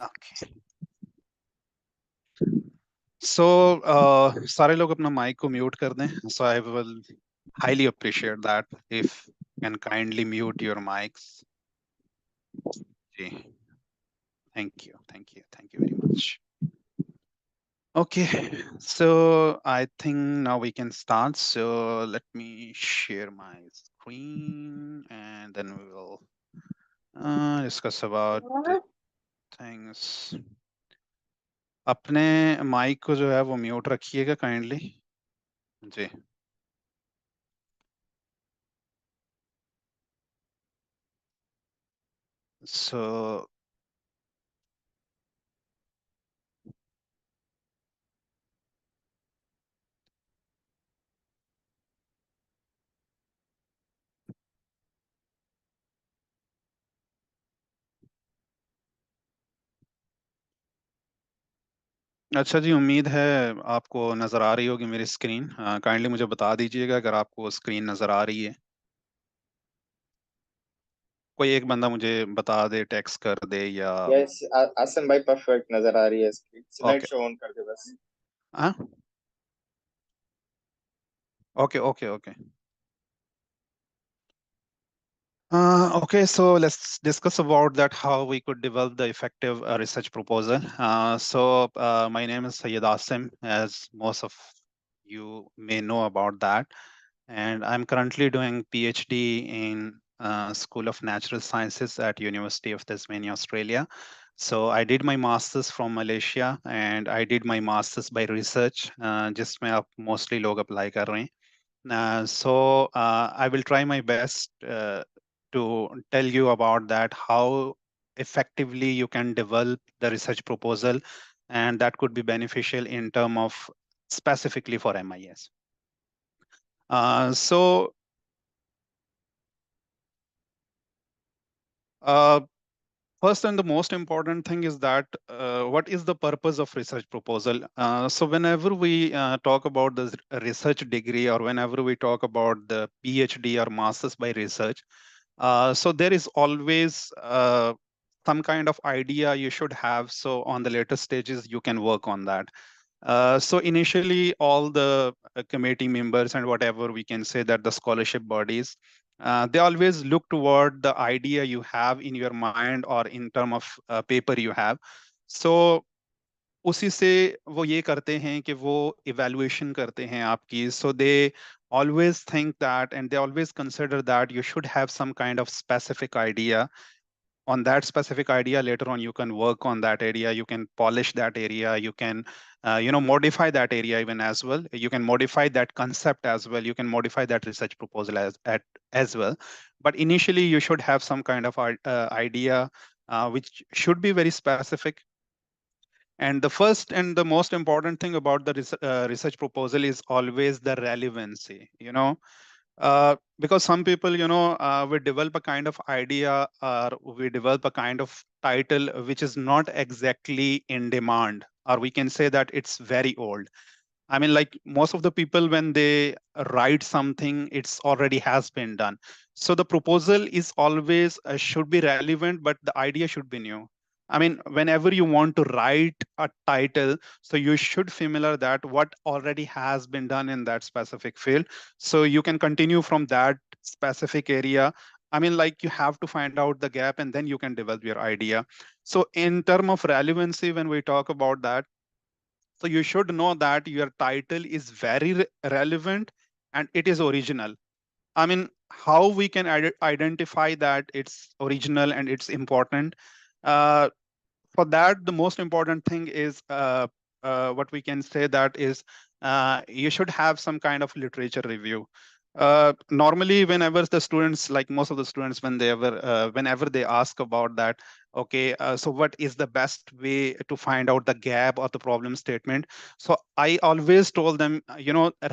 Okay. So सारे लोग अपना माइक को म्यूट कर दें. So I will highly appreciate that if you can kindly mute your mics. जी. Thank you very much. Okay, so I think now we can start. So let me share my screen and then we will discuss about the things. अपने mic को जो है वो mute रखिएगा kindly. जी. So अच्छा जी, उम्मीद है आपको नज़र आ रही होगी मेरी स्क्रीन. काइंडली मुझे बता दीजिएगा अगर आपको स्क्रीन नज़र आ रही है. कोई एक बंदा मुझे बता दे, टेक्स्ट कर दे या. यस आसन भाई परफेक्ट नजर आ रही है screen. Slide okay. Show on कर दे बस. हाँ. Okay okay okay. Okay, so let's discuss about that, how we could develop the effective research proposal. My name is Syed Asim, as most of you may know about that. And I'm currently doing PhD in School of Natural Sciences at University of Tasmania, Australia. So I did my master's from Malaysia and I did my master's by research, जिसमें आप mostly लोग apply कर रहे हैं. I will try my best to tell you about that, how effectively you can develop the research proposal, and that could be beneficial in terms of specifically for MIS. Uh, so uh, First and the most important thing is that what is the purpose of research proposal? So whenever we talk about the research degree, or whenever we talk about the PhD or masters by research, so there is always some kind of idea you should have. So on the later stages, you can work on that. So initially, all the committee members and whatever we can say that the scholarship bodies, they always look toward the idea you have in your mind or in term of paper you have. So उसी से वो ये करते हैं कि वो evaluation करते हैं आपकी. So they always think that and they always consider that you should have some kind of specific idea. On that specific idea, later on you can work on that area, you can polish that area, you can modify that area even as well, you can modify that concept as well, you can modify that research proposal as well. But initially you should have some kind of idea which should be very specific. And the first and the most important thing about the research proposal is always the relevancy, because some people, we develop a kind of idea or we develop a kind of title which is not exactly in demand, or we can say that it's very old. I mean, like most of the people, when they write something, it's already has been done. So the proposal is always should be relevant, but the idea should be new. I mean, whenever you want to write a title, so you should familiar that what already has been done in that specific field. So you can continue from that specific area. I mean, like you have to find out the gap and then you can develop your idea. So in term of relevancy, when we talk about that, so you should know that your title is very relevant and it is original. I mean, how we can identify that it's original and it's important? Uh, for that, the most important thing is what we can say that is you should have some kind of literature review. Normally, whenever the students, like most of the students, whenever they ask about that, okay, so what is the best way to find out the gap or the problem statement? So I always told them,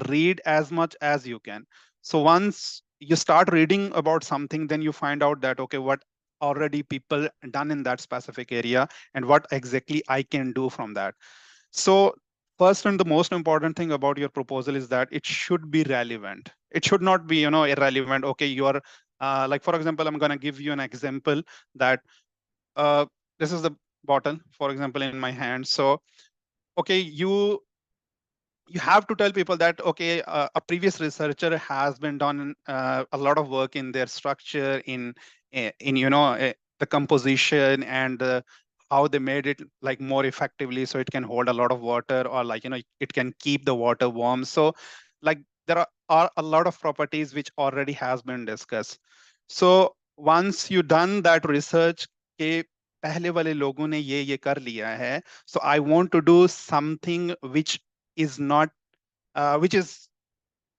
read as much as you can. So once you start reading about something, then you find out that, okay, what already people done in that specific area and what exactly I can do from that. So first and the most important thing about your proposal is that it should be relevant. It should not be, irrelevant. Okay, you are like, for example, I'm going to give you an example that this is the bottle, for example, in my hand. So, okay, you have to tell people that, okay, a previous researcher has been done a lot of work in their structure, in the composition, and how they made it like more effectively so it can hold a lot of water, or like it can keep the water warm. So like there are a lot of properties which already has been discussed. So once you done that research के पहले वाले लोगों ने ये कर लिया है, so I want to do something which is not which is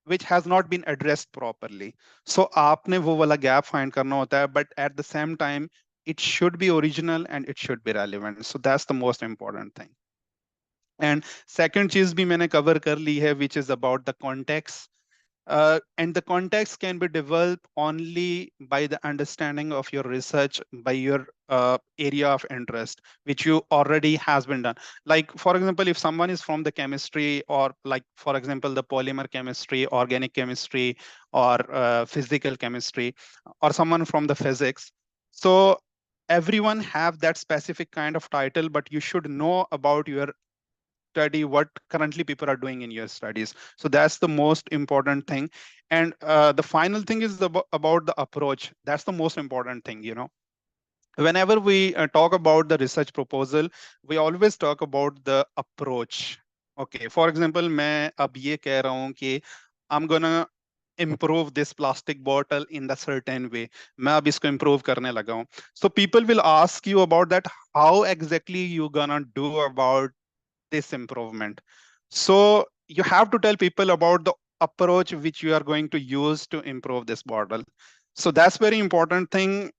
which has not been addressed properly. So आपने वो वाला gap find करना होता है, but at the same time it should be original and it should be relevant. So that's the most important thing. And second चीज भी मैंने cover कर ली है, which is about the context. And the context can be developed only by the understanding of your research, by your area of interest, which you already has been done. Like, for example, if someone is from the chemistry, or like, for example, the polymer chemistry, organic chemistry, or physical chemistry, or someone from the physics. So everyone have that specific kind of title, but you should know about your study, what currently people are doing in your studies. So that's the most important thing. And the final thing is about the approach. That's the most important thing, whenever we talk about the research proposal, we always talk about the approach. Okay, for example, मैं अब ये कह रहा हूँ कि I'm gonna improve this plastic bottle in the certain way. मैं अब इसको improve करने लगा हूँ. So people will ask you about that, how exactly you gonna do about this improvement. So you have to tell people about the approach which you are going to use to improve this model. So that's very important thing.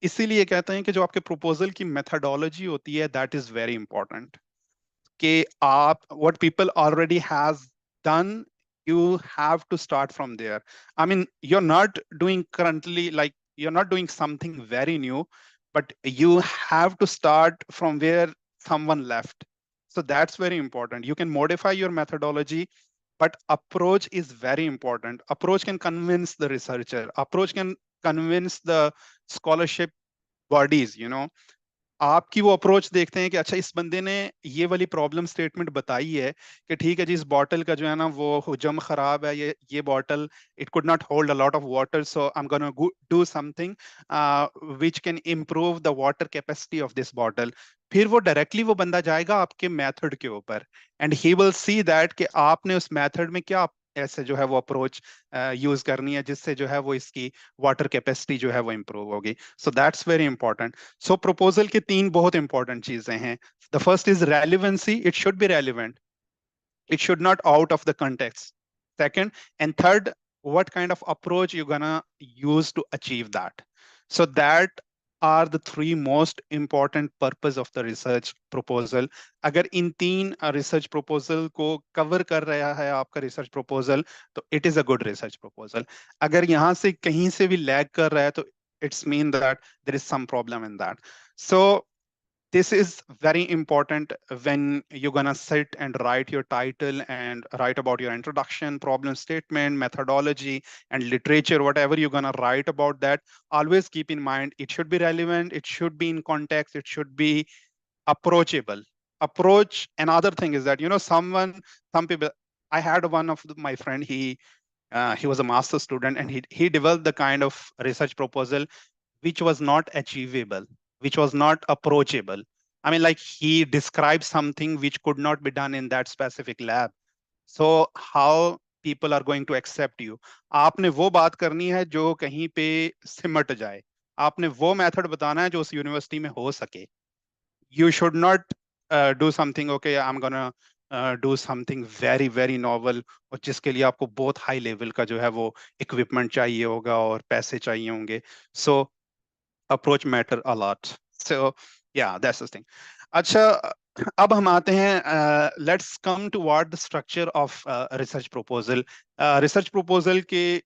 इसीलिए कहते हैं कि जो आपके proposal की methodology होती है, that is very important. कि आप what people already has done, you have to start from there. I mean, you're not doing currently, like you're not doing something very new, but you have to start from where someone left. So that's very important. You can modify your methodology, but approach is very important. Approach can convince the researcher. Approach can convince the scholarship bodies, आपकी वो approach देखते हैं कि अच्छा इस बंदे ने ये वाली प्रॉब्लम स्टेटमेंट बताई है कि ठीक है जी, इस बॉटल का जो है ना वो हुजम खराब है, ये bottle it could not hold a lot of water, so I am gonna do something which can improve the water capacity of this bottle. फिर वो डायरेक्टली वो बंदा जाएगा आपके मेथड के ऊपर, and he will see that कि आपने उस मेथड में क्या ऐसे जो है वो अप्रोच यूज करनी है जिससे जो है वो इसकी वाटर कैपेसिटी जो है वो इंप्रूव होगी. सो that's very important. So proposal के तीन बहुत इंपॉर्टेंट चीजें हैं. The first is relevancy. It should be relevant. It should not out of the context. Second, and third, what kind of approach you're gonna use to achieve that. So that are the three most important purpose of the research proposal. अगर इन तीन research proposal को cover कर रहा है आपका research proposal, तो it is a good research proposal. अगर यहाँ से कहीं से भी lag कर रहा है, तो it's mean that there is some problem in that. So this is very important when you're going to sit and write your title and write about your introduction, problem statement, methodology, and literature, whatever you're going to write about that. Always keep in mind, it should be relevant, it should be in context, it should be approachable. Approach, another thing is that, some people, I had one of my friend, he was a master student, and he developed the kind of research proposal which was not achievable, which was not approachable. I mean, like he described something which could not be done in that specific lab. So how people are going to accept you? आपने वो बात करनी है जो कहीं पे सिमट जाए. आपने वो मेथड बताना है जो उस यूनिवर्सिटी में हो सके. You should not do something, okay, I'm gonna do something very very novel, और जिसके लिए आपको बहुत हाई लेवल का जो है वो इक्विपमेंट चाहिए होगा और पैसे चाहिए होंगे. So approach matter a lot. So yeah, that's the thing. अच्छा, अब हम आते हैं, let's come to what the structure of research proposal. Research proposal के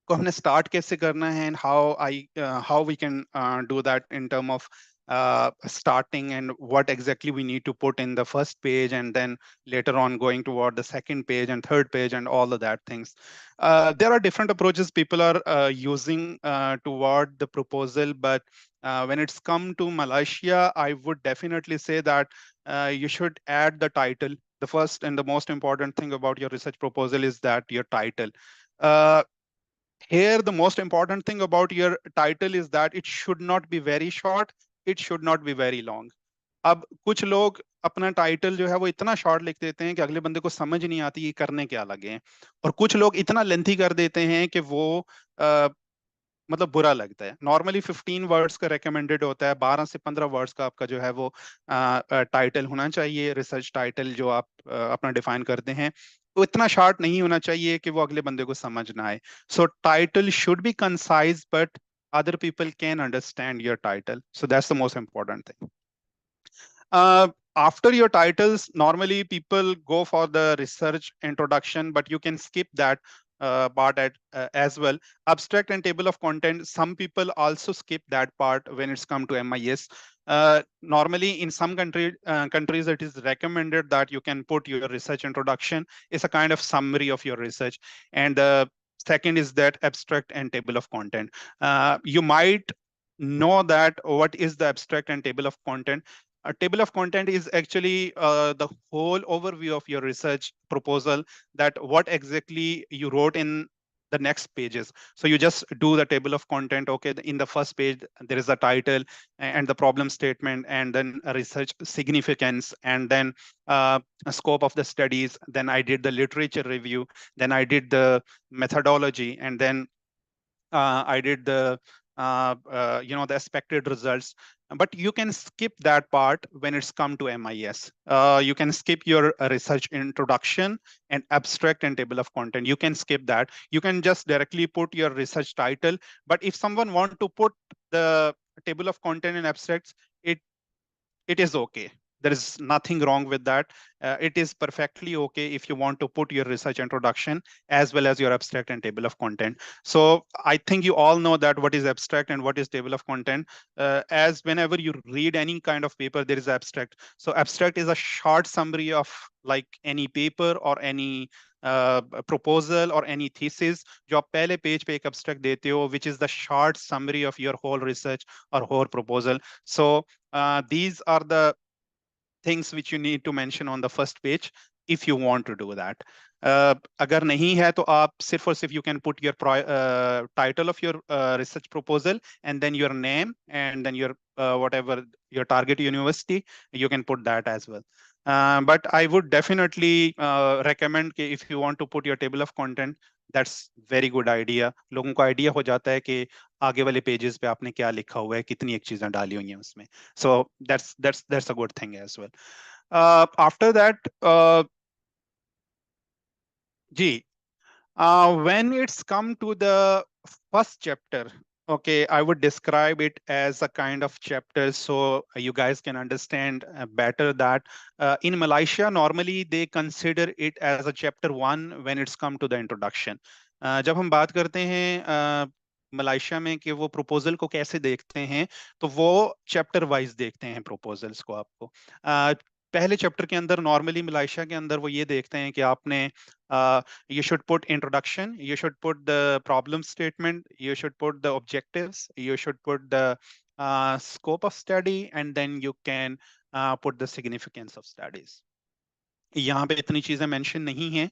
को हमने start कैसे करना है, and how we can do that in term of starting, and what exactly we need to put in the first page, and then later on going toward the second page and third page and all of that things. There are different approaches people are using toward the proposal, but When it's come to Malaysia, I would definitely say that you should add the title. The first and the most important thing about your research proposal is that your title. Uh, Here, the most important thing about your title is that it should not be very short, it should not be very long. अब कुछ लोग अपना title जो है वो इतना short लिख देते हैं कि अगले बंदे को समझ नहीं आती कि करने क्या लगे हैं, और कुछ लोग इतना लेंथी कर देते हैं कि वो मतलब बुरा लगता है। नॉर्मली 15 वर्ड्स का रिकमेंडेड होता है, 12 से 15 वर्ड्स का आपका जो है वो टाइटल होना चाहिए, रिसर्च टाइटल जो आप अपना डिफाइन करते हैं। वो इतना शॉर्ट नहीं होना चाहिए कि वो अगले बंदे को समझ ना आए। सो title should be concise but other people can understand your title. So that's the most important thing. After your titles, normally people go for the research introduction, but you can skip that part as well. Abstract and table of content, some people also skip that part when it's come to MIS. Normally, in some countries, it is recommended that you can put your research introduction. It's a kind of summary of your research. And the second is that abstract and table of content. You might know that what is the abstract and table of content. A table of content is actually the whole overview of your research proposal, that what exactly you wrote in the next pages. So you just do the table of content. Okay, in the first page, there is a title and the problem statement, and then a research significance, and then a scope of the studies. Then I did the literature review. Then I did the methodology, and then I did the the expected results. But you can skip that part when it's come to MIS. You can skip your research introduction and abstract and table of content. You can skip that. You can just directly put your research title. But if someone want to put the table of content and abstracts, it it is okay. There is nothing wrong with that. It is perfectly okay if you want to put your research introduction as well as your abstract and table of content. So I think you all know that what is abstract and what is table of content. As whenever you read any kind of paper, there is abstract. So abstract is a short summary of like any paper or any proposal or any thesis जो आप पहले page पे एक abstract देते हो, which is the short summary of your whole research or whole proposal. So these are the things which you need to mention on the first page if you want to do that. अगर नहीं है तो आप सिर्फ और सिर्फ you can put your title of your research proposal and then your name and then your whatever your target university, you can put that as well. But I would definitely recommend कि if you want to put your table of content, that's very good idea. लोगों को idea हो जाता है कि आगे वाले pages पे आपने क्या लिखा हुआ है, कितनी एक चीजें डाली हुई हैं उसमें. So that's a good thing as well. After that, ji, when it's come to the first chapter, okay, I would describe it as a kind of chapter so you guys can understand better that in Malaysia, normally they consider it as a chapter 1 when it's come to the introduction. जब हम बात करते हैं मलाइशिया में कि वो proposal को कैसे देखते हैं, तो वो चैप्टर वाइज देखते हैं प्रपोजल्स को आपको. पहले चैप्टर के अंदर नॉर्मली मलाइशिया के अंदर वो ये देखते हैं कि आपने you should put introduction, you should put the problem statement, you should put the objectives, you should put the scope of study, and then you can put the significance of studies. यहाँ पे इतनी चीजें mention नहीं हैं,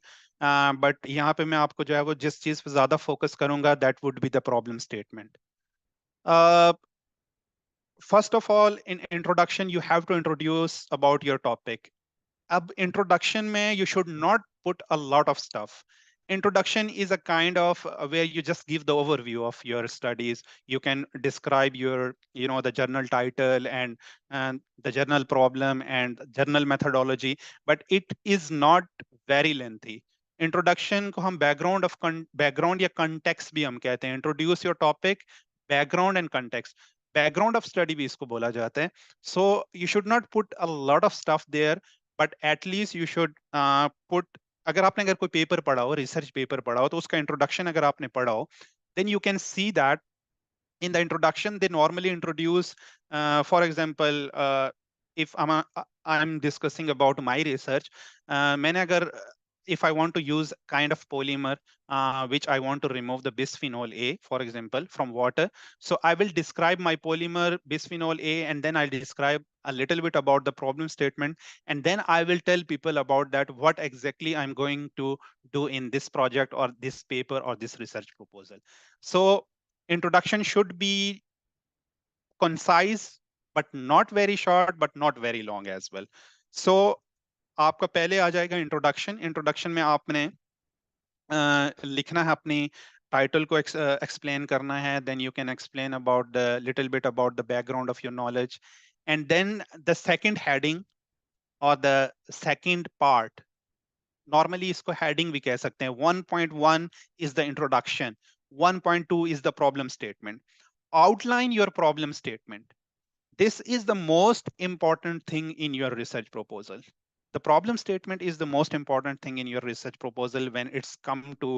but यहाँ पे मैं आपको जो है वो जिस चीज पे ज्यादा फोकस करूंगा that would be the problem statement. First of all, in introduction, you have to introduce about your topic. अब introduction में you should not put a lot of stuff. Introduction is a kind of where you just give the overview of your studies. You can describe your, the journal title and the journal problem and journal methodology, but it is not very lengthy. Introduction को हम background या context भी हम कहते हैं. Introduce your topic, background and context. Background of study भी इसको बोला जाता है. So you should not put a lot of stuff there, but at least you should put, अगर आपने अगर कोई पेपर पढ़ा हो, रिसर्च पेपर पढ़ा हो, तो उसका इंट्रोडक्शन अगर आपने पढ़ा हो, then you can see that in the introduction they normally introduce, for example, if I'm discussing about my research, मैंने अगर if I want to use kind of polymer which I want to remove the bisphenol A, for example, from water. So I will describe my polymer bisphenol A, and then I'll describe a little bit about the problem statement. And then I will tell people about that, what exactly I'm going to do in this project or this paper or this research proposal. So introduction should be concise, but not very short, but not very long as well. So आपका पहले आ जाएगा introduction. Introduction में आपने लिखना है अपनी title को explain करना है. Then you can explain about the little bit about the background of your knowledge. And then the second heading और द सेकंड पार्ट, नॉर्मली इसको हेडिंग भी कह सकते हैं. 1.1 is the introduction, 1.2 is the problem statement. Outline your problem statement. This is the most important thing in your research proposal. The problem statement is the most important thing in your research proposal when it's come to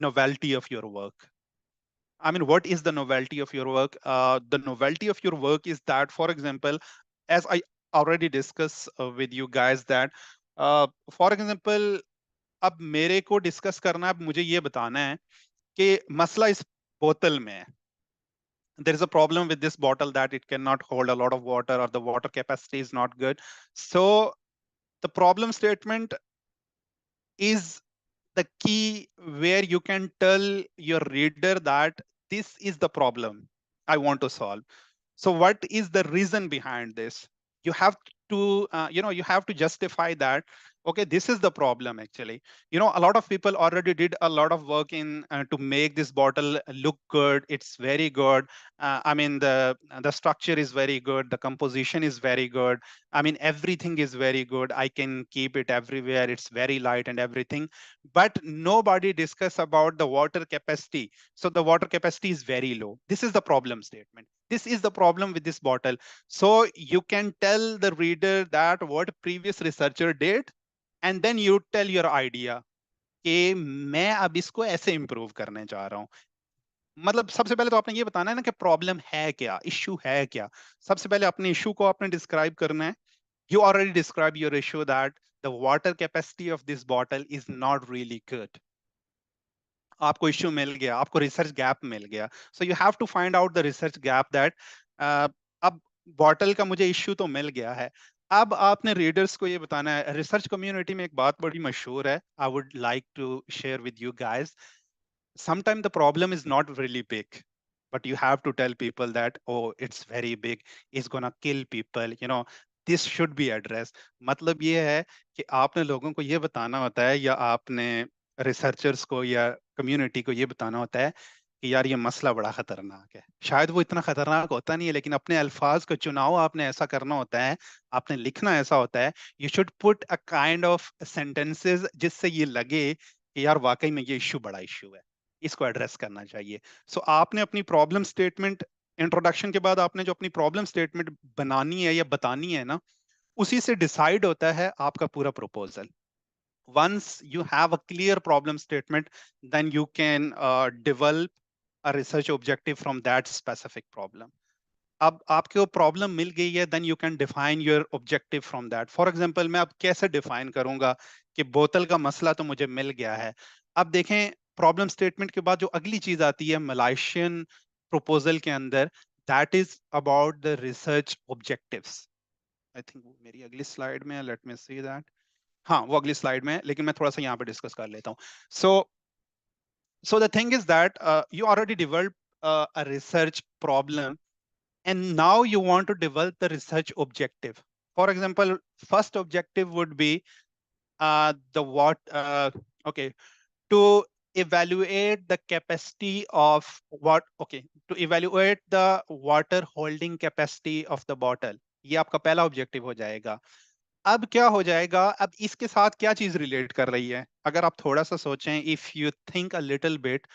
novelty of your work. I mean, what is the novelty of your work? The novelty of your work is that, for example, as I already discussed with you guys that, for example, अब मेरे को discuss करना है, अब मुझे ये बताना है कि मसला इस बोतल में है. There is a problem with this bottle that it cannot hold a lot of water, or the water capacity is not good. So the problem statement is the key where you can tell your reader that this is the problem I want to solve. So what is the reason behind this? You have to, you have to justify that. Okay, this is the problem actually. A lot of people already did a lot of work in to make this bottle look good. It's very good. I mean, the structure is very good. The composition is very good. I mean, everything is very good. I can keep it everywhere. It's very light and everything. But nobody discuss about the water capacity. So the water capacity is very low. This is the problem statement. This is the problem with this bottle. So you can tell the reader that what previous researcher did, and then you tell your idea कि मैं अब इसको ऐसे improve करने जा रहा हूँ. मतलब सबसे पहले तो आपने ये बताना है ना कि प्रॉब्लम है क्या, इश्यू है क्या. सबसे पहले अपने इश्यू को आपने डिस्क्राइब करना है. You already described your issue that the water capacity of this bottle is not really good. आपको इश्यू मिल गया, आपको रिसर्च गैप मिल गया. So you have to find out the research gap that अब बॉटल का मुझे इश्यू तो मिल गया है. अब आपने रीडर्स को ये बताना है. रिसर्च कम्युनिटी में एक बात बड़ी मशहूर है, I would like to share with you guys. Sometimes the problem is not really big, but you have to tell people that, oh, it's very big, it's gonna kill people, this should be addressed. मतलब ये है कि आपने लोगों को ये बताना होता है, या आपने रिसर्चर्स को या कम्युनिटी को ये बताना होता है कि यार ये मसला बड़ा खतरनाक है. शायद वो इतना खतरनाक होता नहीं है, लेकिन अपने अल्फाज का चुनाव आपने ऐसा करना होता है, आपने लिखना ऐसा होता है. You should put a kind of sentences जिससे ये लगे कि यार वाकई में ये इश्यू बड़ा इश्यू है, इसको एड्रेस करना चाहिए. सो आपने अपनी प्रॉब्लम स्टेटमेंट, इंट्रोडक्शन के बाद आपने जो अपनी प्रॉब्लम स्टेटमेंट बनानी है या बतानी है ना, उसी से डिसाइड होता है आपका पूरा proposal. Once you have a clear problem statement, then you can develop a research objective from that specific problem. अब आपको प्रॉब्लम मिल गई है, then you can define your objective from that. For example, मैं अब कैसे डिफाइन करूंगा कि बोतल का मसला तो मुझे मिल गया है. अब देखें, प्रॉब्लम स्टेटमेंट के बाद जो अगली चीज आती है मलाइशियन प्रपोजल के अंदर, that is about the research objectives. I think मेरी अगली स्लाइड में, लेट मी सी दैट. हाँ, वो अगली स्लाइड में है, लेकिन मैं थोड़ा सा यहाँ पे डिस्कस कर लेता हूँ. So the thing is that you already develop a research problem, and now you want to develop the research objective. For example, first objective would be okay, to evaluate the capacity of to evaluate the water holding capacity of the bottle. ये आपका पहला objective हो जाएगा. अब क्या हो जाएगा, अब इसके साथ क्या चीज रिलेट कर रही है, अगर आप थोड़ा सा सोचें, if you think a little bit,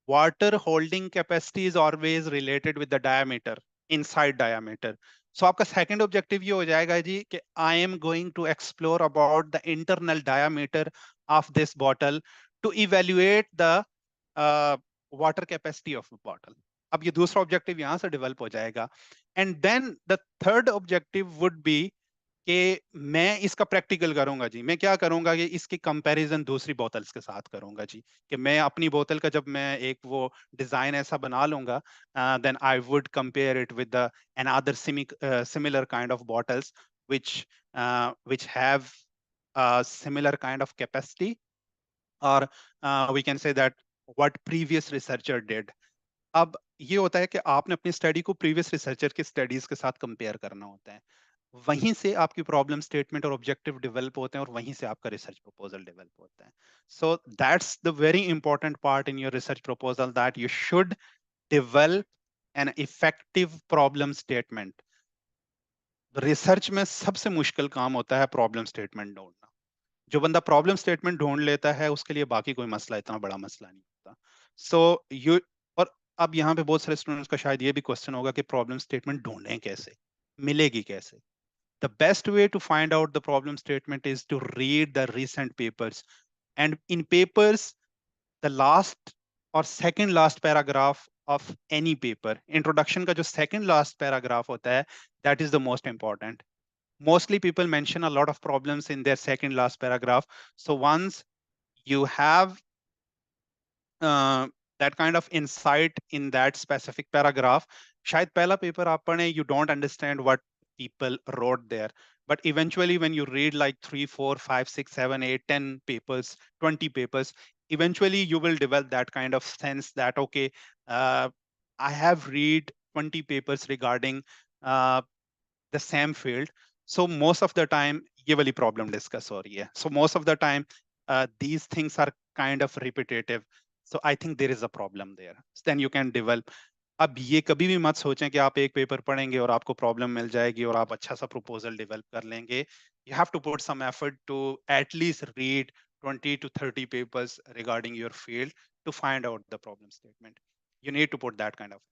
water holding capacity is always related with the diameter, inside diameter. So आपका second objective ये हो जाएगा जी कि I am going to explore about the internal diameter of this bottle to evaluate the water capacity of the bottle. अब ये दूसरा objective यहाँ से develop हो जाएगा. And then the third objective would be कि मैं इसका प्रैक्टिकल करूंगा जी। मैं क्या करूंगा कि इसकी कंपैरिजन दूसरी बोतल्स के साथ करूंगा जी, कि मैं अपनी बोतल का जब मैं एक वो डिजाइन ऐसा बना लूंगा, then I would compare it with the another similar kind of bottles which have a similar kind of capacity, or we can say that what previous researcher did. अब ये होता है कि आपने अपनी स्टडी को प्रीवियस रिसर्चर की studies के साथ कंपेयर करना होता है। वहीं से आपकी प्रॉब्लम स्टेटमेंट और ऑब्जेक्टिव डेवलप होते हैं, और वहीं से आपका रिसर्च प्रपोजल डेवलप होता है। सो that's the very important part in your research proposal, that you should develop an effective problem statement. Research में सबसे मुश्किल काम होता है प्रॉब्लम स्टेटमेंट ढूंढना। जो बंदा प्रॉब्लम स्टेटमेंट ढूंढ लेता है, उसके लिए बाकी कोई मसला इतना बड़ा मसला नहीं होता। सो यू और अब यहाँ पे बहुत सारे स्टूडेंट्स का शायद ये भी क्वेश्चन होगा कि प्रॉब्लम स्टेटमेंट ढूंढें कैसे, मिलेगी कैसे? The best way to find out the problem statement is to read the recent papers, and in papers the last और second last paragraph of any paper, introduction का जो सेकंड लास्ट पैराग्राफ होता है, that is the most important. Mostly people mention a lot of problems in their second last paragraph. So once you have that kind of insight in that specific paragraph, शायद पहला paper आप पढ़ें, you don't understand what people wrote there, but eventually when you read like 3 4 5 6 7 8 10 papers, 20 papers, eventually you will develop that kind of sense that okay, uh, I have read 20 papers regarding uh, the same field. So most of the time ये वाली problem discuss हो रही है. So most of the time these things are kind of repetitive. So I think there is a problem there. So then you can develop. अब ये कभी भी मत सोचें कि आप एक पेपर पढ़ेंगे और आपको प्रॉब्लम मिल जाएगी और आप अच्छा सा प्रपोजल डेवलप कर लेंगे. You have to put some effort to at least read 20 to 30 papers regarding your field to find out the problem statement. You need to put that kind of.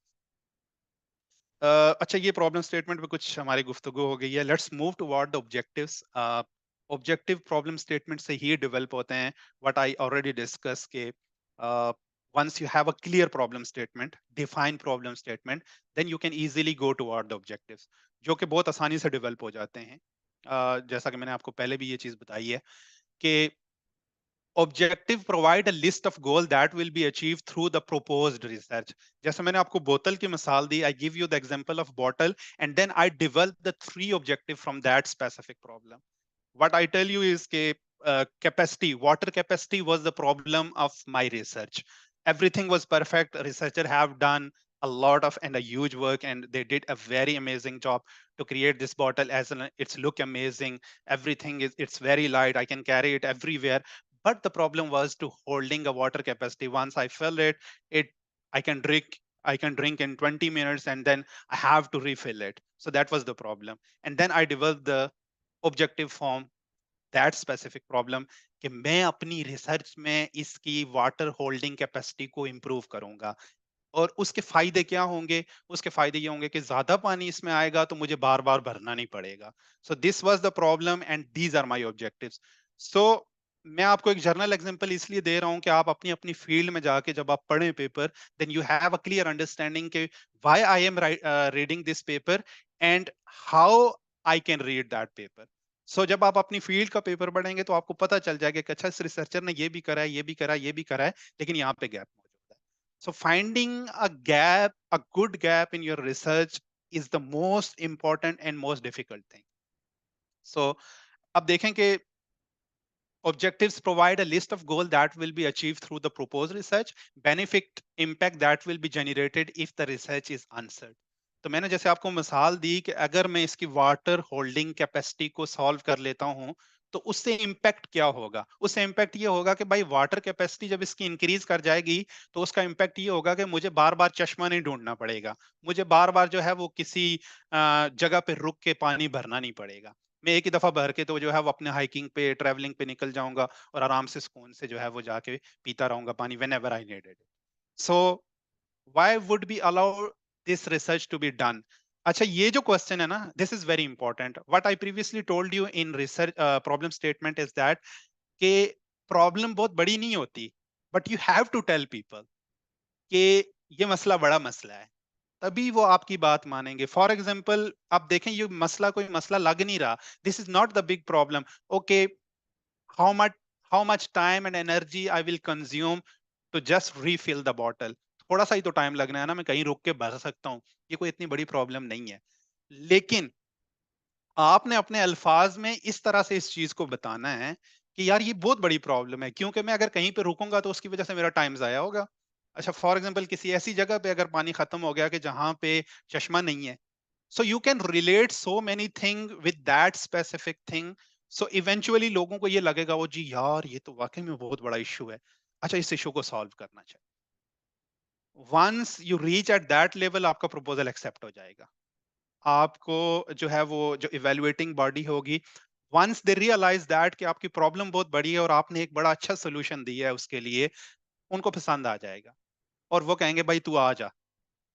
अच्छा, ये problem statement पे कुछ हमारी गुफ्तगू हो गई है। Let's move toward the objectives. Objective problem statement से ही डेवलप होते हैं। व्हाट आई ऑलरेडी डिस्कस के once you have a clear problem statement, define problem statement, then you can easily go toward the objectives, जो कि बहुत आसानी से develop हो जाते हैं। जैसा कि मैंने आपको पहले भी ये चीज बताई है कि objective provide a list of goal that will be achieve through the proposed research. जैसे मैंने आपको बोतल की मिसाल दी, I give you the example of bottle and then I develop the 3 objective from that specific problem. what I tell you is capacity, water capacity was the problem of my research. Everything was perfect. Researcher have done a lot of and a huge work, and they did a very amazing job to create this bottle. It's look amazing. Everything is, it's very light. I can carry it everywhere. But the problem was to holding a water capacity. Once I fill it I can drink. I can drink in 20 minutes, and then I have to refill it. So that was the problem. And then I developed the objective form that specific problem कि मैं अपनी research में इसकी water holding capacity को improve करूंगा। और उसके फायदे क्या होंगे? उसके फायदे ये होंगे कि ज्यादा पानी इसमें आएगा तो मुझे बार बार भरना नहीं पड़ेगा। So this was the problem and these are my objectives. So मैं आपको एक जर्नल एग्जांपल इसलिए दे रहा हूं कि आप अपनी अपनी फील्ड में जाके जब आप पढ़ें paper, then you have a clear understanding के why I am reading this paper and how I can read that paper. So जब आप अपनी फील्ड का पेपर पढ़ेंगे तो आपको पता चल जाएगा कि अच्छा, इस रिसर्चर ने ये भी करा है, ये भी करा है, ये भी करा है, लेकिन यहाँ पे गैप मौजूद है। So finding a gap, a good gap in your research is the most important and most difficult thing. So अब देखें कि objectives provide a list of goals that will be achieved through the proposed research, benefit impact that will be generated if the research is answered. तो मैंने जैसे आपको मिसाल दी कि अगर मैं इसकी वाटर होल्डिंग कैपेसिटी को सॉल्व कर लेता हूं तो उससे इम्पैक्ट क्या होगा? उससे इम्पैक्ट ये होगा कि भाई वाटर कैपेसिटी जब इसकी इंक्रीज कर जाएगी तो उसका इम्पैक्ट ये होगा कि मुझे बार बार चश्मा नहीं ढूंढना पड़ेगा, मुझे बार बार जो है वो किसी जगह पे रुक के पानी भरना नहीं पड़ेगा। मैं एक ही दफा भर के तो जो है वो अपने हाइकिंग पे, ट्रैवलिंग पे निकल जाऊंगा और आराम से सुकून से जो है वो जाके पीता रहूंगा पानी whenever I need it. So why would be allow this research to be done? अच्छा, ये जो क्वेश्चन है ना, this is very important. What I previously told you in research problem statement is that कि प्रॉब्लम बहुत बड़ी नहीं होती, but you have to tell people कि ये मसला बड़ा मसला है। तभी वो आपकी बात मानेंगे। फॉर एग्जाम्पल आप देखें, ये मसला कोई मसला लग नहीं रहा, this is not the big problem. Okay, how much how much time and energy I will consume to just refill the bottle. थोड़ा सा ही तो टाइम लगना है ना, मैं कहीं रुक के भर सकता हूँ, ये कोई इतनी बड़ी प्रॉब्लम नहीं है। लेकिन आपने अपने अल्फाज में इस तरह से इस चीज को बताना है कि यार ये बहुत बड़ी प्रॉब्लम है, क्योंकि मैं अगर कहीं पे रुकूंगा तो उसकी वजह से मेरा टाइम जाया होगा। अच्छा, फॉर एग्जांपल किसी ऐसी जगह पे अगर पानी खत्म हो गया कि जहां पे चश्मा नहीं है, so you can relate so many thing with that specific thing, so eventually लोगों को ये लगेगा, वो जी यार ये तो वाकई में बहुत बड़ा इशू है, अच्छा इस इशू को सॉल्व करना चाहिए। Once you reach at that level, आपका प्रपोजल एक्सेप्ट हो जाएगा। आपको जो है वो जो इवेलुएटिंग बॉडी होगी, वंस दे रियलाइज दैट कि आपकी प्रॉब्लम बहुत बड़ी है और आपने एक बड़ा अच्छा सोल्यूशन दिया है उसके लिए, उनको पसंद आ जाएगा और वो कहेंगे भाई तू आ जा,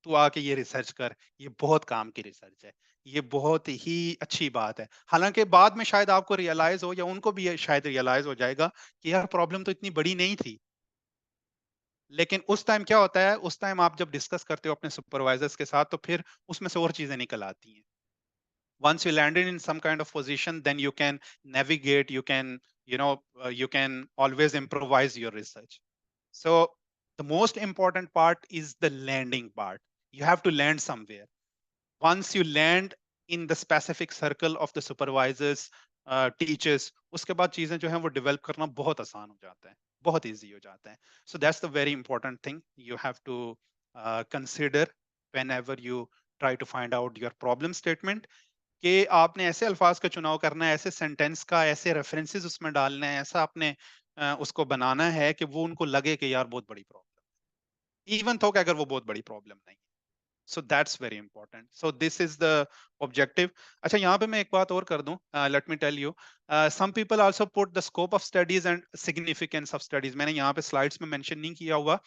तू आके ये रिसर्च कर, ये बहुत काम की रिसर्च है, ये बहुत ही अच्छी बात है। हालांकि बाद में शायद आपको रियलाइज हो या उनको भी ये शायद रियलाइज हो जाएगा कि यार प्रॉब्लम तो इतनी बड़ी नहीं थी। लेकिन उस टाइम क्या होता है, उस टाइम आप जब डिस्कस करते हो अपने सुपरवाइजर्स के साथ, तो फिर उसमें से और चीजें निकल आती हैं। Once you landed in some kind of position, then you can navigate, you can, you can always improvise your research. So the most important part is the landing part. You have to land somewhere. Once you land in the specific circle of the supervisors, teachers, उसके बाद चीजें जो हैं वो develop करना बहुत आसान हो जाता है, बहुत इजी हो जाता है। So that's the very important thing you have to consider whenever you try to find out your problem statement, कि आपने ऐसे अल्फाज का चुनाव करना है, ऐसे सेंटेंस का, ऐसे रेफरेंसेस उसमें डालने हैं, ऐसा आपने उसको बनाना है कि वो उनको लगे कि यार बहुत बड़ी प्रॉब्लम, इवन तो कि अगर वो बहुत बड़ी प्रॉब्लम नहीं। So that's very important, so this is the objective. अच्छा, यहाँ पे मैं एक बात और कर दूं, let me tell you, some people also put the scope of studies and significance of studies. मैंने यहाँ पे स्लाइड्स में मेंशन नहीं किया हुआ,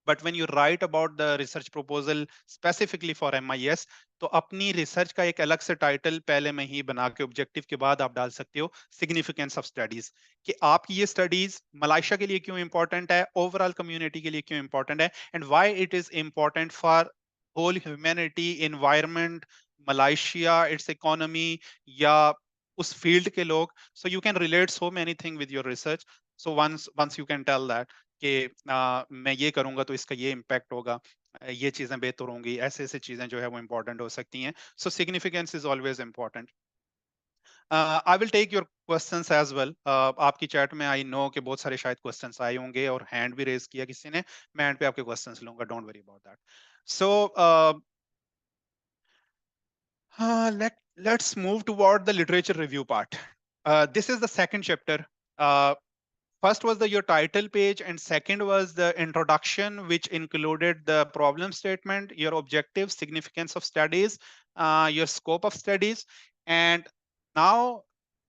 but when you write about the research proposal specifically for MIS, तो अपनी रिसर्च का एक अलग से टाइटल पहले में ही बना के ऑब्जेक्टिव के बाद आप डाल सकते हो सिग्निफिकेंस ऑफ स्टडीज, कि आपकी ये स्टडीज मलाइशिया के लिए क्यों इंपॉर्टेंट है, ओवरऑल कम्युनिटी के लिए क्यों इंपॉर्टेंट है, and why it is important for whole humanity, environment, Malaysia, its economy, या उस फील्ड के लोग। So you can relate so many thing with your research. So once once you can tell that कि मैं ये करूंगा तो इसका ये इम्पैक्ट होगा, ये चीजें बेहतर होंगी, ऐसे ऐसे चीजें जो है वो इंपॉर्टेंट हो सकती हैं। So significance is always important. I will take your questions as well. आपकी चैट में आई नो कि बहुत सारे शायद क्वेश्चंस आए होंगे और हैंड भी रेज किया किसी ने, मैं एंड पे आपके क्वेश्चंस लूंगा, don't worry about that. So let's move toward the literature review part. This is the second chapter. Uh, First was your title page, and second was the introduction, which included the problem statement, your objective, significance of studies, your scope of studies. And now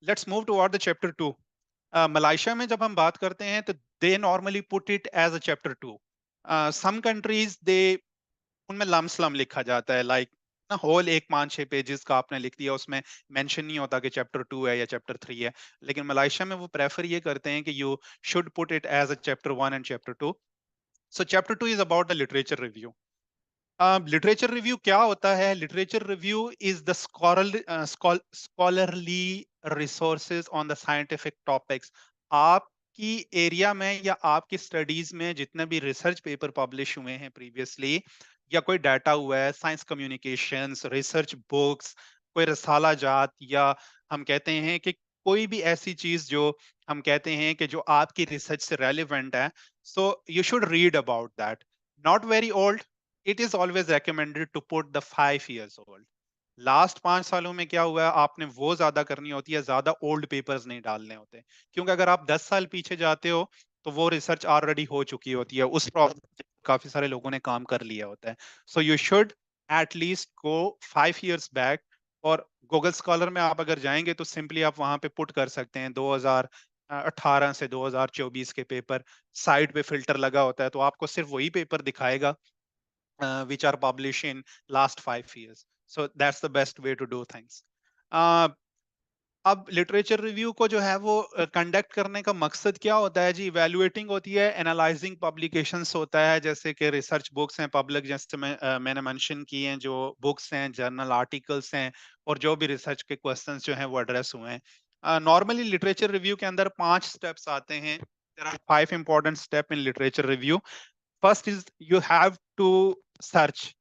let's move toward the chapter 2. Malaysia में जब हम बात करते हैं तो they normally put it as a chapter 2. Some countries they उनमें लमसलम लिखा जाता है, लाइक ना होल एक 5-6 पेजेस का आपने लिख दिया, उसमें मेंशन नहीं होता कि चैप्टर 2 है या चैप्टर 3 है। लेकिन मलाइशिया में वो प्रेफर ये करते हैं कि you should put it as a chapter 1 and chapter 2। So chapter 2 is about the literature review. Literature review क्या होता है? Literature review is the scholarly resources on the scientific topics. आपकी एरिया में या आपकी स्टडीज में जितने भी रिसर्च पेपर पब्लिश हुए हैं प्रीवियसली, या कोई डाटा हुआ है, साइंस कम्युनिकेशंस, रिसर्च बुक्स, कोई रसाला जात, या हम कहते हैं कि कोई भी ऐसी चीज जो हम कहते हैं कि जो आपकी रिसर्च से रेलिवेंट है, so you should read about that. Not very old, it is always recommended to put the 5 years old. Last 5 सालों में क्या हुआ है, आपने वो ज्यादा करनी होती है, ज्यादा ओल्ड पेपर्स नहीं डालने होते, क्योंकि अगर आप 10 साल पीछे जाते हो तो वो रिसर्च ऑलरेडी हो चुकी होती है, उस प्रॉब्लम काफी सारे लोगों ने काम कर लिया होता है। So you should at least go 5 years back. और गूगल स्कॉलर में आप अगर जाएंगे तो सिंपली आप वहां पे पुट कर सकते हैं 2018 से 2024 के पेपर, साइड पे फिल्टर लगा होता है तो आपको सिर्फ वही पेपर दिखाएगा which are published in last 5 years. So that's the best way to do things. Uh, अब लिटरेचर रिव्यू को जो है वो कंडक्ट करने का मकसद क्या होता है जी? इवैल्यूएटिंग होती है, एनालाइजिंग पब्लिकेशंस होता है, जैसे कि रिसर्च बुक्स हैं पब्लिक, जैसे मैंने मेंशन किए हैं, जो बुक्स हैं, जर्नल आर्टिकल्स हैं, और जो भी रिसर्च के क्वेश्चंस जो हैं वो एड्रेस हुए हैं। नॉर्मली लिटरेचर रिव्यू के अंदर 5 स्टेप्स आते हैं। There are 5 important step in literature review. First is you have to search.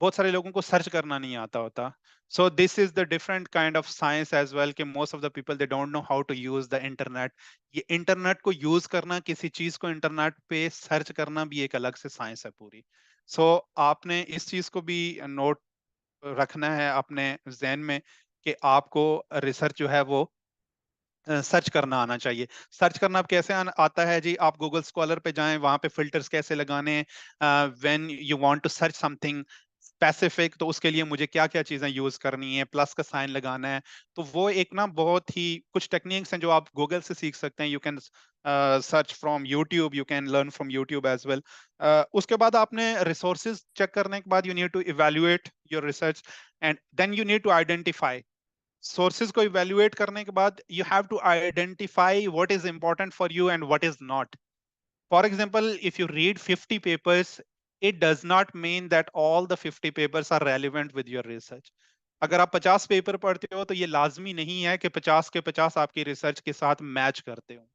बहुत सारे लोगों को सर्च करना नहीं आता होता। So this is the different kind of science as well, कि most of the people they don't know how to use the internet. ये इंटरनेट को यूज करना, किसी चीज को इंटरनेट पे सर्च करना भी एक अलग से साइंस है पूरी। सो आपने इस चीज को भी नोट रखना है अपने जहन में, कि आपको रिसर्च जो है वो सर्च करना आना चाहिए। सर्च करना अब कैसे आता है जी? आप गूगल स्कॉलर पे जाएं, वहां पे फिल्टर्स कैसे लगाने हैं, when you want to search something specific, तो उसके लिए मुझे क्या क्या चीजें यूज करनी है, प्लस का साइन लगाना है। तो वो एक ना बहुत ही कुछ टेक्निक्स हैं जो आप गूगल से सीख सकते हैं। You can search from YouTube, you can learn from YouTube as well. उसके बाद आपने रिसोर्सेज चेक करने के बाद you need to evaluate your research, and then you need to identify sources को इवेल्युएट करने के बाद you have to identify what is important for you and what is not. For example, if you read 50 papers, it does not mean that all the 50 papers are relevant with your research. अगर आप 50 paper पढ़ते हो तो ये लाजमी नहीं है कि 50 के 50 आपकी रिसर्च के साथ मैच करते हो।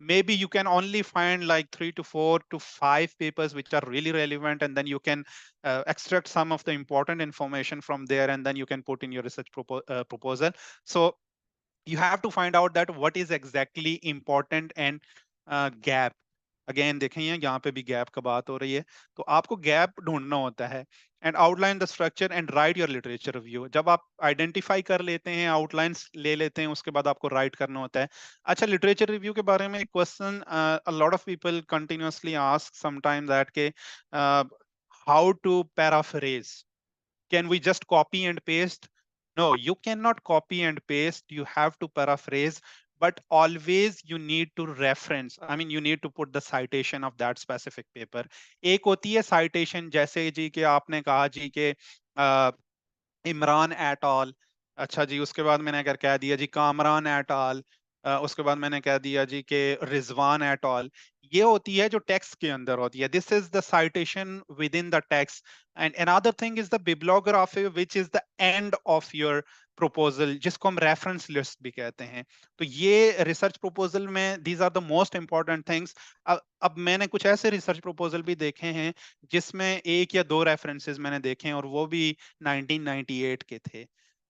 Maybe you can only find like 3 to 4 to 5 papers which are really relevant, and then you can extract some of the important information from there, and then you can put in your research proposal. So you have to find out that what is exactly important, and gap, again देखें यहाँ पे भी gap का बात हो रही है, तो आपको गैप ढूंढना होता है। And outline the structure and right your literature review. जब आप आइडेंटिफाई कर लेते हैं, आउटलाइंस ले लेते हैं, उसके बाद आपको राइट करना होता है। अच्छा, लिटरेचर रिव्यू के बारे में एक question a lot of people continuously ask sometime, that के how to paraphrase, can we just copy and paste? No, you cannot copy and paste. You have to paraphrase, but always you need to reference. I mean, you need to put the citation of that specific paper. एक होती है citation, जैसे जी कि आपने कहा जी कि Imran at all. अच्छा जी, उसके बाद मैंने अगर कह दिया जी कामरान एट ऑल, उसके बाद मैंने कह दिया जी कि रिजवान एट ऑल। ये होती है जो टेक्स्ट के अंदर होती है। This is the citation within the text. And another thing is the bibliography, which is the end of your proposal, जिसको हम रेफरेंस लिस्ट भी कहते हैं। तो ये रिसर्च प्रपोजल में these are the most important things. अब मैंने कुछ ऐसे रिसर्च प्रपोजल भी देखे हैं जिसमें एक या दो रेफरेंसेस मैंने देखे हैं, और वो भी 1998 के थे।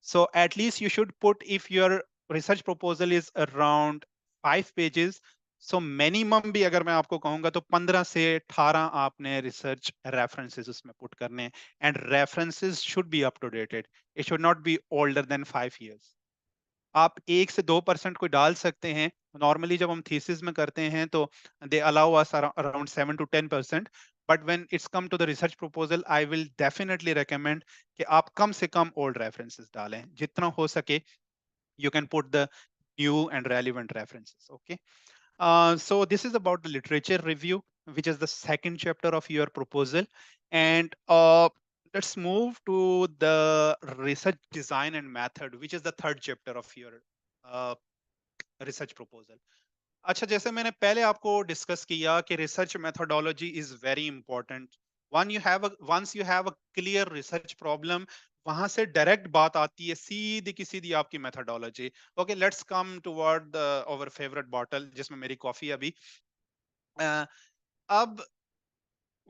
So at least you should put, if your research proposal is around 5 pages, so minimum भी अगर मैं आपको कहूंगा तो 15 से 18 आपने रिसर्च रेफरेंसेस उसमें पुट करने हैं। And references should be up to dated, it should not be older than 5 years। आप 1 से 2% को डाल सकते हैं। नॉर्मली जब हम थीसिस में करते हैं तो they allow us around 7 to 10%, but when it's come to the research proposal, I will definitely recommend कि आप कम से कम ओल्ड रेफरेंसेस डालें जितना हो सके। You can put the new and relevant references. Okay, so this is about the literature review, which is the second chapter of your proposal. And let's move to the research design and method, which is the third chapter of your uh, research proposal. अच्छा, जैसे मैंने पहले आपको discuss किया कि research methodology is very important. Once you have a clear research problem, वहां से direct बात आती है सीधी की सीधी आपकी methodology. Okay, let's come toward our favourite bottle, जिसमें मेरी कॉफी अभी अ, अब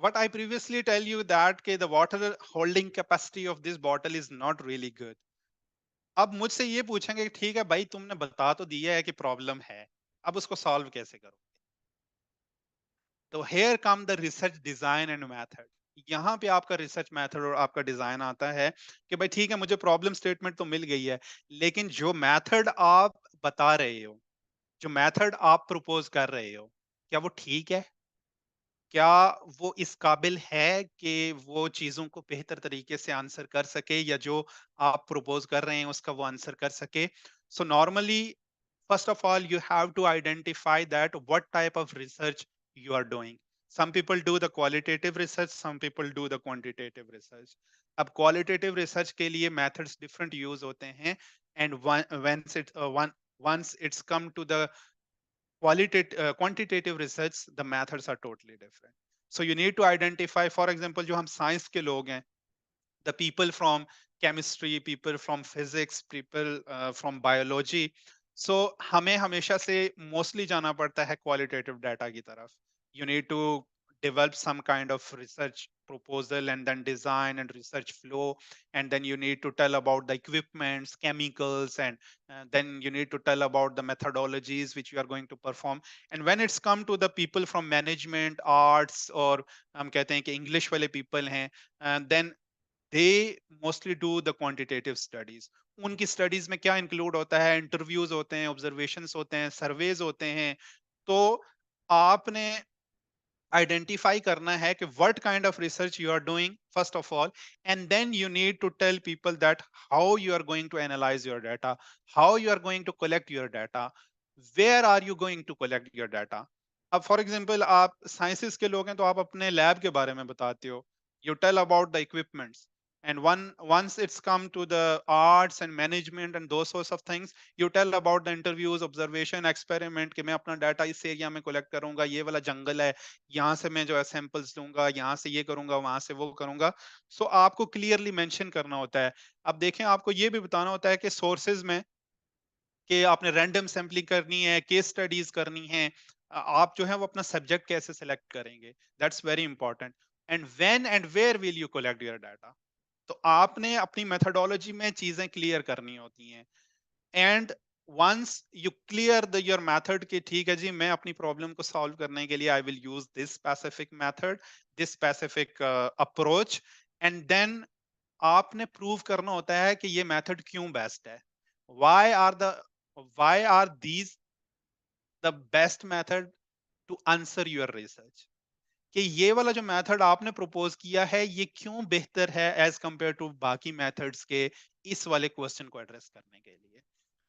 what I previously tell you that के the water holding capacity of this bottle is not really good. अब मुझसे ये पूछेंगे कि ठीक है भाई, तुमने बता तो दिया है कि प्रॉब्लम है, अब उसको सॉल्व कैसे करो? तो here come the research design and method. यहाँ पे आपका रिसर्च मेथड और आपका डिजाइन आता है कि भाई ठीक है, मुझे प्रॉब्लम स्टेटमेंट तो मिल गई है, लेकिन जो मेथड आप बता रहे हो, जो मेथड आप प्रपोज कर रहे हो, क्या वो ठीक है? क्या वो इस काबिल है कि वो चीजों को बेहतर तरीके से आंसर कर सके, या जो आप प्रपोज कर रहे हैं उसका वो आंसर कर सके? So normally, first of all, you have to identify that what type of research you are doing. Some people do the qualitative research, some people do the quantitative research. अब qualitative research के लिए methods different use होते हैं। and once it's come to the quantitative research, the methods are totally different. So you need to identify, for example, जो हम science के लोग हैं, the people from chemistry, people from physics, people from biology. So हमें हमेशा से mostly जाना पड़ता है qualitative data की तरफ. You need to develop some kind of research proposal and then design and research flow, and then you need to tell about the equipments, chemicals, and then you need to tell about the methodologies which you are going to perform. And when it's come to the people from management, arts, और हम कहते हैं कि English वाले people हैं, then they mostly do the quantitative studies. उनकी studies में क्या include होता है? Interviews होते हैं, observations होते हैं, surveys होते हैं. तो आपने identify करना है कि what kind of research you are doing first of all, and then you need to tell people that how you are going to analyze your data, how you are going to collect your data, where are you going to collect your data. अब for example आप sciences के लोग हैं तो आप अपने lab के बारे में बताते हो, you tell about the equipments, and once it's come to the arts and management and those sorts of things, you tell about the interviews, observation, experiment कि मैं अपना डाटा इस एरिया में कलेक्ट करूंगा, ये वाला जंगल है, यहाँ से मैं जो है सैंपल्स लूंगा, यहाँ से ये करूंगा, वहां से वो करूंगा. सो आपको क्लियरली मेंशन करना होता है. अब देखें, आपको ये भी बताना होता है कि सोर्सेज में कि आपने रैंडम सैम्पलिंग करनी है, केस स्टडीज करनी है, आप जो है वो अपना सब्जेक्ट कैसे सेलेक्ट करेंगे, that's very important. And when and where will you collect your data. तो आपने अपनी मेथोडोलॉजी में चीजें क्लियर करनी होती हैं. And once you clear the your method कि ठीक है जी, मैं अपनी प्रॉब्लम को सॉल्व करने के लिए I will use this specific method, this specific approach, and then आपने प्रूव करना होता है कि ये मेथड क्यों बेस्ट है. why are the why are these the best method to answer your research. कि ये वाला जो मेथड आपने प्रपोज किया है ये क्यों बेहतर है एज कंपेयर टू बाकी मेथड्स के इस वाले क्वेश्चन को एड्रेस करने के लिए.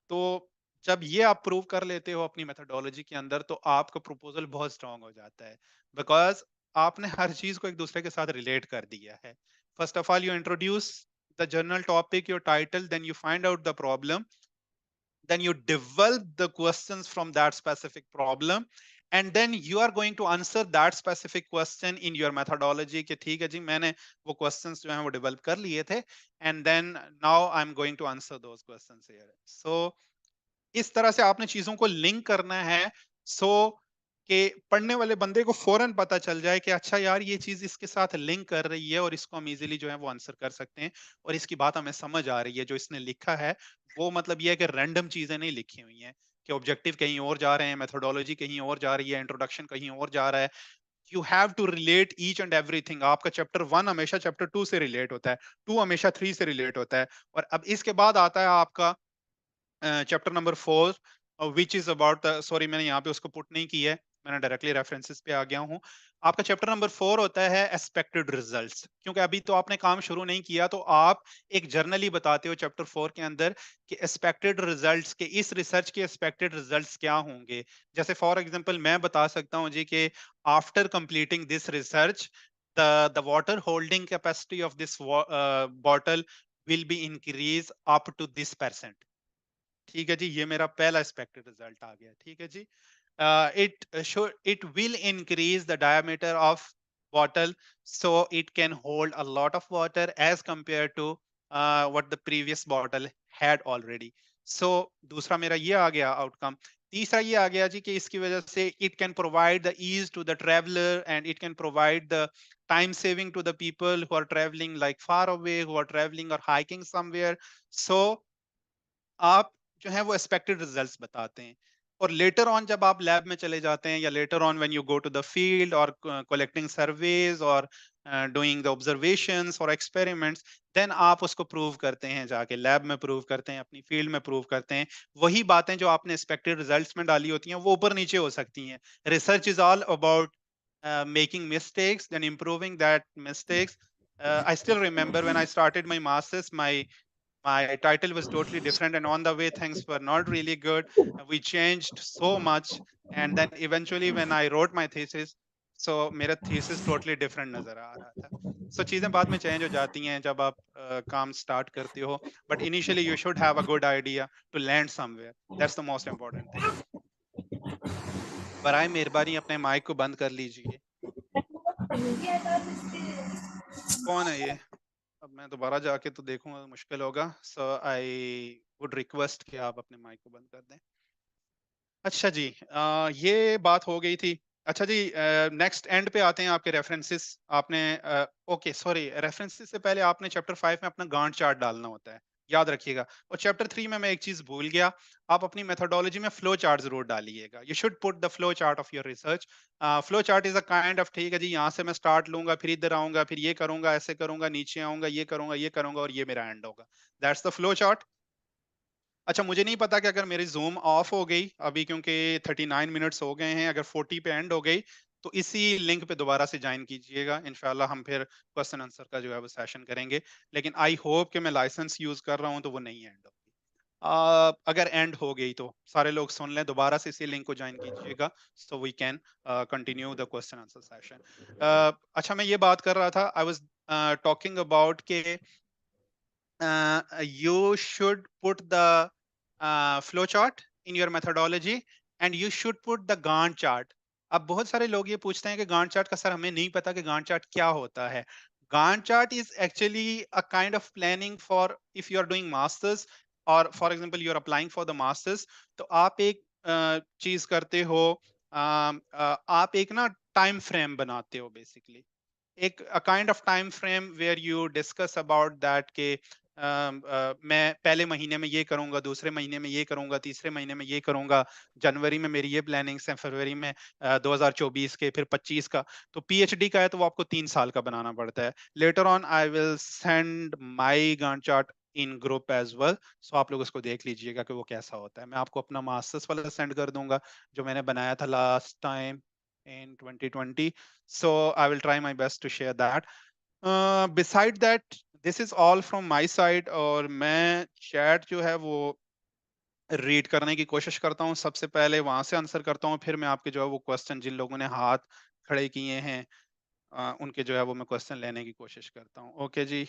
तो जब ये आप प्रूव कर लेते हो अपनी मेथोडोलॉजी के अंदर, तो आपका प्रपोजल बहुत स्ट्रांग हो जाता है, बिकॉज आपने हर चीज को एक दूसरे के साथ रिलेट कर दिया है. First of all you introduce the general topic, your title, then you find out the problem, then you develop the questions from that specific problem, and then you are going to answer that specific question in your methodology कि ठीक है जी, मैंने वो questions जो हैं वो develop कर लिए थे, and then now I'm going to answer those questions here. So इस तरह से आपने चीजों को लिंक करना है, सो कि पढ़ने वाले बंदे को फौरन पता चल जाए कि अच्छा यार, ये चीज इसके साथ लिंक कर रही है और इसको हम इजीली जो है वो आंसर कर सकते हैं, और इसकी बात हमें समझ आ रही है. जो इसने लिखा है वो मतलब ये है कि रैंडम चीजें नहीं लिखी हुई हैं कि ऑब्जेक्टिव कहीं और जा रहे हैं, मेथोडोलॉजी कहीं और जा रही है, इंट्रोडक्शन कहीं और जा रहा है. You have to relate each and everything. आपका चैप्टर 1 हमेशा चैप्टर 2 से रिलेट होता है, 2 हमेशा 3 से रिलेट होता है, और अब इसके बाद आता है आपका chapter number 4, which is about the, sorry मैंने यहाँ पे उसको पुट नहीं की है, मैंने डायरेक्टली रेफरेंसेस पे आ गया हूँ. आपका चैप्टर नंबर 4 होता है एक्सपेक्टेड रिजल्ट्स. क्योंकि अभी तो आपने काम शुरू नहीं किया, तो आप एक जर्नली बताते हो चैप्टर 4 के अंदर कि एक्सपेक्टेड रिजल्ट्स के, इस रिसर्च के एक्सपेक्टेड रिजल्ट्स क्या होंगे. जैसे फॉर एग्जांपल मैं बता सकता हूँ जी कि after completing this research, the water holding capacity of this bottle will be increased up to this percent. ठीक है जी, ये मेरा पहला एक्सपेक्टेड रिजल्ट आ गया. ठीक है जी, it will increase the diameter of bottle so it can hold a lot of water as compared to what the previous bottle had already. So दूसरा मेरा ये आ गया आउटकम. तीसरा ये आ गया जी कि इसकी वजह से it can provide the ease to the traveler and it can provide the time saving to the people who are traveling like far away, who are traveling or hiking somewhere. So आप जो है वो expected results बताते हैं, और later on जब आप lab में चले जाते हैं, या later on when you go to the field और कलेक्टिंग सर्वेज और डूइंग द ऑब्जर्वेशंस और एक्सपेरिमेंट्स, देन आप उसको प्रूव करते हैं, जाके लैब में प्रूव करते हैं, अपनी फील्ड में प्रूव करते हैं. वही बातें जो आपने एक्सपेक्टेड रिजल्ट्स में डाली होती हैं वो ऊपर नीचे हो सकती हैं. Research is all about making mistakes then improving that mistakes. I still remember when I started my masters, my title was totally different, and on the way things were not really good. We changed so much, and then eventually when I wrote my thesis, so मेरा thesis totally different नजर आ रहा था. सो चीजें बाद में change हो जाती हैं जब आप काम स्टार्ट करते हो, but initially you should have a good idea to land somewhere, that's the most important thing. बराए मेहरबानी अपने माइक को बंद कर लीजिए। कौन है ये? अब मैं दोबारा जाके तो देखूंगा, मुश्किल होगा। सो आई वुड रिक्वेस्ट कि आप अपने माइक को बंद कर दें। अच्छा जी, ये बात हो गई थी। अच्छा जी, नेक्स्ट एंड पे आते हैं आपके रेफरेंसेस। आपने ओके सॉरी, रेफरेंसेस से पहले आपने चैप्टर 5 में अपना गांट चार्ट डालना होता है, याद रखिएगा। और चैप्टर 3 में मैं एक चीज भूल गया, आप अपनी मेथोडोलॉजी में फ्लो चार्ट जरूर डालिएगा। You should put the flow chart of your research. Flow chart is a kind of, ठीक है जी, यहाँ से मैं स्टार्ट लूंगा, फिर इधर आऊंगा, फिर ये करूंगा, ऐसे करूंगा, नीचे आऊंगा, ये करूंगा और ये मेरा एंड होगा। That's the flow chart. अच्छा, मुझे नहीं पता कि अगर मेरी जूम ऑफ हो गई अभी, क्योंकि 39 मिनट्स हो गए हैं, अगर 40 पे एंड हो गई तो इसी लिंक पे दोबारा से ज्वाइन कीजिएगा। इंशाल्लाह हम फिर क्वेश्चन आंसर का जो है वो सेशन करेंगे। लेकिन आई होप कि मैं लाइसेंस यूज कर रहा हूँ तो वो नहीं एंड होगी। अगर एंड हो गई तो सारे लोग सुन लें, दोबारा से इसी लिंक को ज्वाइन कीजिएगा, so we can continue the question answer session. अच्छा, मैं ये बात कर रहा था, आई वाज टॉकिंग अबाउट के you should put the flow chart in your methodology and you should put the Gantt chart. अब बहुत सारे लोग ये पूछते हैं कि Gantt chart का सर हमें नहीं पता कि Gantt chart क्या होता है। Gantt chart is actually a kind of planning for if you are doing masters or for example you are applying for the masters। तो आप एक चीज करते हो, आप एक ना टाइम फ्रेम बनाते हो बेसिकली, एक kind of time frame where you discuss about that के मैं पहले महीने में ये करूंगा, दूसरे महीने में ये करूंगा, तीसरे महीने में ये करूंगा, जनवरी में मेरी ये प्लानिंग्स हैं, फरवरी में 2024 के, फिर 25 का। तो पीएचडी का है तो वो आपको 3 साल का बनाना पड़ता है। Later on I will send my Gantt chart in group as well, so आप लोग उसको देख लीजिएगा कि वो कैसा होता है। मैं आपको अपना मास्टर्स वाला सेंड कर दूंगा जो मैंने बनाया था last time in 2020, so I will try my best to share that. Beside that, this is all from my side, और मैं चैट जो है वो रीड करने की कोशिश करता हूँ, सबसे पहले वहां से आंसर करता हूँ, फिर मैं आपके जो है वो क्वेश्चन जिन लोगों ने हाथ खड़े किए हैं उनके जो है वो मैं क्वेश्चन लेने की कोशिश करता हूँ। Okay ji,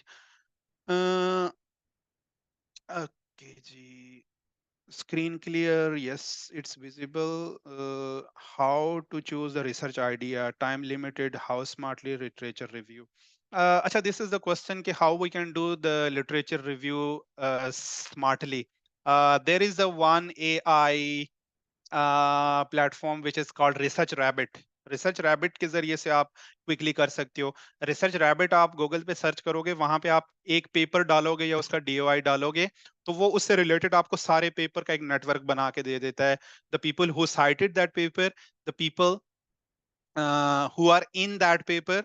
okay ji, screen clear, yes, it's visible. How to choose the research idea, time limited, how smartly literature review. Acha, this is the question ki how we can do the literature review smartly. There is the one AI platform which is called research rabbit. Research rabbit के जरिए से आप quickly कर सकते हो। Research rabbit आप Google पे search करोगे, वहां पे आप एक पेपर डालोगे या उसका डीओआई डालोगे तो वो उससे रिलेटेड आपको सारे पेपर का एक नेटवर्क बना के दे देता है। The people who cited that paper, the people who are in that paper,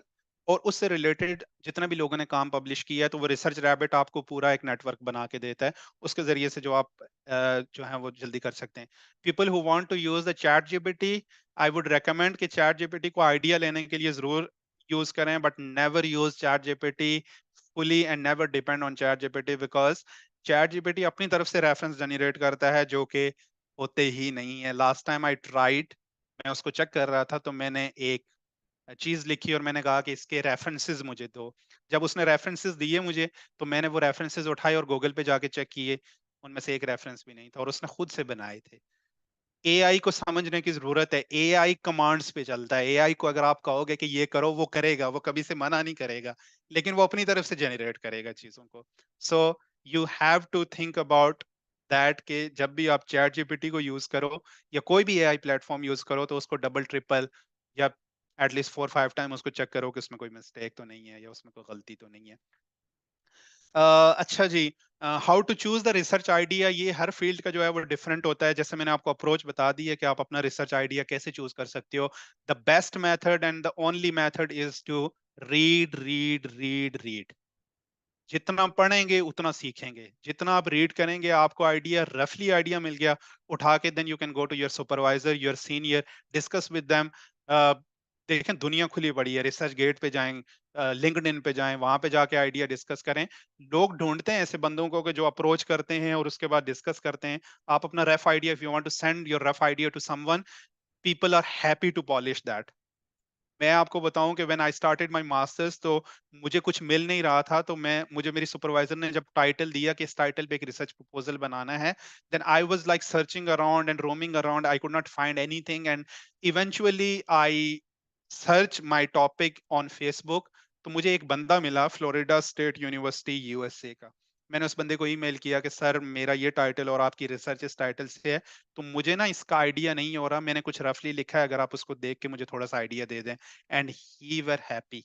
और उससे रिलेटेड जितना भी लोगों ने काम पब्लिश किया है, तो वो रिसर्च रैबिट आपको पूरा एक नेटवर्क बना के देता है। उसके जरिए से जो आप जो है वो जल्दी कर सकते हैं। People who want to use the chat GPT, I would recommend कि चैट जीपीटी को आइडिया लेने के लिए जरूर यूज करें, but never use chat GPT fully and never depend on chat GPT, because chat GPT अपनी तरफ से रेफरेंस जनरेट करता है जो कि होते ही नहीं है। लास्ट टाइम आई ट्राइड, मैं उसको चेक कर रहा था तो मैंने एक चीज लिखी और मैंने कहा कि इसके रेफरेंसेस मुझे दो। जब उसने रेफरेंसेस दिए मुझे तो मैंने वो रेफरेंसेस उठाए और गूगल पे जाके चेक किए, उनमें से एक रेफरेंस भी नहीं था, और उसने खुद से बनाए थे। एआई को समझने की जरूरत है, एआई कमांड्स पे चलता है। एआई को अगर आप कहोगे कि ये करो वो करेगा, वो कभी से मना नहीं करेगा, लेकिन वो अपनी तरफ से जनरेट करेगा चीजों को। So you have to think about that के जब भी आप चैट जीपीटी को यूज करो या कोई भी एआई प्लेटफॉर्म यूज करो तो उसको डबल ट्रिपल या एटलीस्ट 4-5 टाइम उसको चेक करो कि उसमें कोई मिस्टेक तो नहीं है या उसमें कोई गलती तो नहीं है। अच्छा जी, how to choose the research idea, ये हर फील्ड का जो है वो डिफरेंट होता है। जैसे मैंने आपको अप्रोच बता दी है कि आप अपना रिसर्च आइडिया कैसे चूज कर सकते हो। The best method and the only method is to read read read read. जितना पढ़ेंगे उतना सीखेंगे, जितना आप रीड करेंगे आपको आइडिया, रफली आइडिया मिल गया, उठा के then you can go to your supervisor, your senior, discuss with them. देखें दुनिया खुली पड़ी है, रिसर्च गेट पे जाएं, लिंक्डइन पे जाएं, वहां पे जाके आइडिया डिस्कस करें। लोग ढूंढते हैं ऐसे बंदों को कि जो अप्रोच करते हैं और उसके बाद डिस्कस करते हैं। आप अपना rough idea, if you want to send your rough idea to someone, people are happy to polish that. मैं आपको बताऊं कि when I started my masters, तो मुझे कुछ मिल नहीं रहा था, तो मुझे मेरी सुपरवाइजर ने जब टाइटल दिया कि इस टाइटल पे एक रिसर्च प्रपोजल बनाना है, then I was like searching around and roaming around, I could not find anything, and eventually I search my topic on Facebook. तो मुझे एक बंदा मिला फ्लोरिडा स्टेट यूनिवर्सिटी यूएसए का। मैंने उस बंदे को ईमेल किया कि सर मेरा ये टाइटल और आपकी रिसर्च इस टाइटल से है, तो मुझे ना इसका आइडिया नहीं हो रहा, मैंने कुछ रफली लिखा है, अगर आप उसको देख के मुझे थोड़ा सा आइडिया दे दें। And he were happy,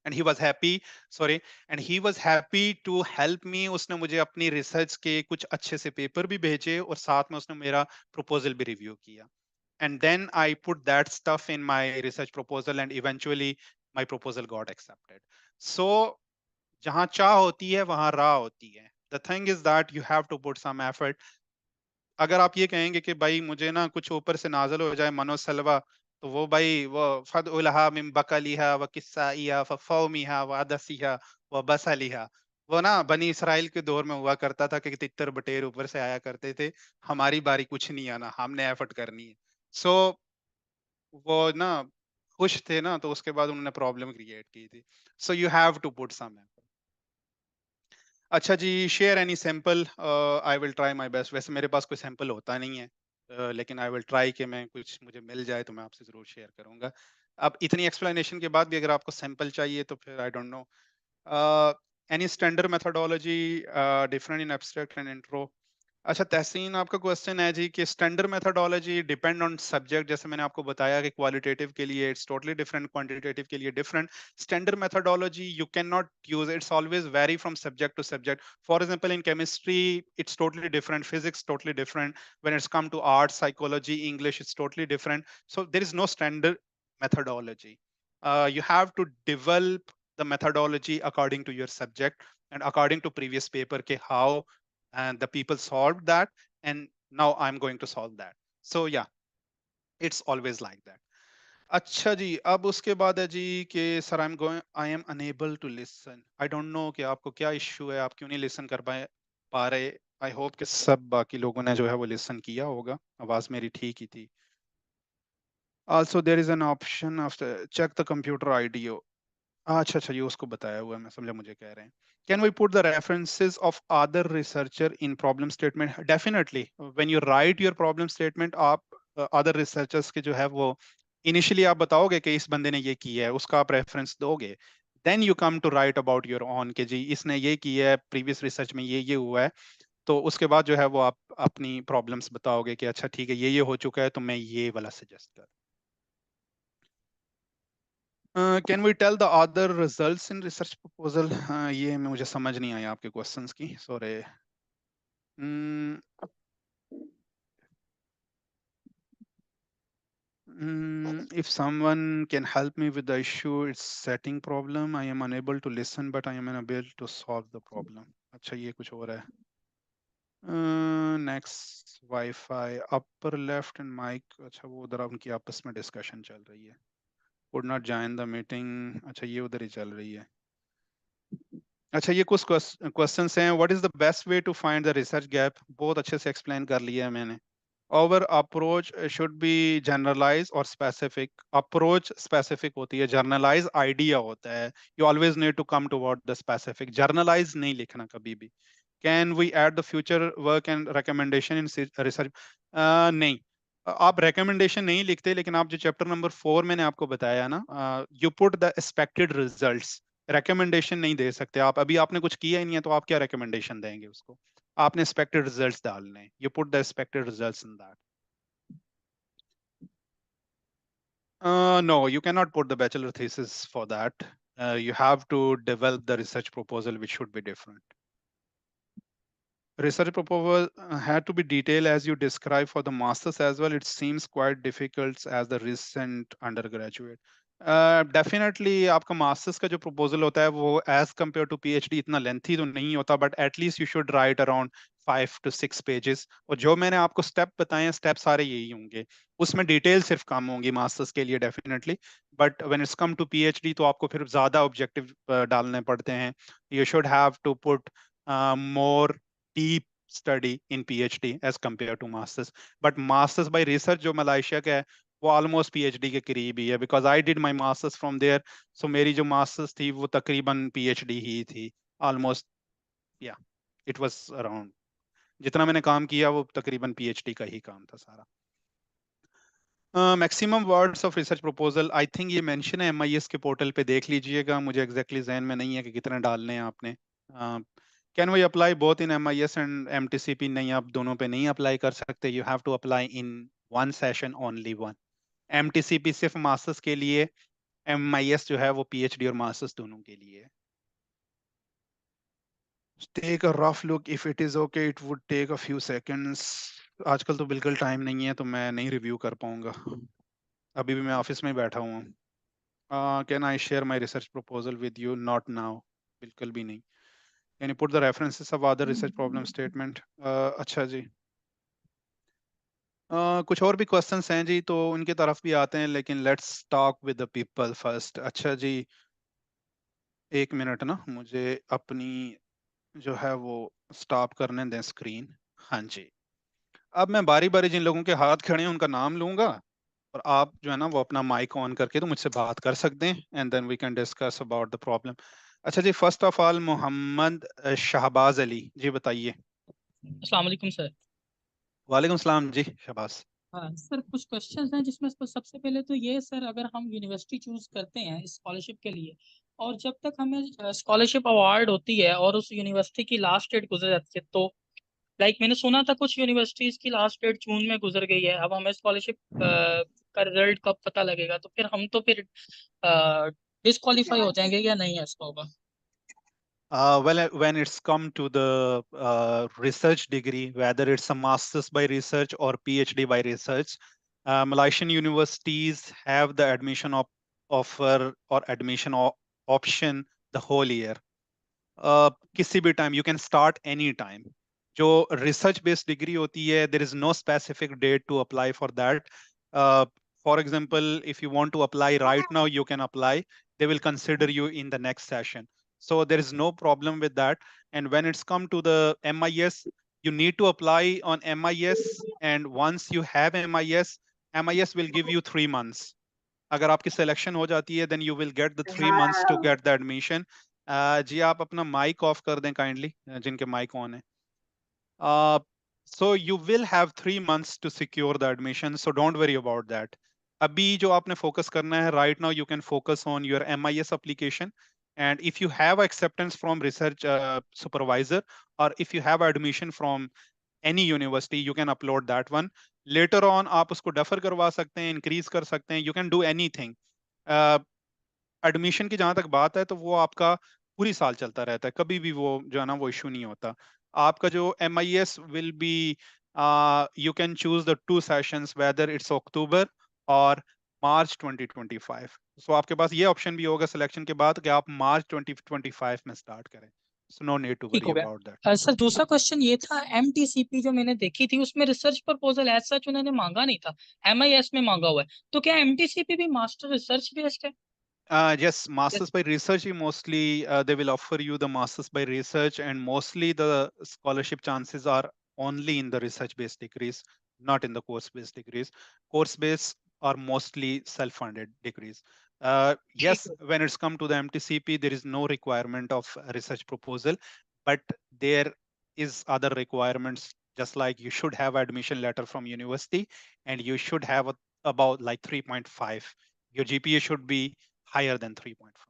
and he was happy, sorry, and he was happy to help me. उसने मुझे अपनी रिसर्च के कुछ अच्छे से पेपर भी भेजे और साथ में उसने मेरा प्रपोजल भी रिव्यू किया। And then I put that stuff in my research proposal, and eventually my proposal got accepted. So जहाँ चाह होती है वहां राह होती है। The thing is that you have to put some effort. अगर आप ये कहेंगे कि भाई मुझे ना कुछ ऊपर से नाजल हो जाए मनोसलवा, तो वो भाई वो फद उलहा मिन बकलिहा व किस्साइहा व फौमिहा व अदसिहा व बसलिहा, वो ना बनी इसराइल के दौर में हुआ करता था कि तितर बटेर ऊपर से आया करते थे। हमारी बारी कुछ नहीं आना, हमने एफर्ट करनी है। सो वो ना खुश थे ना, तो उसके बाद उन्होंने प्रॉब्लम क्रिएट की थी। So you have to put some effort. अच्छा जी, share any sample, I will try my best. वैसे मेरे पास कोई सैंपल होता नहीं है, लेकिन आई विल ट्राई कि मैं कुछ मुझे मिल जाए तो मैं आपसे जरूर शेयर करूंगा। अब इतनी एक्सप्लेनेशन के बाद भी अगर आपको सैंपल चाहिए तो फिर आई don't no, any standard methodology different in abstract and intro. अच्छा तहसीन, आपका क्वेश्चन है जी कि standard methodology depend on subject. जैसे मैंने आपको बताया कि क्वालिटेटिव के लिए इट्स टोटली डिफरेंट, क्वांटिटेटिव के लिए different. Standard methodology you can not use, it's always very from subject to subject. For example in chemistry it's totally different, physics totally different, when it's come to art psychology English it's totally different. So there is no standard methodology. You have to develop the methodology according to your subject and according to previous paper ke how and the people solved that, and now I'm going to solve that. So yeah, it's always like that. अच्छा जी, अब उसके बाद है जी कि sir I am unable to listen. I don't know कि आपको क्या इश्यू है, आप क्यों नहीं लिसन कर पा रहे। आई होप कि सब बाकी लोगों ने जो है वो लिसन किया होगा, आवाज मेरी ठीक ही थी। Also there is an option after check the computer idea. अच्छा अच्छा, ये उसको बताया हुआ है, मैं समझा मुझे कह रहे हैं। Can we put the references of other researcher in problem statement? Definitely, when you write your problem statement, आप अदर रिसर्चर्स के जो है वो इनिशियली आप बताओगे कि इस बंदे ने ये किया है, उसका आप रेफरेंस दोगे। Then you come to write about your own कि जी इसने ये किया है, प्रीवियस रिसर्च में ये हुआ है। तो उसके बाद जो है वो आप अपनी प्रॉब्लम्स बताओगे कि अच्छा ठीक है ये हो चुका है, तो मैं ये वाला सजेस्ट कर। Can we tell the other results in research proposal? ये मुझे समझ नहीं आया आपके क्वेश्चंस की, sorry. If someone can help me with the issue, it's setting problem. I am unable to listen, but I am unable to solve the problem. अच्छा ये कुछ और है। Next wifi upper left and mic, अच्छा वो उधर उनकी आपस में डिस्कशन चल रही है। Would not join the meeting, अच्छा ये उधर ही चल रही है। अच्छा ये कुछ क्वेश्चंस हैं। What is the best way to find the research gap? बहुत अच्छे से एक्सप्लेन कर लिया है मैंने। Our approach should be generalized or specific. Approach specific होती है, generalize idea होता है। You always need to come toward the specific. Generalize नहीं लिखना कभी भी। Can we add the future work and recommendation in research? नहीं, आप recommendation नहीं लिखते, लेकिन आप जो चैप्टर नंबर 4 मैंने आपको बताया ना, you put the expected results. recommendation नहीं दे सकते आप, अभी आपने कुछ किया ही नहीं है तो आप क्या recommendation देंगे उसको? आपने expected results डालने हैं। You put the expected results in that. No, you cannot put the bachelor thesis for that. You have to develop the research proposal, which should be different. Research proposal had to be detailed as you describe for the masters as well. It seems quite difficult as the recent undergraduate. Definitely आपका masters का जो proposal होता है वो as compared to PhD इतना lengthy तो नहीं होता, but at least you should write around 5 to 6 pages. और जो मैंने आपको step बताए हैं, step सारे यही होंगे। उसमें डिटेल सिर्फ कम होंगी मास्टर्स के लिए definitely, but when it's come to PhD तो आपको फिर ज्यादा ऑब्जेक्टिव डालने पड़ते हैं। You should have to put more deep study in PhD as compared to masters. But masters by research जो मलाइशिया का है वो ऑलमोस्ट पीएचडी के करीब ही है, because I did my masters from there. So मेरी जो मास्टर्स थी वो तकरीबन पीएचडी ही थी ऑलमोस्ट। या इट वाज अराउंड, जितना मैंने काम किया वो तकरीबन पीएचडी का ही काम था सारा। Maximum words of research proposal, I think ये मेंशन है एमआईएस के पोर्टल पे, देख लीजिएगा, मुझे एग्जैक्टली जहन में नहीं है कि कितने डालने हैं आपने। Can we apply both in MIS and MTCP? नहीं, आप दोनों पे नहीं अप्लाई कर सकते, you have to apply in one session only one. MTCP सिर्फ मास्टर्स के लिए, एमआईएस जो है वो पीएचडी और मास्टर्स दोनों के लिए है। Take a rough look, if it is okay it would take a few seconds. आजकल तो बिल्कुल टाइम नहीं है, तो मैं नहीं रिव्यू कर पाऊंगा, अभी भी मैं ऑफिस में बैठा हुआ हूँ। Can I share my research proposal with you? Not now, बिल्कुल भी नहीं। Can you put the references of other research problem statement? अच्छा जी। कुछ और भी क्वेश्चंस हैं जी, तो उनकी तरफ भी आते हैं, लेकिन let's talk with the people first. अच्छा जी, एक मिनट ना, मुझे अपनी जो है वो स्टॉप करने दें स्क्रीन। हाँ जी, अब मैं बारी बारी जिन लोगों के हाथ खड़े हैं उनका नाम लूंगा, और आप जो है ना वो अपना माइक ऑन करके तो मुझसे बात कर सकते हैं, and then we can discuss about the problem. अच्छा जी, first of all Mohammad Shahbaz Ali ji, बताइए। अस्सलाम वालेकुम सर। वालेकुम सलाम जी शहबाज। हाँ सर, कुछ क्वेश्चंस हैं जिसमें सबसे पहले तो ये सर, अगर हम यूनिवर्सिटी चूज करते हैं स्कॉलरशिप के लिए, और जब तक हमें स्कॉलरशिप अवार्ड होती है और उस यूनिवर्सिटी की लास्ट डेट गुजर जाती है, तो लाइक मैंने सुना था कुछ यूनिवर्सिटीज की लास्ट डेट जून में गुजर गई है, अब हमें स्कॉलरशिप का रिजल्ट कब पता लगेगा? तो फिर हम तो फिर डिस्qualify हो जाएंगे या नहीं, ऐसा होगा? Well, when it's come to the research degree, whether it's a master's by research or PhD by research, Malaysian universities have the admission offer or admission option the whole year. किसी भी time, you can start any time. जो research based degree होती है, there is no specific date to apply for that. For example, if you want to apply right now, you can apply, they will consider you in the next session, so there is no problem with that. And when it's come to the MIS, you need to apply on MIS, and once you have MIS will give you 3 months. अगर आपकी selection हो जाती है, then you will get the 3 months to get the admission. जी, आप अपना mic off कर दें kindly, जिनके माइक ऑन है। So you will have 3 months to secure the admission, so don't worry about that. अभी जो आपने फोकस करना है, right now you can focus on your MIS application, and if you have acceptance from research supervisor, or if you have admission from any university, you can upload that one. Later on आप उसको defer करवा सकते हैं, increase कर सकते हैं, you can do anything. Admission की जहां तक बात है, तो वो आपका पूरी साल चलता रहता है, कभी भी वो जो है ना वो इशू नहीं होता। आपका जो MIS will be, you can choose the 2 sessions, whether it's October और मार्च 2025। सो आपके पास ये ऑप्शन भी होगा सिलेक्शन के बाद कि आप मार्च 2025 में स्टार्ट करें। सो नो नीड टू ठीक वरी हो गया। About that. सर, दूसरा क्वेश्चन ये था, एमटीसीपी जो मैंने देखी थी उसमें रिसर्च प्रपोजल एज सच उन्होंने मांगा नहीं था, एमआईएस में मांगा हुआ है, तो क्या एमटीसीपी भी मास्टर रिसर्च बेस्ड है? Yes, Yes. masters by research, mostly they will offer you the masters by research, and mostly the scholarship chances are only in the research based degrees, not in the course based degrees. Course based are mostly self funded degrees. ठीक Yes, है। when it's come to the MTCP, there is no requirement of a research proposal, but there is other requirements, just like you should have admission letter from university, and you should have about like 3.5. Your GPA should be higher than 3.5.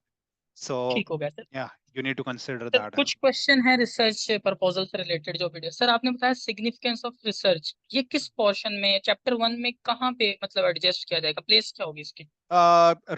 So ठीक हो गया sir. yeah, you need to consider sir, that. कुछ question है research proposal से related जो video sir आपने बताया, significance of research, ये किस पोर्शन में, चैप्टर 1 में कहाँ पे मतलब एडजस्ट किया जाएगा, प्लेस क्या होगी इसकी?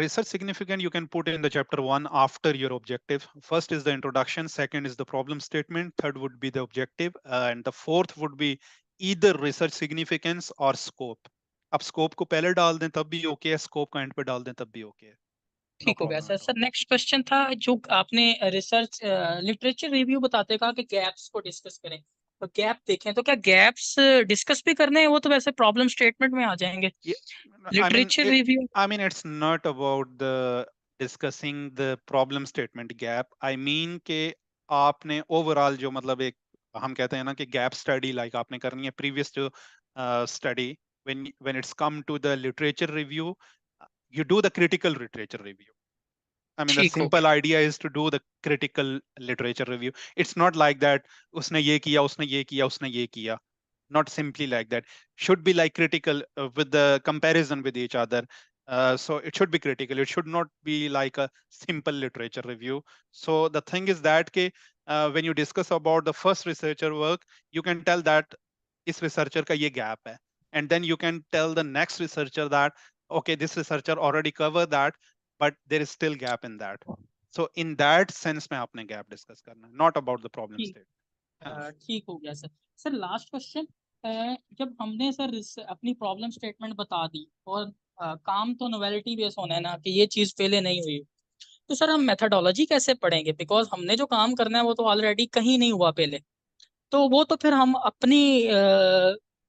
Research significant you can put in the chapter 1 after your objective. First is the introduction, second is the problem statement, third would be the objective, and the fourth would be either research significance or scope. आप scope को पहले डाल दें तब भी okay है, scope को end पे डाल दें तब भी ओके है, no ठीक हो गया problem sir. at all. Sir, next question था, जो आपने रिसर्च लिटरेचर रिव्यू बताते कहा कि गैप्स को डिस्कस करें, तो गैप देखें, तो क्या गैप्स डिस्कस भी करने हैं? वो तो वैसे प्रॉब्लम स्टेटमेंट में आ जाएंगे। Yeah, literature review. I mean, it's not about the discussing the problem statement gap. I mean कि आपने overall जो मतलब एक हम कहते हैं ना कि gap study like आपने करनी है previous जो study when it's come to the literature review, you do the critical literature review. I mean, the ठीक हो simple गया idea is to do the critical literature review. It's not like that. उसने ये किया, उसने ये किया, उसने ये किया. Not simply like that. Should be like critical with the comparison with each other. So it should be critical. It should not be like a simple literature review. So the thing is that when you discuss about the first researcher work, you can tell that इस researcher का ये gap है. And then you can tell the next researcher that, okay, this researcher already covered that, but there is still gap in that. So in that sense में आपने gap discuss करना, not about the problem ठीक state. ठीक हो गया sir sir last question जब हमने sir अपनी प्रॉब्लम स्टेटमेंट बता दी और काम तो नोवेलिटी बेस होना है ना कि ये चीज पहले नहीं हुई तो सर हम मेथडोलॉजी कैसे पढ़ेंगे बिकॉज हमने जो काम करना है वो तो ऑलरेडी कहीं नहीं हुआ पहले तो वो तो फिर हम अपनी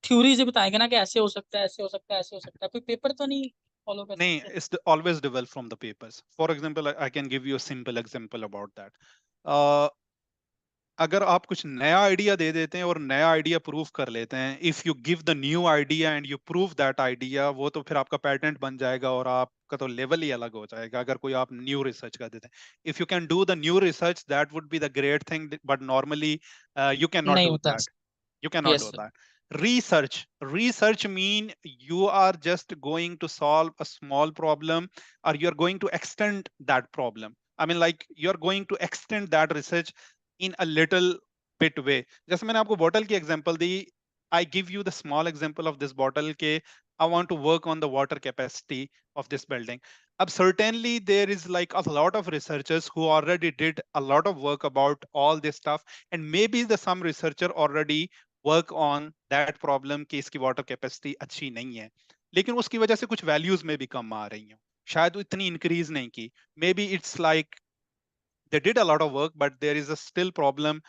थ्योरी से बताएंगे ना कि ऐसे हो सकता है ऐसे हो सकता है ऐसे हो सकता है कोई पेपर तो नहीं फॉलो कर नहीं, सकते it's always developed from the papers. For example, I can give you a simple example about that. अगर आप कुछ नया आइडिया दे देते हैं और नया आइडिया प्रूव कर लेते हैं, if you give the new idea and you prove that idea, वो तो फिर आपका पेटेंट बन जाएगा और आपका तो लेवल ही अलग हो जाएगा अगर कोई आप न्यू रिसर्च कर देते हैं. If you can do the new research, that would be the great thing, but normally you can not नहीं डू होता that. You cannot yes do sir that. Research mean you are just going to solve a small problem, or you're going to extend that problem. I mean, like you're going to extend that research in a little bit way. जैसे मैंने आपको bottle की example the, I give you the small example of this bottle के I want to work on the water capacity of this building. Certainly there is like a lot of researchers who already did a lot of work about all this stuff, and maybe some researcher already work on that problem कि इसकी water capacity अच्छी नहीं है, लेकिन उसकी वजह से कुछ values में भी कम आ रही हैं, शायद इतनी increase नहीं की. Maybe it's like they did a lot of work, but there is a still problem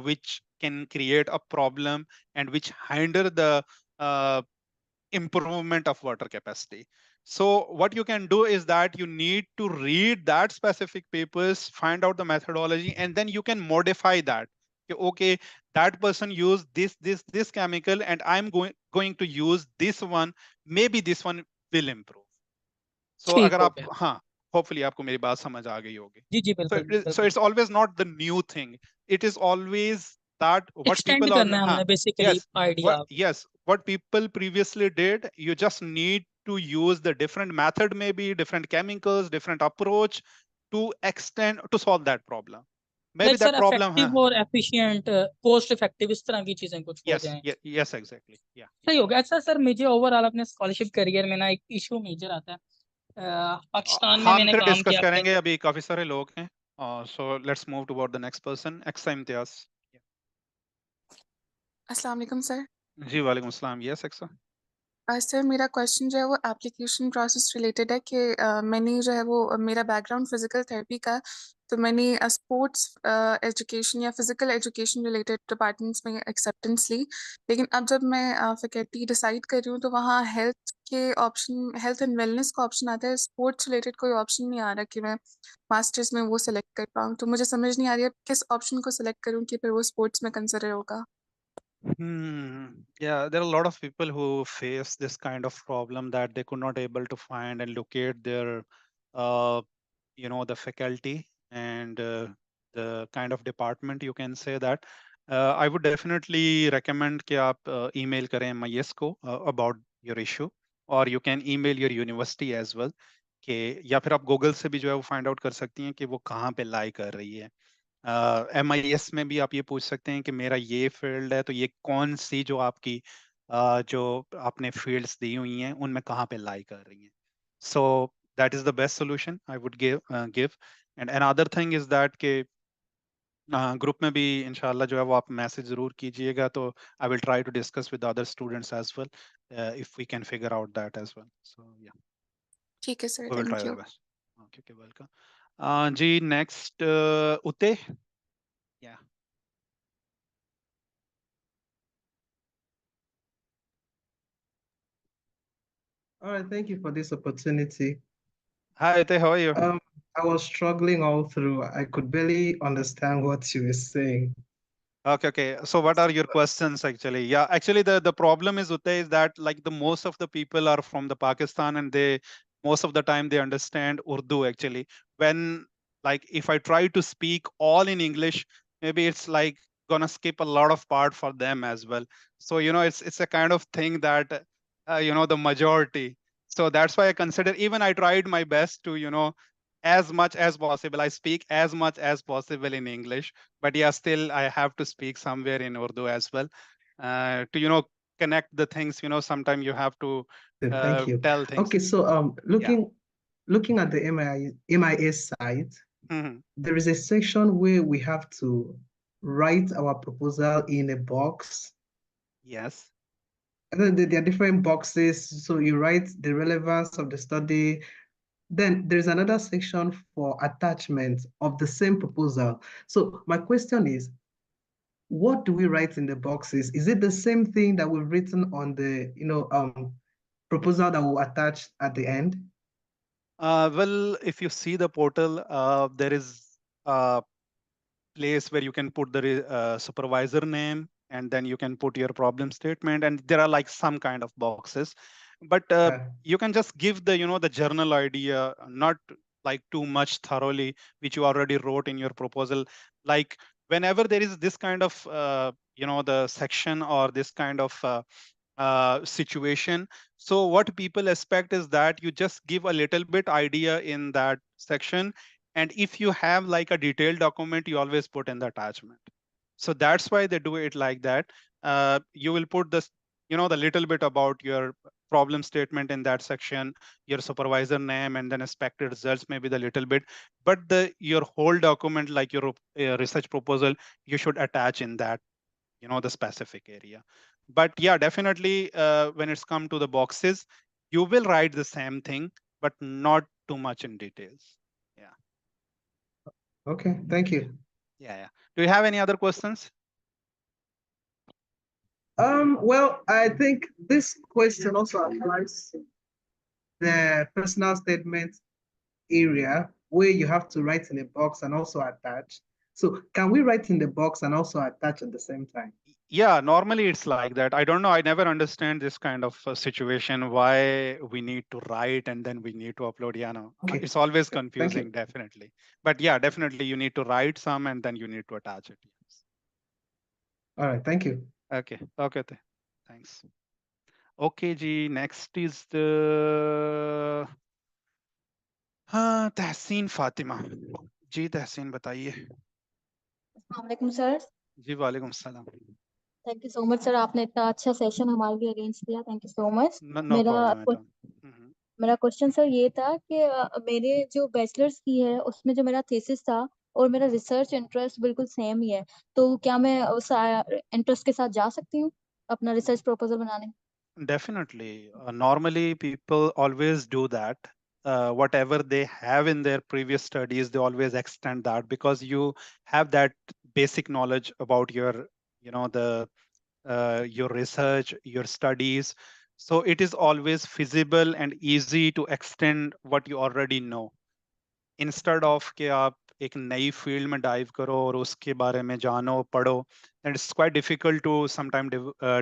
which can create a problem and which hinder the uh, improvement of water capacity. So what you can do is that you need to read that specific papers, find out the methodology, and then you can modify that. Okay, that person used this chemical, and I'm going to use this one. Maybe this one will improve. So ठीक अगर हो आप, गया हाँ, hopefully आपको मेरी बात समझ आ गई होगी. जी जी So बिल्कुल so बिल्कुल it's always not the new thing. It is always that what extend people are, करना है हमने basically yes, idea what people previously did. You just need to use the different method, maybe different chemicals, different approach to extend to solve that problem. Maybe like sir that problem, effective और efficient cost effective इस तरह की चीजें कुछ हो yes, जाएं yes, exactly, yeah. सही हो गया अच्छा सर मुझे ओवरऑल अपने स्कॉलरशिप करियर में ना एक इशू मेजर आता है पाकिस्तान में हम मैंने फिर काम डिस्कस किया अपने करेंगे, अभी काफी सारे लोग हैं. So let's move toward the next person. एक्सा इम्तियाज. अस्सलाम वालेकुम सर जी वालेकुम अस्सलाम. यस एक्सा. सर मेरा क्वेश्चन जो है वो एप्लीकेशन प्रोसेस रिलेटेड है कि मैंने जो है वो मेरा बैकग्राउंड फिजिकल थेरेपी का तो मैंने स्पोर्ट्स एजुकेशन या फिजिकल एजुकेशन रिलेटेड डिपार्टमेंट्स में एक्सेप्टेंस ली लेकिन अब जब मैं फैकल्टी डिसाइड कर रही हूँ तो वहाँ हेल्थ के ऑप्शन हेल्थ एंड वेलनेस का ऑप्शन आता है स्पोर्ट्स रिलेटेड कोई ऑप्शन नहीं आ रहा कि मैं मास्टर्स में वो सिलेक्ट कर पाऊँ तो मुझे समझ नहीं आ रही है किस ऑप्शन को सिलेक्ट करूँ कि फिर वो स्पोर्ट्स में कंसिडर होगा. Yeah, there are a lot of people who face this kind of problem that they could not able to find and locate their, the faculty and the kind of department, you can say that. I would definitely recommend कि आप email करें MIS को about your issue, or you can email your university as well. कि या फिर आप Google से भी जो है वो फाइंड आउट कर सकती हैं कि वो कहाँ पे लाई कर रही है. MIS में भी आप ये पूछ सकते हैं कि मेरा ये फील्ड है, तो ये कौन सी जो आपकी जो आपने फील्ड्स दी हुई हैं उनमें कहाँ पे लाई कर रही हैं. So that is the best solution I would give. And another thing is that के ग्रुप में भी इंशाल्लाह जो है वो आप मैसेज जरूर कीजिएगा, तो I will try to discuss with other students as well if we can figure out that as well. So yeah, ठीक है sir we will try thank our you. Best. Okay, welcome. जी next उते. Yeah. All right, thank you for this opportunity. Hi Ute, how are you? I was struggling all through. I could barely understand what you were saying. Okay. So what are your questions actually? Yeah, actually the problem is, Uday, is that like the most of the people are from the Pakistan, and they most of the time they understand Urdu actually. When like if I try to speak all in English, maybe it's like gonna skip a lot of part for them as well. So it's a kind of thing that the majority. So that's why I consider, even I tried my best to as much as possible. I speak as much as possible in English, but yeah, still I have to speak somewhere in Urdu as well, to connect the things. Sometimes you have to Thank you. tell things. Okay, so Yeah. looking at the MIS site, Mhm. there is a section where we have to write our proposal in a box. Yes. And then there are different boxes. So you write the relevance of the study. Then there's another section for attachment of the same proposal. So my question is, what do we write in the boxes? Is it the same thing that we've written on the proposal that we'll attach at the end? Well, if you see the portal, there is a place where you can put the supervisor name, and then you can put your problem statement, and there are like some kind of boxes. But Yeah. you can just give the the journal idea, not like too much thoroughly, which you already wrote in your proposal. Like whenever there is this kind of the section or this kind of situation, so what people expect is that you just give a little bit idea in that section, and if you have like a detailed document, you always put in the attachment. So that's why they do it like that. You will put this, the little bit about your problem statement in that section, your supervisor name, and then expected results, maybe the little bit. But your whole document, like your research proposal, you should attach in that, the specific area. But yeah, definitely, when it's come to the boxes, you will write the same thing, but not too much in details. Yeah. Okay, thank you. Yeah. Do you have any other questions? Well, I think this question also applies to the personal statement area where you have to write in a box and also attach. So can we write in the box and also attach at the same time? Yeah, normally it's like that. I don't know. I never understand this kind of situation, why we need to write and then we need to upload. Yeah, no, Okay. it's always Thank you. confusing, definitely. But yeah, definitely you need to write some and then you need to attach it. Yes. All right, thank you. Okay. Okay. Thanks. Okay, G. Next is the तहसीन फातिमा. जी तहसीन बताइए. वालेकुम sir. जी वालेकुम सलाम. Thank you so much sir, आपने इतना अच्छा session हमारे लिए अरेंज किया, thank you so much. No मेरा problem at all. मेरा क्वेश्चन सर ये था कि मेरे जो बैचलर्स की है उसमें जो मेरा थीसिस था और मेरा रिसर्च इंटरेस्ट बिल्कुल सेम ही है, तो क्या मैं उस इंटरेस्ट के साथ जा सकती हूँ अपना रिसर्च प्रपोजल बनाने? Definitely. Normally, people always do that. Whatever they have in their previous studies, they always extend that, because you have that basic knowledge about your, your research, your studies. So it is always feasible and easy to extend what you already know. Instead of कि आप एक नई field में dive करो और उसके बारे में जानो, पढ़ो, and it's quite difficult to sometimes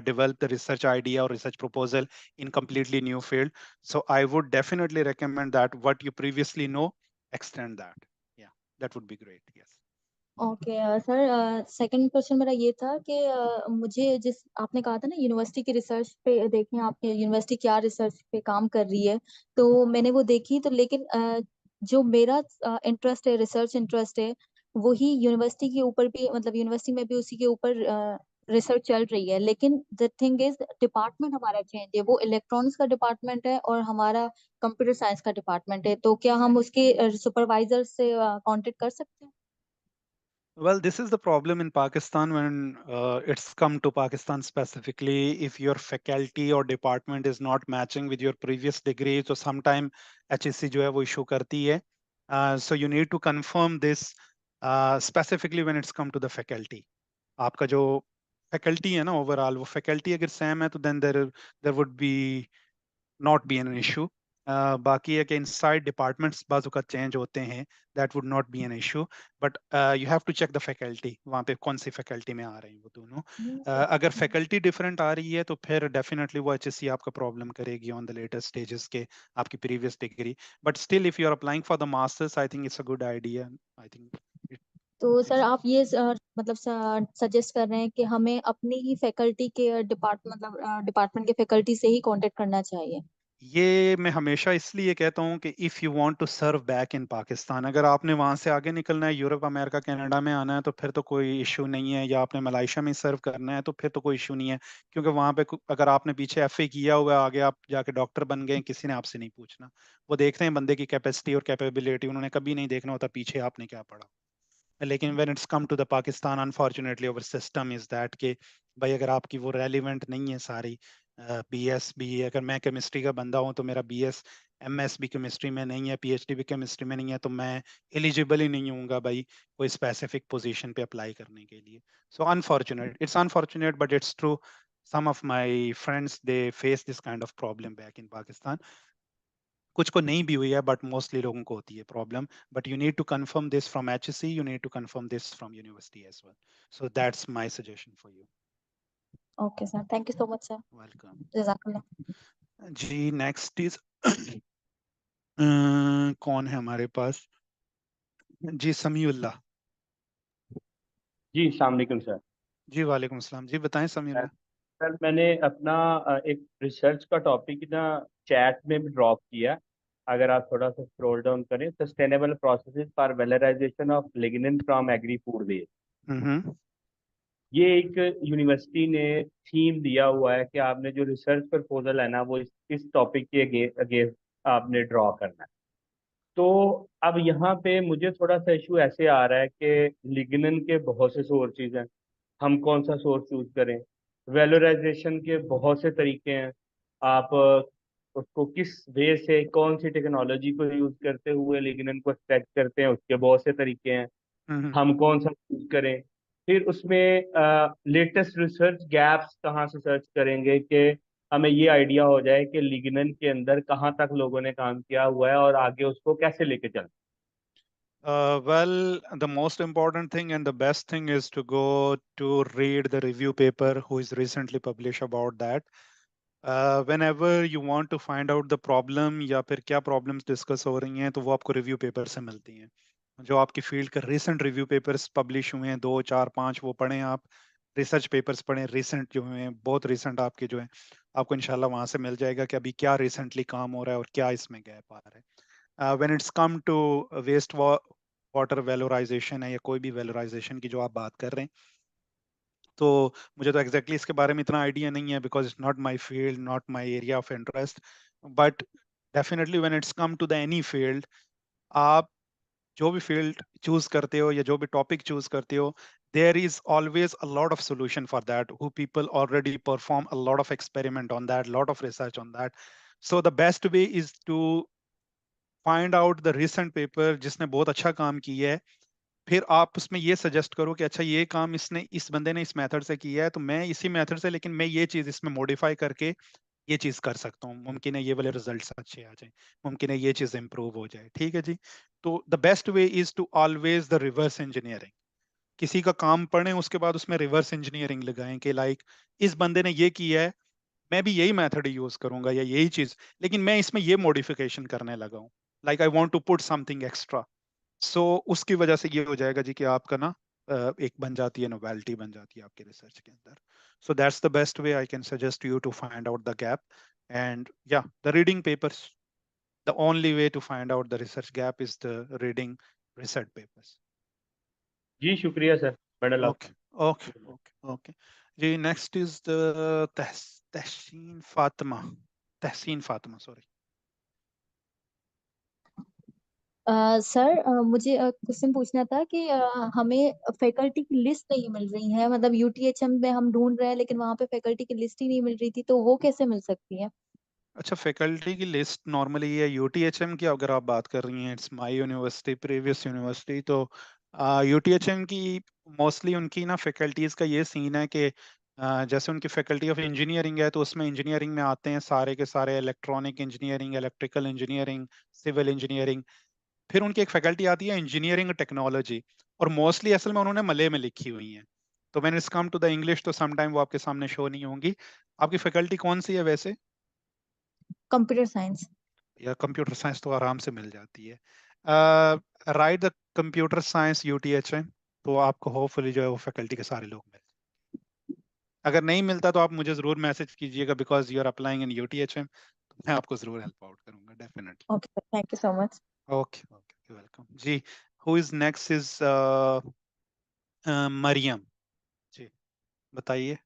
develop the research idea or research proposal in completely new field. So I would definitely recommend that what you previously know, extend that. Yeah, that would be great. Yes. Okay sir, second question मेरा ये था कि मुझे जिस आपने कहा था ना यूनिवर्सिटी की रिसर्च पे देखें, आपकी यूनिवर्सिटी क्या रिसर्च पे काम कर रही है, तो मैंने वो देखी, तो लेकिन जो मेरा इंटरेस्ट है, रिसर्च इंटरेस्ट है, वही यूनिवर्सिटी के ऊपर भी, मतलब यूनिवर्सिटी में भी उसी के ऊपर रिसर्च चल रही है, लेकिन द थिंग इज डिपार्टमेंट हमारा चेंज है, वो इलेक्ट्रॉनिक्स का डिपार्टमेंट है और हमारा कंप्यूटर साइंस का डिपार्टमेंट है, तो क्या हम उसके सुपरवाइजर से कांटेक्ट कर सकते हैं? Well, this is the problem in Pakistan when it's come to Pakistan specifically. If your faculty or department is not matching with your previous degree, so sometime HSC जो है वो issue करती है. So you need to confirm this specifically when it's come to the faculty. आपका जो faculty है ना overall, वो faculty अगर same है तो then there would be not be an issue. बाकी है कि इनसाइड डिपार्टमेंट्स बाजू का चेंज होते हैं, that would not be an issue, but you have to check the faculty, वहाँ पे कौन सी फैकल्टी में आ रही हैं वो दोनों। अगर फैकल्टी डिफरेंट आ रही है तो फिर डेफिनेटली वो HSC आपका प्रॉब्लम करेगी ऑन द लेटेस्ट स्टेजेस के आपकी previous degree, but still if you are applying for the masters I think it's a good idea. I think तो सर आप ये मतलब सजेस्ट कर रहे हैं कि हमें अपनी ही फैकल्टी के डिपार्टमेंट के फैकल्टी से ही कांटेक्ट करना चाहिए? ये मैं हमेशा इसलिए कहता हूँ कि if you want to serve back in Pakistan, अगर आपने वहाँ से आगे निकलना है, यूरोप, अमेरिका, कनाडा में आना है, तो फिर तो कोई इशू नहीं है, या आपने मलाइशिया में सर्व करना है तो फिर तो कोई इशू नहीं है, क्योंकि वहाँ पे अगर आपने पीछे FA किया हुआ है, आगे आप जाके डॉक्टर बन गए, किसी ने आपसे नहीं पूछना। वो देखते हैं बंदे की कैपेसिटी और कैपेबिलिटी, उन्होंने कभी नहीं देखना होता पीछे आपने क्या पढ़ा। लेकिन when it's come to the Pakistan, unfortunately our system is that के भाई अगर आपकी वो रेलिवेंट नहीं है सारी, BS भी, अगर मैं केमिस्ट्री का बंदा हूँ तो मेरा BS MS भी केमिस्ट्री में नहीं है, PhD भी केमिस्ट्री में नहीं है, तो मैं एलिजिबल ही नहीं हूँगा भाई कोई स्पेसिफिक पोजीशन पे अप्लाई करने के लिए। सो unfortunate, it's unfortunate but it's true, some of my friends they face this kind of problem back in Pakistan. कुछ को नहीं भी हुई है बट मोस्टली लोगों को होती है problem, but you need to confirm this from HSC, you need to confirm this from university as well, so that's my suggestion for you. Okay sir, thank you so much sir. Welcome जज़ाकल्लाह। जी। Next is कौन है हमारे पास? जी समीउल्लाह। जी अस्सलाम वालेकुम sir. जी वालेकुम अस्सलाम, जी बताएं समीउल्लाह। सर मैंने अपना एक रिसर्च का टॉपिक ना चैट में भी ड्रॉप किया, अगर आप थोड़ा सा स्क्रॉल डाउन करें, sustainable processes for valorization of lignin from agri food waste. Hmm ये एक यूनिवर्सिटी ने थीम दिया हुआ है कि आपने जो रिसर्च प्रपोजल है ना वो इस टॉपिक के अगेंस्ट आपने ड्रॉ करना है। तो अब यहाँ पे मुझे थोड़ा सा इशू ऐसे आ रहा है कि लिग्निन के बहुत से सोर्सेज हैं, हम कौन सा सोर्स चूज करें? वैलोराइजेशन के बहुत से तरीके हैं, आप उसको किस वे से कौन सी टेक्नोलॉजी को यूज करते हुए लिग्निन को एक्सट्रैक्ट करते हैं, उसके बहुत से तरीके हैं, हम्म हम कौन सा चूज करें? फिर उसमें लेटेस्ट रिसर्च गैप्स कहाँ से सर्च करेंगे कि हमें ये आइडिया हो जाए कि लिग्निन के अंदर कहाँ तक लोगों ने काम किया हुआ है और आगे उसको कैसे लेके चलें। Well, the most important thing and the best thing is to go to read the review paper who is recently published about that. Whenever you want to find out the problem या फिर क्या problems discuss हो रही हैं, तो वो आपको review paper से मिलती हैं। जो आपकी फील्ड के recent review papers publish हुए हैं, 2, 4, 5, वो पढ़ें आप। रिसर्च पेपर्स पढ़ें recent जो हुए हैं, बहुत recent आपके जो हैं, आपको इंशाल्लाह वहाँ से मिल जाएगा कि अभी क्या recently काम हो रहा है और क्या इसमें गैप आ रहा है। When it's come to waste water valorization है या कोई भी वेलोराइजेशन की जो आप बात कर रहे हैं, तो मुझे तो एग्जैक्टली इसके बारे में इतना आइडिया नहीं है because it's not my field, not my area of interest, but definitely when it's come to the any field, आप जो भी फील्ड चूज करते हो या जो भी टॉपिक चूज करते हो, there is always a lot of solution for that, who people already perform a lot of experiment on that, lot of research on that. So the best way is to find out the recent paper जिसने बहुत अच्छा काम किया है, फिर आप उसमें ये सजेस्ट करो कि अच्छा ये काम इसने, इस बंदे ने इस मेथड से किया है, तो मैं इसी मेथड से, लेकिन मैं ये चीज इसमें मॉडिफाई करके ये चीज कर सकता हूँ, मुमकिन है ये वाले रिजल्ट्स अच्छे आ जाए, मुमकिन है ये चीज इंप्रूव हो जाए। ठीक है जी। तो the best way is to always the reverse engineering. किसी का काम पढ़ें, उसके बाद उसमें रिवर्स इंजीनियरिंग लगाएं कि लाइक इस बंदे ने ये किया है, मैं भी यही मेथड यूज करूंगा या यही चीज, लेकिन मैं इसमें ये मॉडिफिकेशन करने लगा हूँ, like I want to put something extra. So उसकी वजह से ये हो जाएगा जी कि आपका ना एक बन जाती है, नोवेल्टी बन जाती है आपके रिसर्च के अंदर। So that's the best way I can suggest you to find out the gap, and yeah the reading papers, the only way to find out the research gap is the reading research papers. जी शुक्रिया sir, बड़ा लव। Okay okay okay okay जी। Next is the Tehseen Fatima, Tehseen Fatima, sorry. Sir मुझे question पूछना था कि हमें फैकल्टी की लिस्ट नहीं मिल रही है, मतलब UTHM में हम ढूंढ रहे हैं लेकिन वहाँ पे फैकल्टी की लिस्ट ही नहीं मिल रही थी, तो वो कैसे मिल सकती है? अच्छा, फैकल्टी की लिस्ट नॉर्मली ये UTHM की अगर आप बात कर रही हैं, it's my university, previous university, तो UTHM की मोस्टली उनकी ना फैकल्टीज का ये सीन है कि जैसे उनकी फैकल्टी ऑफ इंजीनियरिंग है तो उसमें इंजीनियरिंग में आते हैं सारे के सारे electronic engineering, electrical engineering, civil engineering. फिर उनकी एक फैकल्टी आती है इंजीनियरिंग टेक्नोलॉजी, और मोस्टली असल में उन्होंने मलय में लिखी हुई हैं। तो मैंने it's come to the English, तो समटाइम वो आपके सामने शो नहीं होंगी। आपकी फैकल्टी कौन सी है वैसे? Computer science. या कंप्यूटर साइंस तो आराम से मिल जाती है। Right the computer science UTHM, तो आपको होपफुली जो है वो फैकल्टी के सारे लोग मिल। अगर नहीं मिलता तो आप मुझे जरूर मैसेज कीजिएगा, because you are applying in UTHM, तो मैं आपको जरूर हेल्प आउट करूंगा definitely. Okay, thank you so much. Okay okay, welcome जी। Who is next is Mariam ji, बताइए।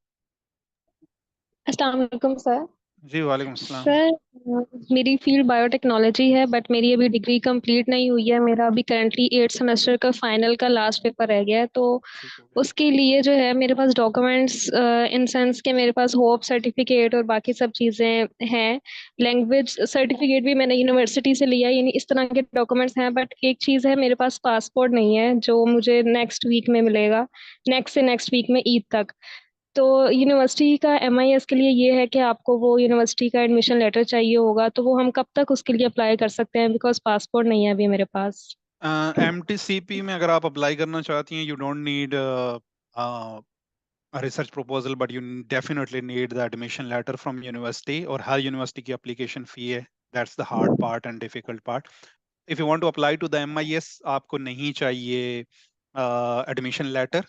अस्सलाम वालेकुम सर। जी वालेकुम अस्सलाम। सर मेरी फील्ड बायोटेक्नोलॉजी है, बट मेरी अभी डिग्री कंप्लीट नहीं हुई है। मेरा अभी करंटली 8th सेमेस्टर का फाइनल का लास्ट पेपर रह गया है, तो ठीक हो गया। उसके लिए जो है मेरे पास डॉक्यूमेंट्स इन सेंस के मेरे पास होप सर्टिफिकेट और बाकी सब चीज़ें हैं। लैंग्वेज सर्टिफिकेट भी मैंने यूनिवर्सिटी से लिया, यानी इस तरह के डॉक्यूमेंट्स हैं। बट एक चीज़ है, मेरे पास पासपोर्ट नहीं है, जो मुझे नेक्स्ट वीक में मिलेगा, नेक्स्ट से नेक्स्ट वीक में ईद तक। तो यूनिवर्सिटी का MIS के लिए ये है कि आपको वो यूनिवर्सिटी का एडमिशन लेटर चाहिए होगा, तो वो हम कब तक उसके लिए अप्लाई कर सकते हैं, बिकॉज पासपोर्ट नहीं है अभी मेरे पास। MTCP में अगर आप अप्लाई करना चाहती हैं, you don't need research proposal, but you definitely need the admission letter from university, और हर यूनिवर्सिटी की एप्लीकेशन फी है। That's the hard part and difficult part. If you want to apply to the MIS, आपको नहीं चाहिए admission letter.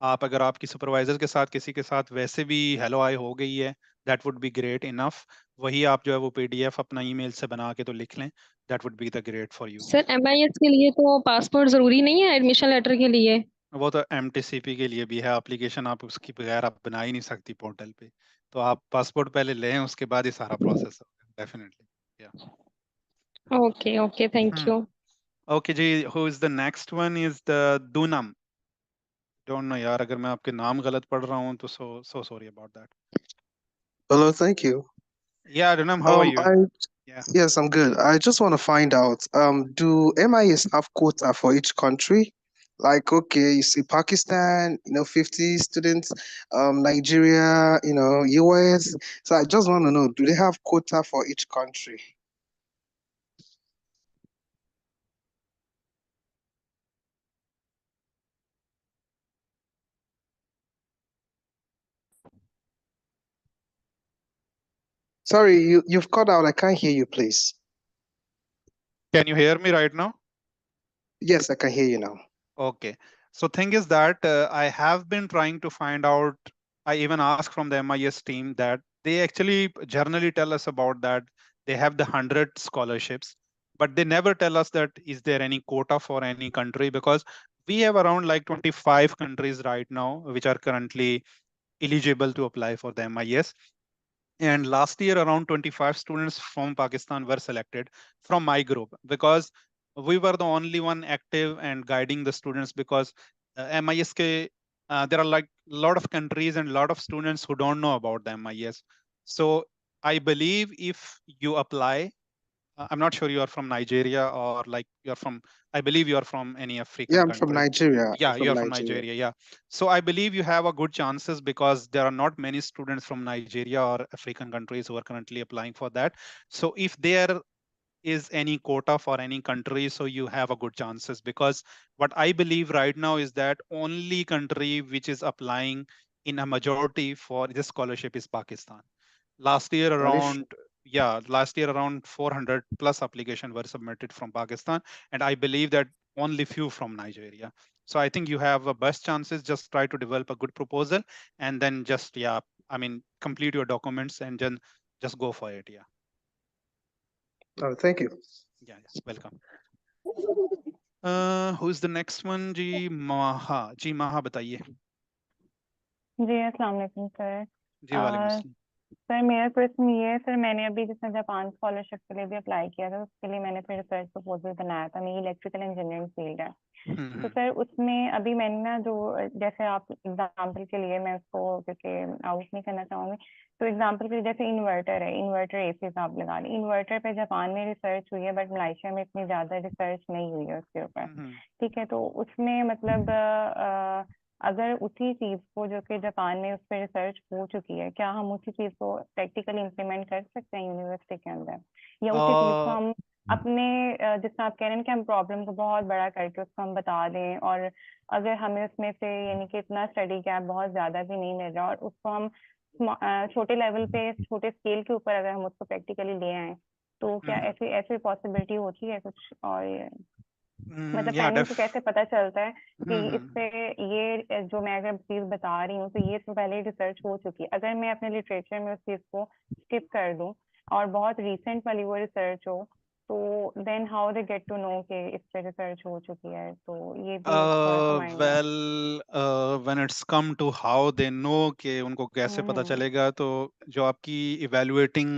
आप अगर आपकी सुपरवाइजर के साथ किसी के साथ वैसे भी हेलो हाय हो गई है, that would be great enough. वही आप जो है वो PDF अपना ईमेल से बना के तो लिख लें, that would be the great for you. Sir MIS के लिए तो पासपोर्ट जरूरी नहीं है एडमिशन लेटर के लिए? वो तो MTCP के लिए भी है एप्लीकेशन, आप उसकी बगैर आप बना ही नहीं सकती पोर्टल पे। तो आप पासपोर्ट पहले लें, उसके बाद ही सारा प्रोसेस होगा definitely. Yeah okay okay, thank you. Okay जी, who is the next one is the दूनम। डोंट नो यार, अगर मैं आपके नाम गलत पढ़ रहा हूँ तो so sorry about that. Hello, thank you. या दूनम, हाउ आर यू? I या Yes, I'm good. I just want to find out, do MIS have quota for each country? Like, okay, you see Pakistan, 50 students, Nigeria, US. So I just want to know, do they have quota for each country? Sorry, you've cut out. I can't hear you, please. Can you hear me right now? Yes, I can hear you now. Okay. So thing is that I have been trying to find out. I even asked from the MIS team that they actually generally tell us about that they have the 100 scholarships, but they never tell us that is there any quota for any country, because we have around like 25 countries right now which are currently eligible to apply for the MIS. And last year, around 25 students from Pakistan were selected from my group, because we were the only one active and guiding the students, because MIS there are like a lot of countries and a lot of students who don't know about the MIS. So I believe if you apply, I'm not sure you are from Nigeria or like you're from, I believe you are from any African Yeah, I'm from country. Nigeria. Yeah, I'm from you're from Nigeria. Nigeria. Yeah. So I believe you have a good chances, because there are not many students from Nigeria or African countries who are currently applying for that. So if there is any quota for any country, so you have a good chances, because what I believe right now is that only country which is applying in a majority for this scholarship is Pakistan. Last year That is around, yeah, last year around 400 plus application were submitted from Pakistan, and I believe that only few from Nigeria. So I think you have a best chances. Just try to develop a good proposal, and then just, yeah, I mean, complete your documents and then just go for it. Yeah. Oh, thank you. Yeah, yes, welcome. Who's the next one? जी Maha बताइए। जी अस्सलाम वालेकुम sir. जी वालेकुम अस्सलाम। Sir मेरा question ये है, सर मैंने अभी जैसे जापान स्कॉलरशिप के लिए भी अप्लाई किया था, उसके लिए मैंने फिर रिसर्च प्रपोजल बनाया था। मेरी इलेक्ट्रिकल इंजीनियरिंग फील्ड है, तो सर उसमें अभी मैंने ना जो, जैसे आप एग्जांपल के लिए, मैं उसको क्योंकि आउट नहीं करना चाहूंगी, तो एग्जांपल के लिए जैसे इन्वर्टर है, इन्वर्टर AC आप लगा लें, इन्वर्टर पे जापान में रिसर्च हुई है, बट मलेशिया में इतनी ज्यादा रिसर्च नहीं हुई है उसके ऊपर। ठीक है, तो उसमें मतलब अगर उसी चीज को जो कि जापान में उस पर रिसर्च हो चुकी है, क्या हम उसी चीज को प्रैक्टिकली इम्प्लीमेंट कर सकते हैं यूनिवर्सिटी के अंदर, या उसी चीज को हम अपने जिसमें आप कह रहे हैं कि हम प्रॉब्लम को बहुत बड़ा करके उसको हम बता दें, और अगर हमें उसमें से यानी कि इतना स्टडी गैप बहुत ज्यादा भी नहीं मिल रहा और उसको हम छोटे लेवल पे छोटे स्केल के ऊपर अगर हम उसको प्रैक्टिकली ले आए, तो क्या ऐसी ऐसी पॉसिबिलिटी होती है कुछ? और मतलब yeah, फाइनली को कैसे पता चलता है कि हम्म, इस पे ये जो मैं अगर चीज बता रही हूँ तो ये तो पहले रिसर्च हो चुकी है, अगर मैं अपने लिटरेचर में उस चीज को स्किप कर दूं और बहुत रिसेंट वाली वो रिसर्च हो, तो then how they get to know कि इस पे रिसर्च हो चुकी है? तो ये भी थोड़ा सा माइंड में। well, when it's come to how they know कि उनको कैसे पता चलेगा, तो जो आपकी इवेल्युएटिंग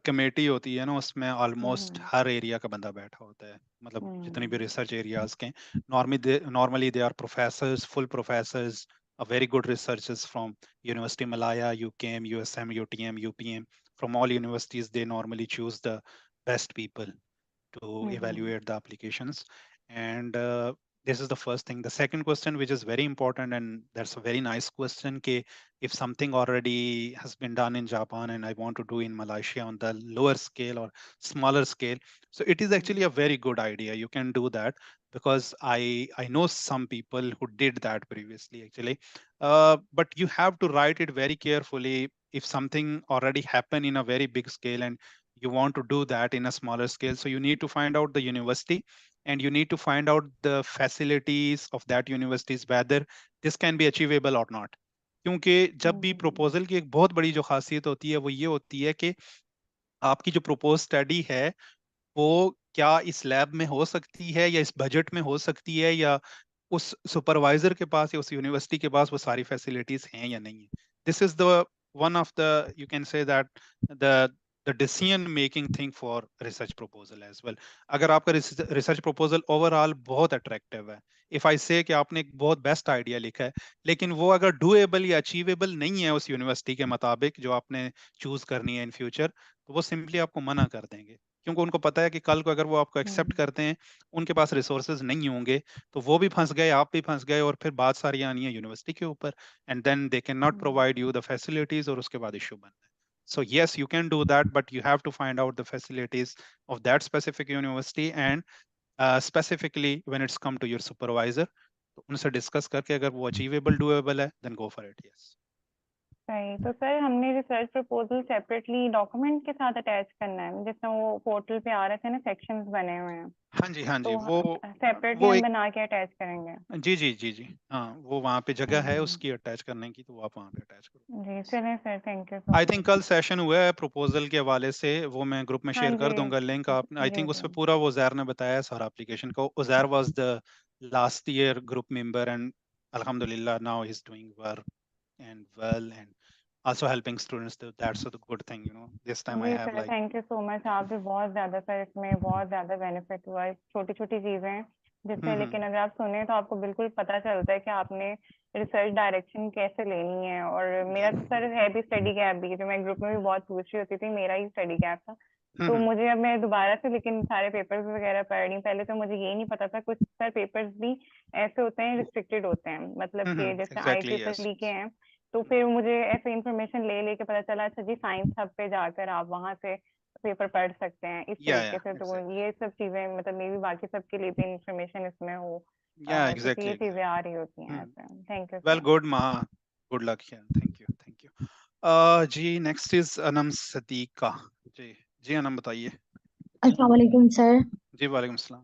कमेटी होती है ना, उसमें ऑलमोस्ट हर एरिया का बंदा बैठा होता है, मतलब जितनी भी रिसर्च एरियाज के normally they are professors, full professors, very good researchers from University Malaya, UKM, USM, UTM, UPM. From all universities, they normally choose the best people to evaluate the applications. And this is the first thing. The second question, which is very important, and that's a very nice question, ke if something already has been done in Japan and I want to do in Malaysia on the lower scale or smaller scale, so it is actually a very good idea. You can do that, because I know some people who did that previously actually. But you have to write it very carefully. If something already happened in a very big scale and you want to do that in a smaller scale, so you need to find out the university and you need to find out the facilities of that universities, whether this can be achievable or not. क्योंकि जब भी proposal की एक बहुत बड़ी जो खासियत होती है वो ये होती है कि आपकी जो प्रपोज स्टडी है वो क्या इस लैब में हो सकती है या इस बजट में हो सकती है, या उस सुपरवाइजर के पास या उस यूनिवर्सिटी के पास वो सारी फैसिलिटीज हैं या नहीं है. This is the one of the, you can say that the decision making thing for research proposal as well. अगर आपका रिसर्च प्रपोजल ओवरऑल बहुत अट्रैक्टिव है, इफ आई से कि आपने एक बहुत बेस्ट आइडिया लिखा है, लेकिन वो अगर डूएबल या अचीवेबल नहीं है उस यूनिवर्सिटी के मुताबिक जो आपने चूज करनी है इन फ्यूचर, तो वो सिंपली आपको मना कर देंगे, क्योंकि उनको पता है कि कल को अगर वो आपको एक्सेप्ट करते हैं, उनके पास रिसोर्सेज नहीं होंगे, तो वो भी फंस गए, आप भी फंस गए, और फिर बात सारी आनी है यूनिवर्सिटी के ऊपर, and then they can not provide you the facilities, और उसके बाद इश्यू बनना है. So yes, you can do that, but you have to find out the facilities of that specific university, and specifically when it's come to your supervisor, तो उनसे discuss करके अगर वो अचीवेबल डूएबल है, then go for it. Yes. सही. तो sir हमने research proposal separately document के साथ अटैच करना है, जिसमें वो पोर्टल पे आ रहे थे ना, सेक्शंस बने हुए हैं, हाँ जी, हाँ जी, तो वो सेपरेटली हम एक, बना के अटैच करेंगे? जी जी जी जी, हाँ, वो वहाँ पे जगह है उसकी अटैच करने की, तो आप वहाँ पे अटैच करो. जी चलें sir, thank you so I much. Think कल सेशन हुआ है प्रपोजल के हवाले से, वो मैं ग्रुप में हाँ शेयर कर जी दूंगा लिंक. आप आई जी थिंक उस पे जी पूरा वो उज़ैर ने बताया सारा एप्लीकेशन को. Uzair was the last year group member, and अल्हम्दुलिल्लाह now he is doing work and well and also helping students. That's a good thing, you know. This time I जी have sir, like, thank you so much. आप भी बहुत ज्यादा sir, इसमें बहुत ज्यादा benefit हुआ है, छोटी छोटी चीजें हैं जिससे, लेकिन अगर आप सुने तो आपको बिल्कुल पता चलता है कि आपने रिसर्च डायरेक्शन कैसे लेनी है. और मेरा तो सर है भी स्टडी गैप भी, जो मैं ग्रुप में भी बहुत पूछ रही होती थी, मेरा ही स्टडी गैप था. तो मुझे, अब मैं दोबारा से लेकिन सारे पेपर्स वगैरह पढ़ रही हूँ. पहले तो मुझे ये नहीं पता था, कुछ सर पेपर्स भी ऐसे होते हैं, रिस्ट्रिक्टेड होते हैं, मतलब कि जैसे exactly, yes. IEEE के हैं. तो फिर मुझे ऐसे इंफॉर्मेशन ले लेके पता चला, अच्छा जी साइंस हब पे जाकर आप वहां से पेपर पढ़ सकते हैं इस Yeah, तरीके से. तो exactly. ये सब चीजें, मतलब मे भी बाकी सबके लिए भी इंफॉर्मेशन इसमें हो, Yeah, क्योंकि ये exactly, चीजें आ रही होती हैं exactly. ऐसे. थैंक यू Well, सर. good, Maha. Good luck here. Thank you. Thank you. जी, next is Anam Sadiqa. जी, जी अनम बताइए. अस्सलाम वालेकुम सर. जी, वालेकुम सलाम.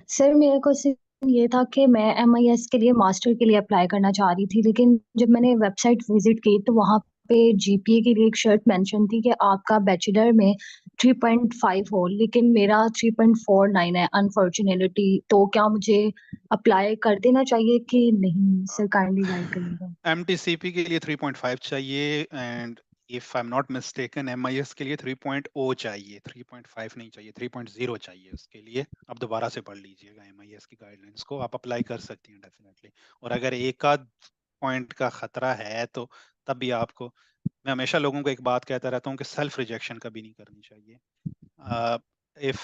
सर मेरा क्वेश्चन ये था कि मैं MIS के लिए मास्टर के लिए अप्लाई करना चाह रही थी, लेकिन जब मैंने वेबसाइट विजिट की तो वहाँ पे GPA के लिए एक शर्त मेंशन थी कि आपका बैचलर में 3.5 हो, लेकिन मेरा 3.49 है अनफॉर्चुनेटली. तो क्या मुझे अप्लाई कर देना चाहिए कि नहीं? सर काइंडली गाइड करिएगा. MTCP के लिए 3.5 चाहिए, and if I am not mistaken MIS के लिए 3.0 चाहिए, 3.5 नहीं चाहिए, 3.0 चाहिए उसके लिए. आप दोबारा से पढ़ लीजिएगा MIS की गाइडलाइंस को, आप अप्लाई कर सकती हैं डेफिनेटली. और अगर एक आध पॉइंट का खतरा है तो तब भी आपको, मैं हमेशा लोगों को एक बात कहता रहता हूँ कि सेल्फ रिजेक्शन कभी नहीं करनी चाहिए. If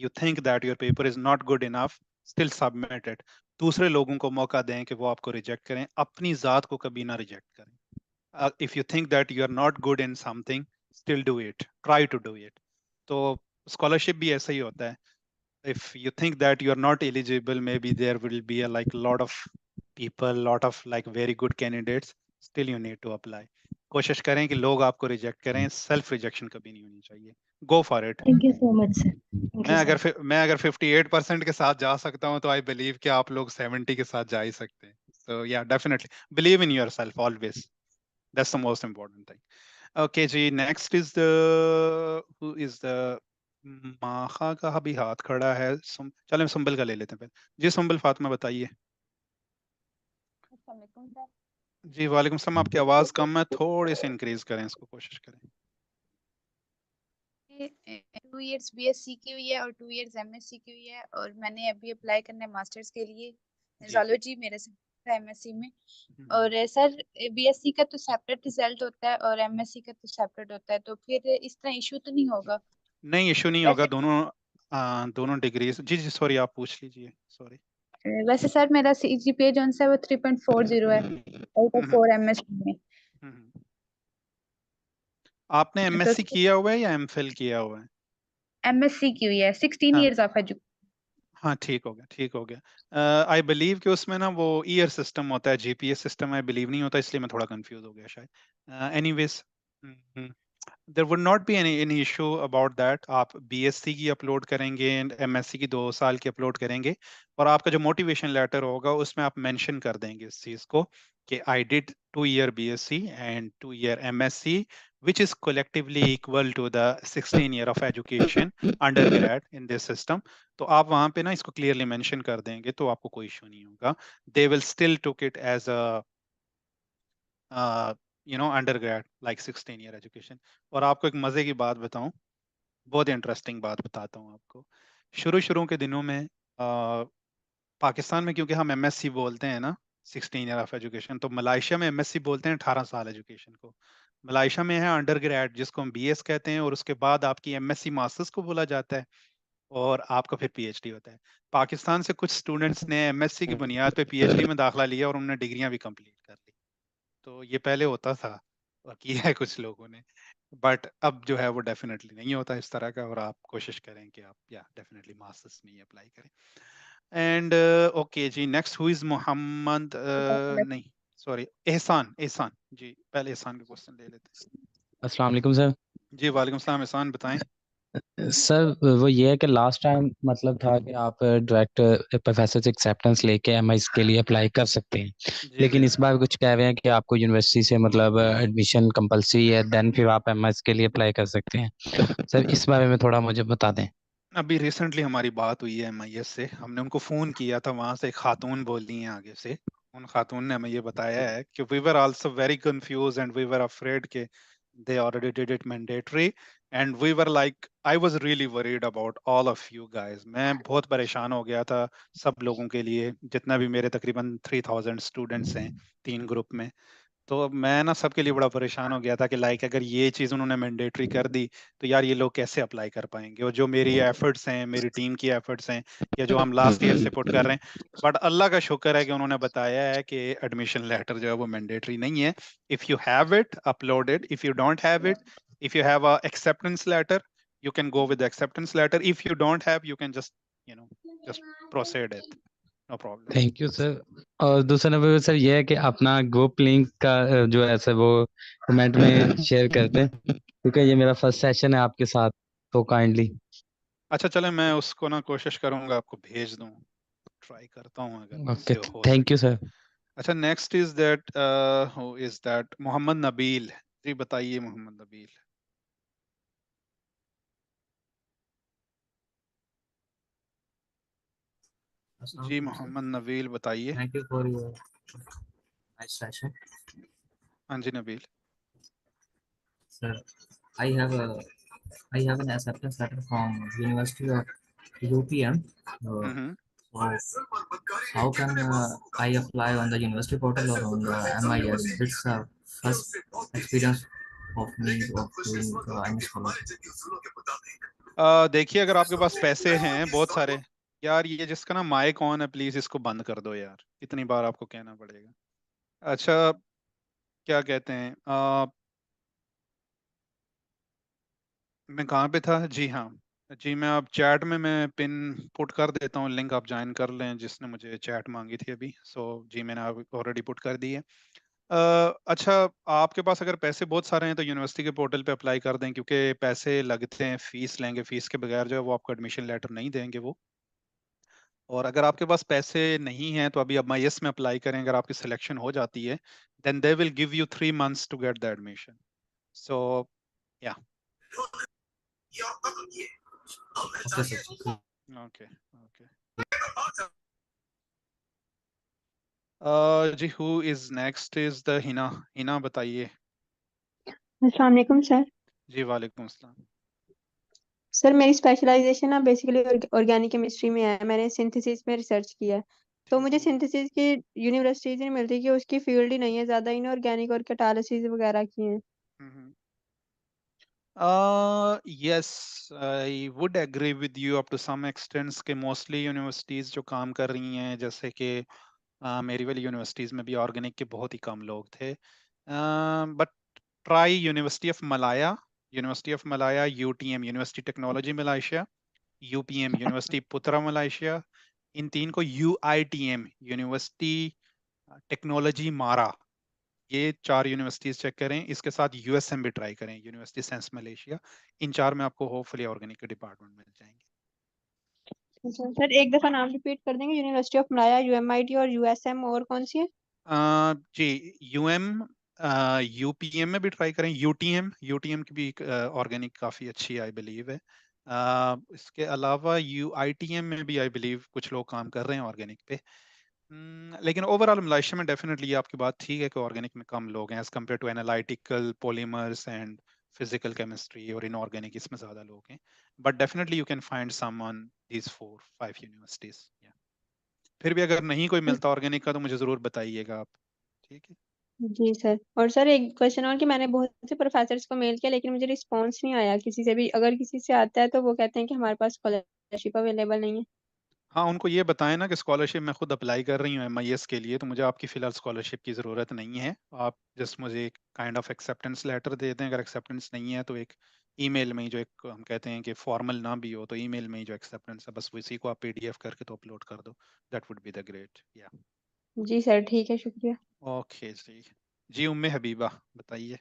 you think that your paper is not good enough, still submit it. दूसरे लोगों को मौका दें कि वो आपको रिजेक्ट करें, अपनी ज़ात को कभी ना रिजेक्ट करें। If you think that you are not good in something, still do it, try to do it. तो स्कॉलरशिप भी ऐसा ही होता है। if you think that you are not eligible, maybe there will be a like lot of people, lot of like very good candidates, still you need to apply। कोशिश करें कि लोग आपको रिजेक्ट करें, सेल्फ रिजेक्शन कभी नहीं होनी चाहिए। Go for it. Thank you so much sir. Thank you sir. मैं अगर 58% के साथ जा सकता हूं तो आई बिलीव कि आप लोग 70 के साथ जा ही सकते हैं। so yeah, definitely believe in yourself always, that's the most important thing। okay ji, next is the who is the माहा का अभी हाथ खड़ा है। चलो सुंबल का ले लेते हैं पहले। जी सुंबल फातिमा बताइए। जी वालेकुम सलाम, आपकी आवाज कम है, थोड़ी सी इंक्रीज करें इसको, कोशिश करें। 2 इयर्स बीएससी की हुई है और 2 इयर्स एमएससी की हुई है, और मैंने अभी अप्लाई करना है मास्टर्स के लिए जूलॉजी मेरे से एमएससी में। और सर बीएससी का तो सेपरेट रिजल्ट होता है और एमएससी का तो सेपरेट होता है, तो फिर इस तरह इशू तो नहीं होगा? नहीं, इशू नहीं होगा, दोनों डिग्री। जी जी सॉरी, आप पूछ लीजिए, सॉरी। वैसे सर मेरा सीजीपीए जो है वो 3.40 है आउट ऑफ 4 एमएससी में। आपने एमएससी किया हुआ है या एमफिल किया हुआ है? एमएससी की हुई है, 16 इयर्स ऑफ एजुकेशन। हाँ ठीक हो गया, ठीक हो गया। आई बिलीव कि उसमें ना वो ईयर सिस्टम होता है, जीपीएस सिस्टम आई बिलीव नहीं होता, इसलिए मैं थोड़ा कंफ्यूज हो गया शायद। Anyways there would not be any issue about that. आप बीएससी की अपलोड करेंगे, एमएससी की 2 साल की अपलोड करेंगे, और आपका जो मोटिवेशन लेटर होगा उसमें आप मेंशन कर देंगे इस चीज़ को कि I did 2 year BSc and 2 year MSc which is collectively equal to the 16 year of education undergrad in this system। तो आप वहां पे ना इसको क्लियरली मेंशन कर देंगे तो आपको कोई इशू नहीं होगा। they will still took it as a undergrad like 16 year education। और आपको एक मजे की बात बताऊं, बहुत इंटरेस्टिंग बात बताता हूं आपको। शुरू के दिनों में पाकिस्तान में क्योंकि हम एमएससी बोलते हैं ना 16 ईयर ऑफ एजुकेशन, तो मलाइशिया में एमएससी बोलते हैं 18 साल एजुकेशन को। मलाइशिया में है अंडर ग्रेड जिसको हम बीएस कहते हैं, और उसके बाद आपकी एमएससी मास्टर्स को बोला जाता है, और आपका फिर पीएचडी होता है। पाकिस्तान से कुछ स्टूडेंट्स ने एमएससी की बुनियाद पे पीएचडी में दाखिला लिया और उन्होंने डिग्रियां भी कंप्लीट कर ली। तो ये पहले होता था और किया है कुछ लोगों ने, बट अब जो है वो डेफिनेटली नहीं होता इस तरह का, और आप कोशिश करें कि आप या डेफिनेटली मास्टर्स में ही अप्लाई करें। एंड ओके जी, नेक्स्ट हु इज मोहम्मद, नहीं सॉरी एहसान। एहसान जी, पहले एहसान का क्वेश्चन ले लेते हैं। अस्सलाम वालेकुम सर। जी वालेकुम सलाम, एहसान बताएं। सर वो ये है कि लास्ट टाइम मतलब था कि आप डायरेक्ट प्रोफेसर से एक्सेप्टेंस लेके एमआईएस के लिए अप्लाई कर सकते हैं, लेकिन इस बार कुछ कह रहे हैं कि आपको यूनिवर्सिटी से मतलब एडमिशन कंपलसरी है, देन फिर आप एमआईएस के लिए अप्लाई कर सकते हैं। सर इस बारे में थोड़ा मुझे बता दें। अभी रिसेंटली हमारी बात हुई है एमआईएस से, हमने उनको फोन किया था, वहां से एक खातून बोली है आगे से, उन खातून ने हमें ये बताया है कि we were also very confuse and we were afraid के they already did it mandatory and we were like I was really worried about all of you guys। मैं बहुत परेशान हो गया था सब लोगों के लिए, जितना भी मेरे तकरीबन 3000 स्टूडेंट्स हैं 3 ग्रुप में। तो मैं ना सबके लिए बड़ा परेशान हो गया था कि लाइक अगर ये चीज़ उन्होंने मैंडेटरी कर दी तो यार ये लोग कैसे अप्लाई कर पाएंगे, और जो मेरी एफर्ट्स हैं, मेरी टीम की एफर्ट्स हैं, या जो हम लास्ट ईयर से पुट कर रहे हैं। बट अल्लाह का शुक्र है कि उन्होंने बताया है कि एडमिशन लेटर जो है वो मैंडेटरी नहीं है। If you have it upload it, if you don't have it, if you have a acceptance letter you can go with the acceptance letter, if you don't have you can just proceed it, no problem। Thank you sir. और दूसरा number sir ये है कि अपना group link का जो है sir वो कमेंट में शेयर कर दें, क्योंकि ये मेरा फर्स्ट सेशन है आपके साथ, तो काइंडली। अच्छा चले, मैं उसको ना कोशिश करूंगा आपको भेज दूं, ट्राई करता हूं अगर ओके, मुझसे हो थैंक यू सके। सर। अच्छा next is that who is that Mohammad Nabeel. जी बताइए मोहम्मद नबील। जी मोहम्मद नबील बताइए। Thank you for your nice session. हाँ जी Nabeel. Sir I have an acceptance letter from University of UPM. So how can I apply on the university portal or on the MIS? It's the first experience of me of doing the IMS scholarship। देखिए अगर आपके पास पैसे हैं बहुत सारे, यार ये जिसका ना माइक ऑन है प्लीज इसको बंद कर दो यार, इतनी बार आपको कहना पड़ेगा। अच्छा, क्या कहते हैं मैं कहाँ पे था? जी हाँ, जी मैं आप चैट में मैं पिन पुट कर देता हूँ, लिंक आप ज्वाइन कर लें जिसने मुझे चैट मांगी थी अभी। सो जी मैंने ऑलरेडी पुट कर दी है। अच्छा, आपके पास अगर पैसे बहुत सारे हैं तो यूनिवर्सिटी के पोर्टल पे अप्लाई कर दें, क्योंकि पैसे लगते हैं, फीस लेंगे, फीस के बगैर जो है वो आपको एडमिशन लेटर नहीं देंगे वो। और अगर आपके पास पैसे नहीं हैं तो अभी MIS में अप्लाई करें, अगर आपकी सिलेक्शन हो जाती है then they will give you 3 months to get the admission. So yeah Okay, sir. Okay okay. जी who is next? Is the Hina. Hina बताइए। अस्सलाम वालेकुम सर। जी वालेकुम अस्सलाम। सर मेरी स्पेशलाइजेशन ना बेसिकली ऑर्गेनिक केमिस्ट्री में है, मैंने सिंथेसिस में रिसर्च किया है। तो मुझे सिंथेसिस की यूनिवर्सिटीज नहीं मिलती कि उसकी फील्ड ही नहीं है, ज़्यादा इनऑर्गेनिक और कैटालिसिस वगैरह की हैं। Yes, I would agree with you up to some extents के मोस्टली यूनिवर्सिटीज जो काम कर रही हैं, जैसे कि मेरी वाली यूनिवर्सिटीज में भी ऑर्गेनिक के बहुत ही कम लोग थे। But try university of Malaya, university of Malaya, UTM university technology Malaysia, UPM university पुत्रा मलेशिया, इन तीन को UITM यूनिवर्सिटी टेक्नोलॉजी मारा, ये 4 यूनिवर्सिटीज चेक करें। इसके साथ USM भी ट्राई करें, यूनिवर्सिटी साइंस मलेशिया। इन 4 में आपको होपफुली ऑर्गेनिक के डिपार्टमेंट मिल जाएंगे। सर एक दफा नाम रिपीट कर देंगे? यूनिवर्सिटी ऑफ मलाया, UMIT और USM, और कौन सी है? जी UM, UPM में भी ट्राई करें, UTM की भी ऑर्गेनिक काफ़ी अच्छी आई बिलीव है। इसके अलावा UITM में भी आई बिलीव कुछ लोग काम कर रहे हैं ऑर्गेनिक पे। लेकिन ओवरऑल मलेशिया में डेफिनेटली आपकी बात ठीक है कि ऑर्गेनिक में कम लोग हैं as compare to analytical, polymers and physical chemistry, और इनऑर्गेनिक इसमें ज़्यादा लोग हैं। But definitely you can find some on these 4-5 universities. फिर भी अगर नहीं कोई मिलता ऑर्गेनिक का तो मुझे ज़रूर बताइएगा आप, ठीक है? जी सर। और सर एक क्वेश्चन और कि मैंने बहुत से प्रोफेसर्स को मेल किया लेकिन मुझे रिस्पॉन्स नहीं आया किसी से भी। अगर किसी से आता है तो वो कहते हैं कि हमारे पास स्कॉलरशिप अवेलेबल नहीं है। हाँ, उनको ये बताएं ना कि स्कॉलरशिप मैं खुद अप्लाई कर रही हूँ MIS के लिए, तो मुझे आपकी फ़िलहाल स्कॉलरशिप की ज़रूरत नहीं है। आप जस्ट मुझे एक काइंड ऑफ एक्सेप्टेंस लेटर दे दें। अगर एक्सेप्टेंस नहीं है तो एक ईमेल में ही, जो एक हम कहते हैं कि फॉर्मल ना भी हो तो ईमेल में ही जो एक्सेप्टेंस है बस उसी को आप PDF करके तो अपलोड कर दो। That would be the great. या जी सर, ठीक है, शुक्रिया। ओके जी। जी उम्मे हबीबा बताइए।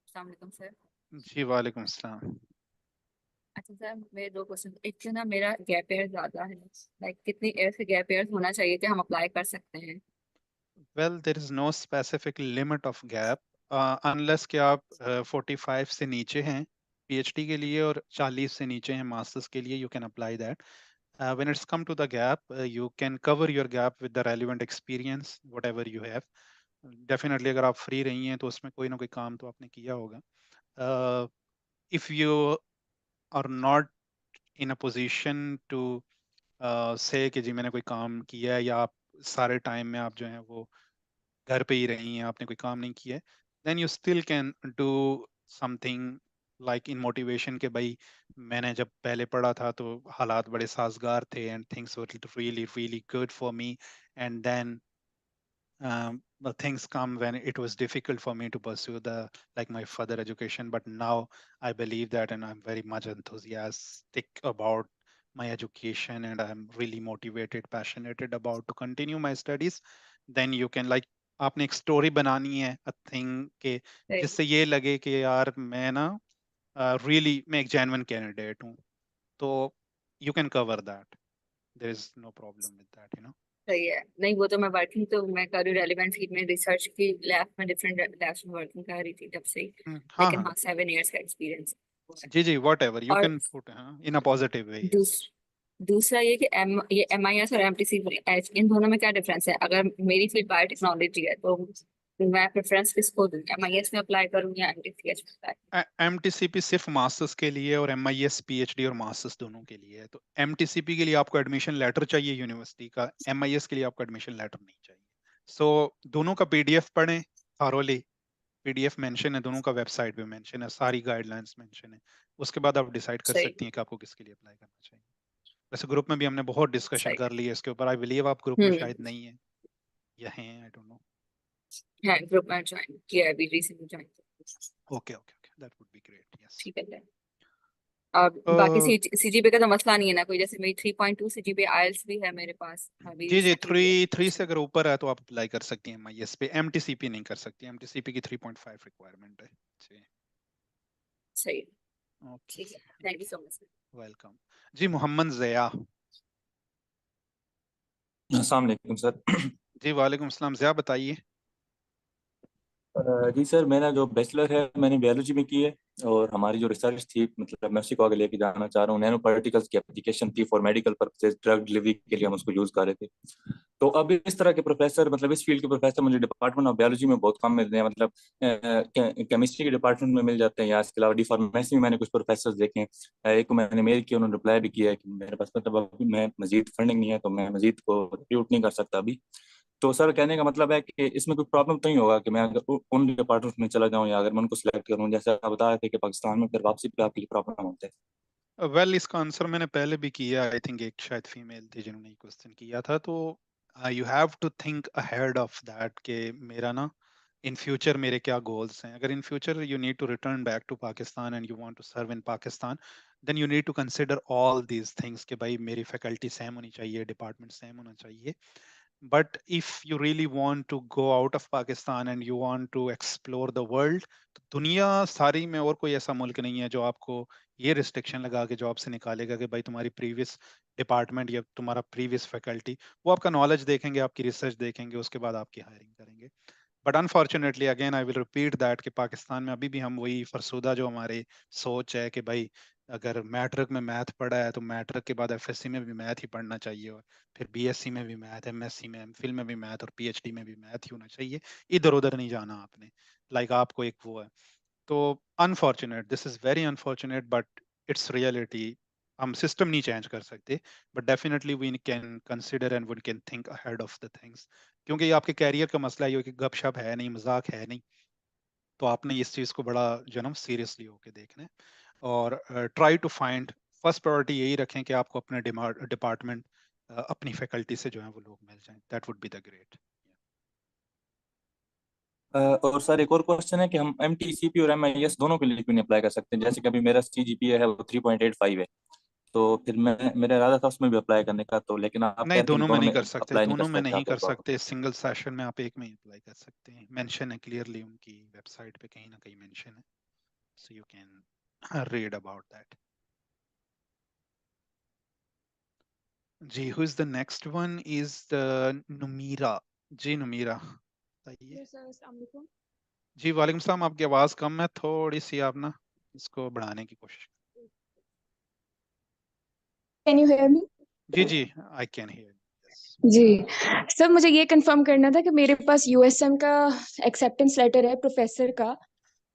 अस्सलाम वालेकुम सर। जी वालेकुम अस्सलाम। अच्छा सर, मेरे 2 क्वेश्चन। एक तो ना मेरा गैप ईयर ज्यादा है, लाइक कितनी ऐसे गैप ईयर होना चाहिए कि हम अप्लाई कर सकते हैं? Well there is no specific limit of gap, unless कि आप 45 से नीचे हैं PhD के लिए और 40 से नीचे हैं मास्टर्स के लिए, you can apply that. When it's come to the gap, you can cover your gap with the relevant experience, whatever you have. Definitely अगर आप फ्री रही हैं तो उसमें कोई ना कोई काम तो आपने किया होगा। If you are not in a position to say कि जी मैंने कोई काम किया है, या आप सारे टाइम में आप जो हैं वो घर पे ही रही हैं, आपने कोई काम नहीं किया है, then you still can do something like in motivation के भाई मैंने जब पहले पढ़ा था तो हालात बड़े साजगार थे and things were really really good for me, and then the things come when it was difficult for me to pursue the like my further education, but now I believe that and I'm very much enthusiastic about my education and I'm really motivated, passionate about to continue my studies. Then you can like आपने एक story बनानी है a thing के जिससे ये लगे कि यार मैं ना really मैं एक genuine candidate हूँ, तो you can cover that. There is no problem with that, you know. सही है। नहीं, वो तो मैं वर्किंग तो मैं कर रही हूँ रेलिवेंट फील्ड में, रिसर्च की लैब में, डिफरेंट लैब्स में वर्किंग कर रही थी जब से। हाँ लेकिन हाँ हाँ 7 इयर्स का एक्सपीरियंस है। जी जी whatever you और can put in a positive way, yes. दूसरा ये कि ये MIS और MTC इन दोनों में क्या डिफरेंस है? अगर मेरी फील्ड बायोटेक्नोलॉजी है तो मैं प्रेफरेंस किसको दूँ, MIS में अप्लाई करूँ या MTCH में अप्लाई? MTCP सिर्फ मास्टर्स के लिए और MIS PhD और मास्टर्स दोनों के लिए है। तो MTCP के लिए आपको एडमिशन लेटर चाहिए यूनिवर्सिटी का, MIS के लिए आपको एडमिशन लेटर नहीं चाहिए। सो दोनों का PDF पढ़ें thoroughly, PDF मेंशन है, दोनों का वेबसाइट पे मेंशन है, सारी गाइडलाइंस मेंशन है। उसके बाद आप डिसाइड कर सही सकती हैं कि आपको किसके लिए अप्लाई करना चाहिए। वैसे ग्रुप में भी हमने बहुत डिस्कशन सही कर ली है इसके ऊपर। आई बिलीव आप ग्रुप में हम्म शायद नहीं है या हैं, आई डोंट नो। है ग्रुप में ज्वाइन किया है, अभी रिसेंटली ज्वाइन किया। Okay okay okay, that would be great. Yes. ठीक है। अब बाकी सीजीपीए का तो मसला नहीं है ना कोई, जैसे मेरी 3.2 सीजीपीए आईएलटीएस भी है मेरे पास अभी जी जी, second year। 3 से अगर ऊपर है तो आप अप्लाई कर सकती हैं MIS पे। MTCP नहीं कर सकती, MTCP की 3.5 रिक्वायरमेंट है जी। सही ओके, ठीक है, thank you so much. Welcome जी। मोहम्मद ज़िया। अस्सलाम वालेकुम सर। जी वालेकुम अस्सलाम। ज़िया बताइए। जी सर, मेरा जो बैचलर है मैंने बायोलॉजी में की है, और हमारी जो रिसर्च थी मतलब मैं उसी को आगे लेके जाना चाह रहा हूँ। नैनो पार्टिकल्स की एप्लीकेशन थी for medical purposes, drug delivery के लिए हम उसको यूज़ कर रहे थे। तो अब इस तरह के प्रोफेसर मतलब इस फील्ड के प्रोफेसर मुझे डिपार्टमेंट ऑफ बायोलॉजी में बहुत कम मिल रहे हैं। मतलब केमिस्ट्री के डिपार्टमेंट में मिल जाते हैं, या इसके अलावा डी फार्मेसी में मैंने कुछ प्रोफेसर देखे हैं। एक को मैंने मेल किया, उन्होंने रिप्लाई भी किया है कि मेरे पास मतलब अभी मैं मजीद फंडिंग नहीं है, तो मैं मजीद को रिक्रूट नहीं कर सकता अभी। तो सर कहने का मतलब है कि इसमें कोई प्रॉब्लम तो नहीं होगा कि मैं अगर उन डिपार्टमेंट में चला जाऊं, या अगर मैं उनको सिलेक्ट करूं, जैसे आप बता रहे थे कि पाकिस्तान में फिर वापसी पे आपके लिए प्रॉब्लम होता है। वेल इसका आंसर मैंने पहले भी किया। आई थिंक एक शायद फीमेल थी जिन्होंने ये क्वेश्चन किया था। तो you have to think ahead of that कि मेरा ना इन फ्यूचर मेरे क्या गोल्स हैं। अगर in future you need to return back to Pakistan and you want to serve in Pakistan, then you need to consider all these things कि भाई मेरी फैकल्टी सेम होनी चाहिए, डिपार्टमेंट सेम होना चाहिए। But if you really want to go out of Pakistan and you want to explore the world, तो दुनिया सारी में और कोई ऐसा मुल्क नहीं है जो आपको ये रिस्ट्रिक्शन लगा के जॉब से निकालेगा कि भाई तुम्हारी प्रीवियस डिपार्टमेंट या तुम्हारा प्रीवियस फैकल्टी, वो आपका नॉलेज देखेंगे, आपकी रिसर्च देखेंगे, उसके बाद आपकी हायरिंग करेंगे। But unfortunately again I will repeat that कि पाकिस्तान में अभी भी हम वही फरसुदा जो हमारी सोच है कि भाई अगर मैट्रिक में मैथ पढ़ा है तो मैट्रिक के बाद FSC में भी मैथ ही पढ़ना चाहिए, और फिर BSc में भी मैथ, MSc में, MPhil में भी मैथ, और PhD में भी मैथ ही होना चाहिए। इधर उधर नहीं जाना आपने। लाइक आपको एक वो है। तो unfortunate, this is very unfortunate, but it's reality. हम सिस्टम नहीं चेंज कर सकते, but definitely we can consider and we can think ahead of the things. क्योंकि ये आपके कैरियर का मसला है, ये कि गपशप है नहीं, मजाक है नहीं। तो आपने इस चीज़ को बड़ा सीरियसली होके देखना है, और try to find, first priority यही रखें कि आपको अपने डिपार्टमेंट अपनी फैकल्टी से जो है वो लोग मिल जाएं। That would be the great. और सर एक और क्वेश्चन है कि हम MTCP और MIS दोनों के लिए क्यों नहीं अप्लाई कर सकते? जैसे कि अभी मेरा CGPA है वो 3.85 है, तो फिर मैं मेरा इरादा था उसमें भी अप्लाई करने का, तो लेकिन आप नहीं, कहते हैं कि दोनों में दोनों नहीं में कर सकते, अप्लाई नहीं कर दोनों में सकते नहीं आप कर तो। सकते। सिंगल सेशन में आप एक में ही अप्लाई कर सकते हैं। मेंशन है क्लियरली, उनकी वेबसाइट पे कहीं ना कहीं मेंशन है, so you can read about that. जी, who is the next one? Is the Numira. जी नुमीरा बताइए। जी वालेकुम सलाम। आपकी आवाज़ कम है थोड़ी सी, आप ना इसको बढ़ाने की कोशिश। Can you hear me? जी जी, आई कैन हियर। जी सर, मुझे ये कंफर्म करना था कि मेरे पास USM का एक्सेप्टेंस लेटर है प्रोफेसर का,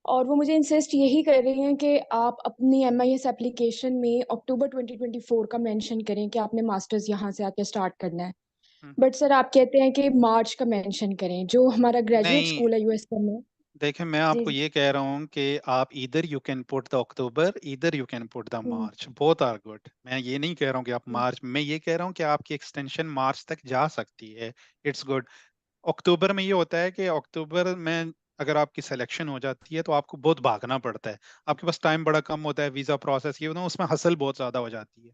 और वो मुझे इंसिस्ट यही कर रही हैं कि आप अपनी MIS एप्लीकेशन में अक्टूबर 2024 का मेंशन करें कि आपने मास्टर्स यहाँ से आके स्टार्ट करना है। बट सर आप कहते हैं कि मार्च का मेंशन करें, जो हमारा ग्रेजुएट नहीं, स्कूल है USM में। देखें मैं जी आपको जी ये कह रहा हूँ कि आप इधर you can put the October, इधर you can put the March, both are good. मैं ये नहीं कह रहा हूँ कि आप मार्च, मैं ये कह रहा हूँ कि आपकी एक्सटेंशन मार्च तक जा सकती है। It's good. अक्टूबर में ये होता है कि अक्टूबर में अगर आपकी सिलेक्शन हो जाती है तो आपको बहुत भागना पड़ता है, आपके पास टाइम बड़ा कम होता है, वीजा प्रोसेस ये ना, उसमें हसल बहुत ज्यादा हो जाती है।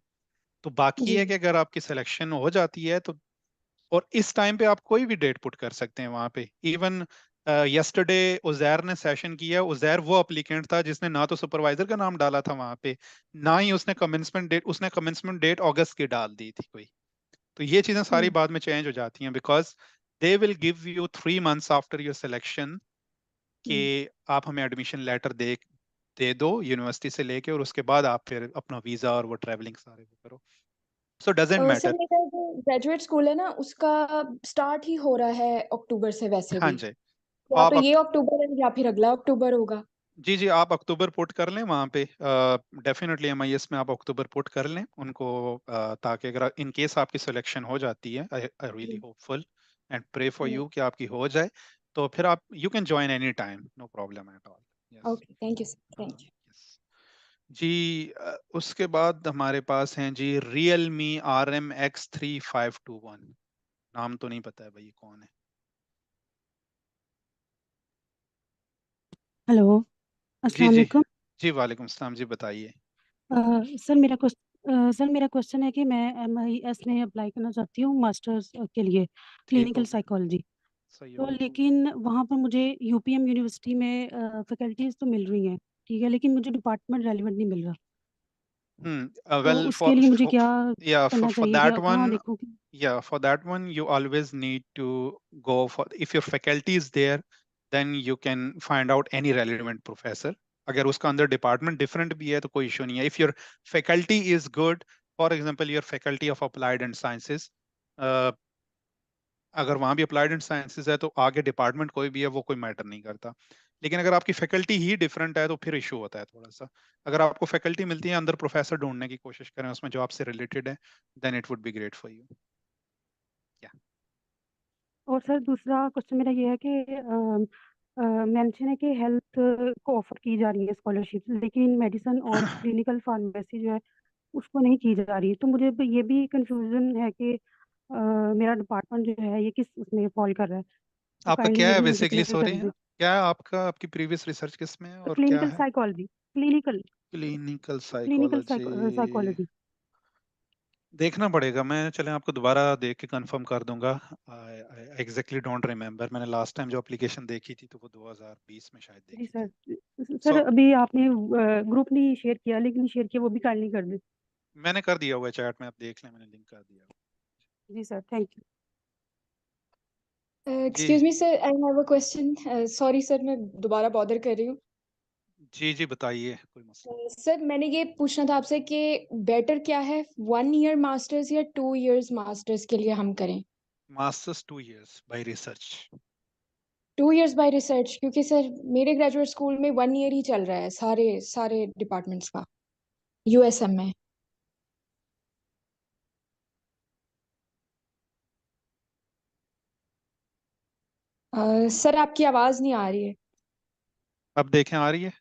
तो बाकी जी है कि अगर आपकी सिलेक्शन हो जाती है तो, और इस टाइम पे आप कोई भी डेट पुट कर सकते हैं वहां पे। इवन यस्टरडे उजैर ने सेशन किया। उजैर वो अप्लीकेंट था जिसने ना तो सुपरवाइजर का नाम डाला था वहां पे, ना ही उसने कमेंसमेंट डेट अगस्त की डाल दी थी कोई। तो ये चीजें सारी बाद में चेंज हो जाती हैं, because they will give you 3 months after your selection कि आप हमें एडमिशन लेटर दे दो यूनिवर्सिटी से लेके, और उसके बाद आप फिर अपना वीजा और वो ट्रैवलिंग सारे वो करो। So doesn't sir matter. मेरा जो ग्रेजुएट स्कूल है ना, उसका स्टार्ट ही हो रहा है अक्टूबर से वैसे हाँ भी। जी, या तो आप ये अक्टूबर है या फिर अगला अक्टूबर होगा। जी जी, आप अक्टूबर पुट कर लें वहाँ पे। डेफिनेटली MIS में आप अक्टूबर पुट कर लें उनको, ताकि अगर इन केस आपकी सिलेक्शन हो जाती है, I really hopeful and pray for you कि आपकी हो जाए, तो फिर आप you can join any time, no problem at all. Yes okay, thank you sir, thank you. जी उसके बाद हमारे पास हैं जी Realme RM-X3521। नाम तो नहीं पता है भाई कौन है। हेलो, जी अस्सलाम जी वालेकुम। जी वालेकुम सलाम जी बताइए। सर मेरा क्वेश्चन है कि मैं MIS में अप्लाई करना चाहती हूँ मास्टर्स के लिए ठीक हो क्लिनिकल गया, साइकोलॉजी। सही तो हो गया। लेकिन वहाँ पर मुझे UPM यूनिवर्सिटी में फैकल्टीज तो मिल रही हैं, ठीक है, लेकिन मुझे डिपार्टमेंट रेलिवेंट नहीं मिल रहा। तो Well, उसके लिए मुझे क्या yeah, करना for चाहिए, that कहाँ one, देखूँ कि yeah, for that one, you always need to go for, if your faculty is there, then you can find out any relevant professor. अगर उसका अंदर डिपार्टमेंट डिफरेंट भी है तो कोई इशू नहीं है। If your faculty is good, for example your faculty of applied and sciences, अगर वहाँ भी अप्लाइड एंड साइंसेस है तो आगे डिपार्टमेंट कोई भी है वो कोई मैटर नहीं करता। लेकिन अगर आपकी फैकल्टी ही डिफरेंट है तो फिर इशू होता है थोड़ा सा। अगर आपको फैकल्टी मिलती है, अंदर प्रोफेसर ढूंढने की कोशिश करें उसमें जो आपसे रिलेटेड है, then it would be great for you. और सर दूसरा क्वेश्चन मेरा ये है कि मेंशन है कि हेल्थ को ऑफर की जा रही है स्कॉलरशिप, लेकिन मेडिसिन और क्लिनिकल फार्मेसी जो है उसको नहीं की जा रही। तो मुझे ये भी कंफ्यूजन है कि मेरा डिपार्टमेंट जो है ये किस उसमें फॉल कर रहा है। तो आपका काइंडली क्या ये है भी मुझे बेसिकली, क्लियर कर सॉरी, दें। क्या है आपका, आपकी प्रीवियस रिसर्च किस में है और क्या क्लिनिकल है? Psychology, clinical clinical clinical psychology psychology. देखना पड़ेगा। मैं चले आपको दोबारा देख के कंफर्म कर दूंगा। एग्जैक्टली डोंट रिमेम्बर, मैंने लास्ट टाइम जो एप्लीकेशन देखी थी तो वो 2020 में शायद जी देखी सर। थी। सर सो अभी आपने ग्रुप नहीं शेयर किया, लेकिन शेयर किया वो भी काइंडली कर दें। मैंने कर दिया हुआ है चैट में, आप देख लें, मैंने लिंक कर दिया। जी सर, थैंक यू। जी excuse me sir, I have a question. Sorry sir, मैं दोबारा बॉदर कर रही हूँ। जी जी बताइए, कोई मसला। सर मैंने ये पूछना था आपसे कि बेटर क्या है, 1 ईयर मास्टर्स या 2 इयर्स मास्टर्स के लिए हम करें? Masters 2 years bye research. 2 years by research, क्योंकि सर मेरे ग्रेजुएट स्कूल में 1 ईयर ही चल रहा है सारे सारे डिपार्टमेंट्स का, USM में। सर आपकी आवाज नहीं आ रही है। अब देखें आ रही है?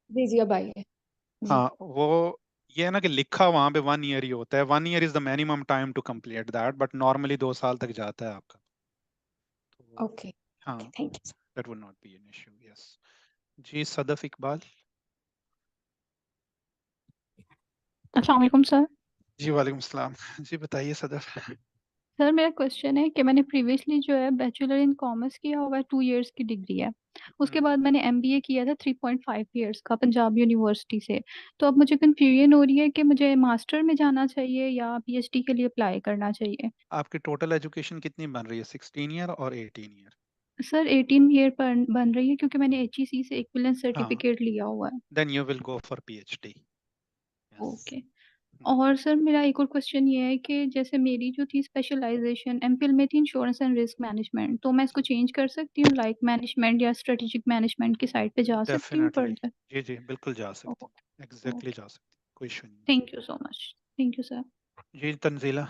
जी जी, अब आई है जी। हाँ वो ये है ना कि लिखा वहां पे 1 year ही होता है। 1 year is the minimum time to complete that, but normally 2 साल तक जाता है आपका। तो ओके, हाँ, thank you. That would not be an issue. Yes जी, सदफ इकबाल। अस्सलाम वालेकुम सर। जी वालेकुम सलाम। जी बताइए सदफ। सर मेरा क्वेश्चन है कि मैंने प्रीवियसली जो है बैचलर इन कॉमर्स किया हुआ है, 2 इयर्स की डिग्री है। उसके बाद मैंने MBA किया था 3.5 इयर्स का पंजाब यूनिवर्सिटी से। तो अब मुझे कंफ्यूजन हो रही है कि मुझे मास्टर में जाना चाहिए या PhD के लिए अप्लाई करना चाहिए। आपकी टोटल एजुकेशन कितनी बन रही है, 16 ईयर और 18 ईयर? सर 18 ईयर बन रही है, क्योंकि मैंने HEC से इक्विवेलेंट हाँ, सर्टिफिकेट लिया हुआ है। Then you will go for PhD। Okay. और सर मेरा एक और क्वेश्चन ये है कि जैसे मेरी जो थी स्पेशलाइजेशन MPhil में थी इंश्योरेंस एंड रिस्क मैनेजमेंट, तो मैं इसको चेंज कर सकती हूँ, लाइक मैनेजमेंट या स्ट्रेटेजिक मैनेजमेंट की साइड पे जा सकती हूँ डेफिनेटली, फर्दर? जी जी बिल्कुल जा सकती ओके, हैं, एग्जैक्टली जा सकती हैं, कोई इशू नहीं। Thank you so much. Thank you sir. जी तंजीला।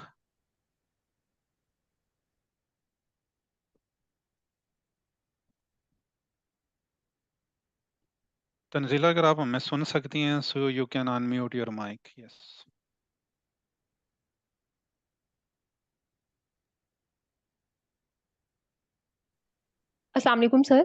तंजीला अगर आप हमें सुन सकती हैं so you can unmute your mic. Yes. अस्सलाम वालेकुम सर।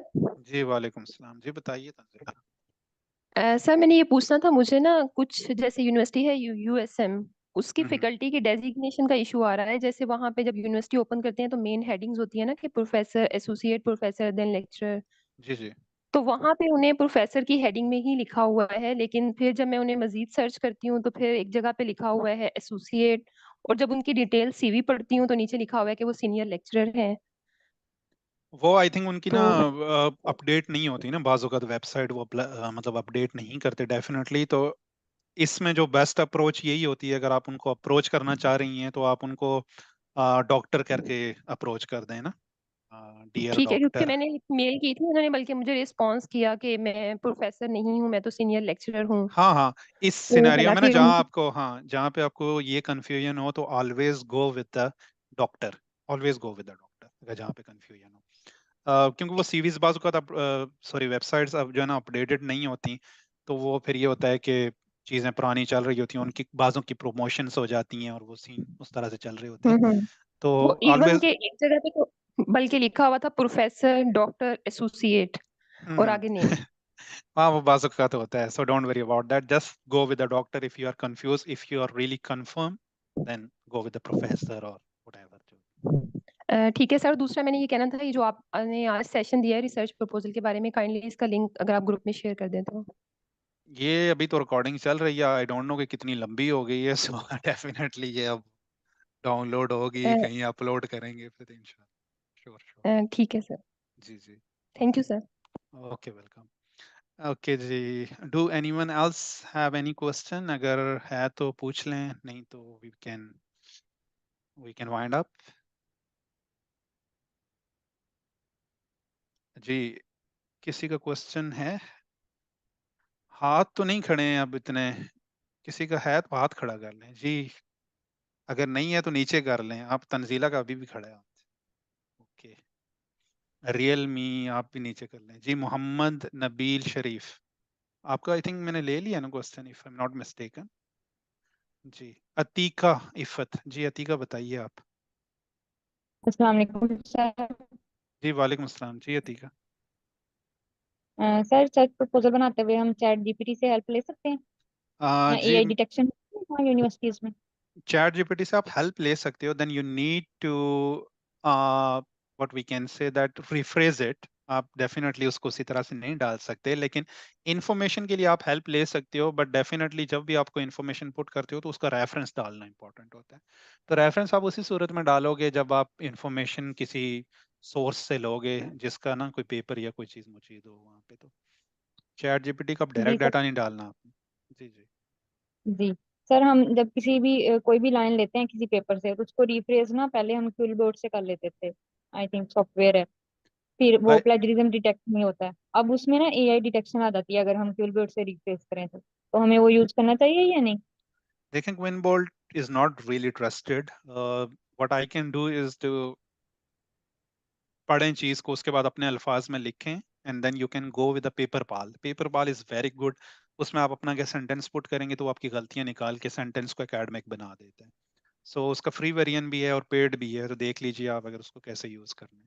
जी वालेकुम सलाम। जी बताइए तंजीला। सर मैंने ये पूछना था, मुझे ना कुछ जैसे यूनिवर्सिटी है USM, उसकी हम्म फैकल्टी की डेजिग्नेशन का इशू आ रहा है। जैसे वहां पे जब यूनिवर्सिटी ओपन करते हैं तो मेन हेडिंग्स होती है ना कि professor, associate professor, then lecturer. जी जी तो वहां पे उन्हें प्रोफेसर की हेडिंग में ही लिखा हुआ है, लेकिन फिर जब मैं उन्हें मजीद सर्च करती हूँ तो फिर एक जगह पे लिखा हुआ है एसोसिएट, और जब उनकी डिटेल CV पढ़ती हूँ तो नीचे लिखा हुआ है कि वो सीनियर लेक्चरर हैं। वो आई थिंक उनकी ना तो अपडेट नहीं होती ना बाज़ औक़ात वेबसाइट, वो मतलब अपडेट नहीं करते डेफिनेटली। तो इसमें जो बेस्ट अप्रोच यही होती है, अगर आप उनको अप्रोच करना चाह रही हैं तो आप उनको डॉक्टर करके अप्रोच कर दें ना, डियर ठीक है, क्योंकि डॉक्टर। मैंने एक मेल की थी, उन्होंने बल्कि मुझे रिस्पॉन्स किया कि मैं प्रोफेसर नहीं हूँ, मैं तो सीनियर लेक्चरर हूँ। हाँ हाँ, इस तो सिनेरियो में ना हालांकि जहाँ आपको, हाँ जहाँ पे आपको ये कंफ्यूजन हो तो always go with the doctor, always go with the doctor अगर जहाँ पे कंफ्यूजन हो। क्योंकि वो सीवीज बाजू का सॉरी वेबसाइट्स अब जो है ना अपडेटेड नहीं होती, तो वो फिर ये होता है कि चीजें पुरानी चल रही होती हैं, उनकी बाजों की प्रमोशंस हो जाती हैं और वो सीन उस तरह से चल रहे होते हैं। तो वो इवन ऑलवेज के एक जगह पे तो बल्कि लिखा हुआ था प्रोफेसर डॉक्टर एसोसिएट और आगे नेम। हाँ वो बाजू का तो होता है, so don't worry about that, just go with the doctor if you are confuse, if you are really confirm then go with the professor और व्हाटएवर। ठीक है सर, दूसरा मैंने ये कहना था, ये जो आपने आज सेशन दिया है रिसर्च प्रपोजल के बारे में, काइंडली इसका लिंक अगर आप ग्रुप में शेयर कर दें तो। ये अभी तो रिकॉर्डिंग चल रही है, आई डोंट नो कि कितनी लंबी हो गई है, सो डेफिनेटली ये अब डाउनलोड होगी, कहीं अपलोड करेंगे फिर इंशाल्लाह। Sure sure. ठीक है सर। जी जी thank you sir. Okay welcome. Okay जी, do anyone else have any question? अगर है तो पूछ लें, नहीं तो वी कैन वाइंड अप। जी किसी का क्वेश्चन है? हाथ तो नहीं खड़े हैं अब इतने, किसी का है तो हाथ खड़ा कर लें जी, अगर नहीं है तो नीचे कर लें। आप तंजीला का अभी भी खड़ा है। ओके रियल मी आप भी नीचे कर लें जी। मोहम्मद नबील शरीफ, आपका आई थिंक मैंने ले लिया ना question, if I am not mistaken. जी अतीका इफ़त, जी अतीका बताइए आप। अस्सलाम वालेकुम सर। जी वालेकुम अस्सलाम। जी अतीका। सर सर्च प्रपोजल बनाते हुए हम चैट जीपीटी से हेल्प ले सकते हैं या जी एआई डिटेक्शन यूनिवर्सिटीज में? चैट जीपीटी से आप हेल्प ले सकते हो, then you need to what we can say that rephrase it. आप डेफिनेटली उसको उसी तरह से नहीं डाल सकते, लेकिन इंफॉर्मेशन के लिए आप हेल्प ले सकते हो। बट डेफिनेटली जब भी आपको इंफॉर्मेशन पुट करते हो तो उसका रेफरेंस डालना इंपॉर्टेंट होता है। तो रेफरेंस आप उसी सूरत में डालोगे जब आप इंफॉर्मेशन किसी सोर्स से लोगे जिसका ना कोई पेपर या कोई चीज़ मौजूद हो वहाँ पे। तो चैट जीपीटी का जी डायरेक्ट सर। डाटा नहीं डालना आपने। जी जी जी सर, हम जब किसी भी कोई भी लाइन लेते हैं किसी पेपर से, तो उसको रिफ्रेज ना पहले हम क्विल बोर्ड से कर लेते थे, आई थिंक सॉफ्टवेयर है, फिर वो भाई प्लेजरिज्म डिटेक्ट नहीं होता है। अब उसमें ना एआई डिटेक्शन आ जाती है अगर हम क्विल बोर्ड से रिफ्रेज करें तो हमें वो यूज करना चाहिए या नहीं? देखें क्विनबोल्ट is not really trusted. What I can do is to पढ़ें चीज को, उसके बाद अपने अल्फाज में लिखें, and then you can go with the Paperpal. Paperpal is very good. उसमें आप अपना क्या सेंटेंस पुट करेंगे तो वो आपकी गलतियां निकाल के सेंटेंस को एकेडमिक बना देते हैं। सो उसका फ्री वेरिएंट भी है और पेड भी है, तो देख लीजिए आप अगर उसको कैसे यूज करना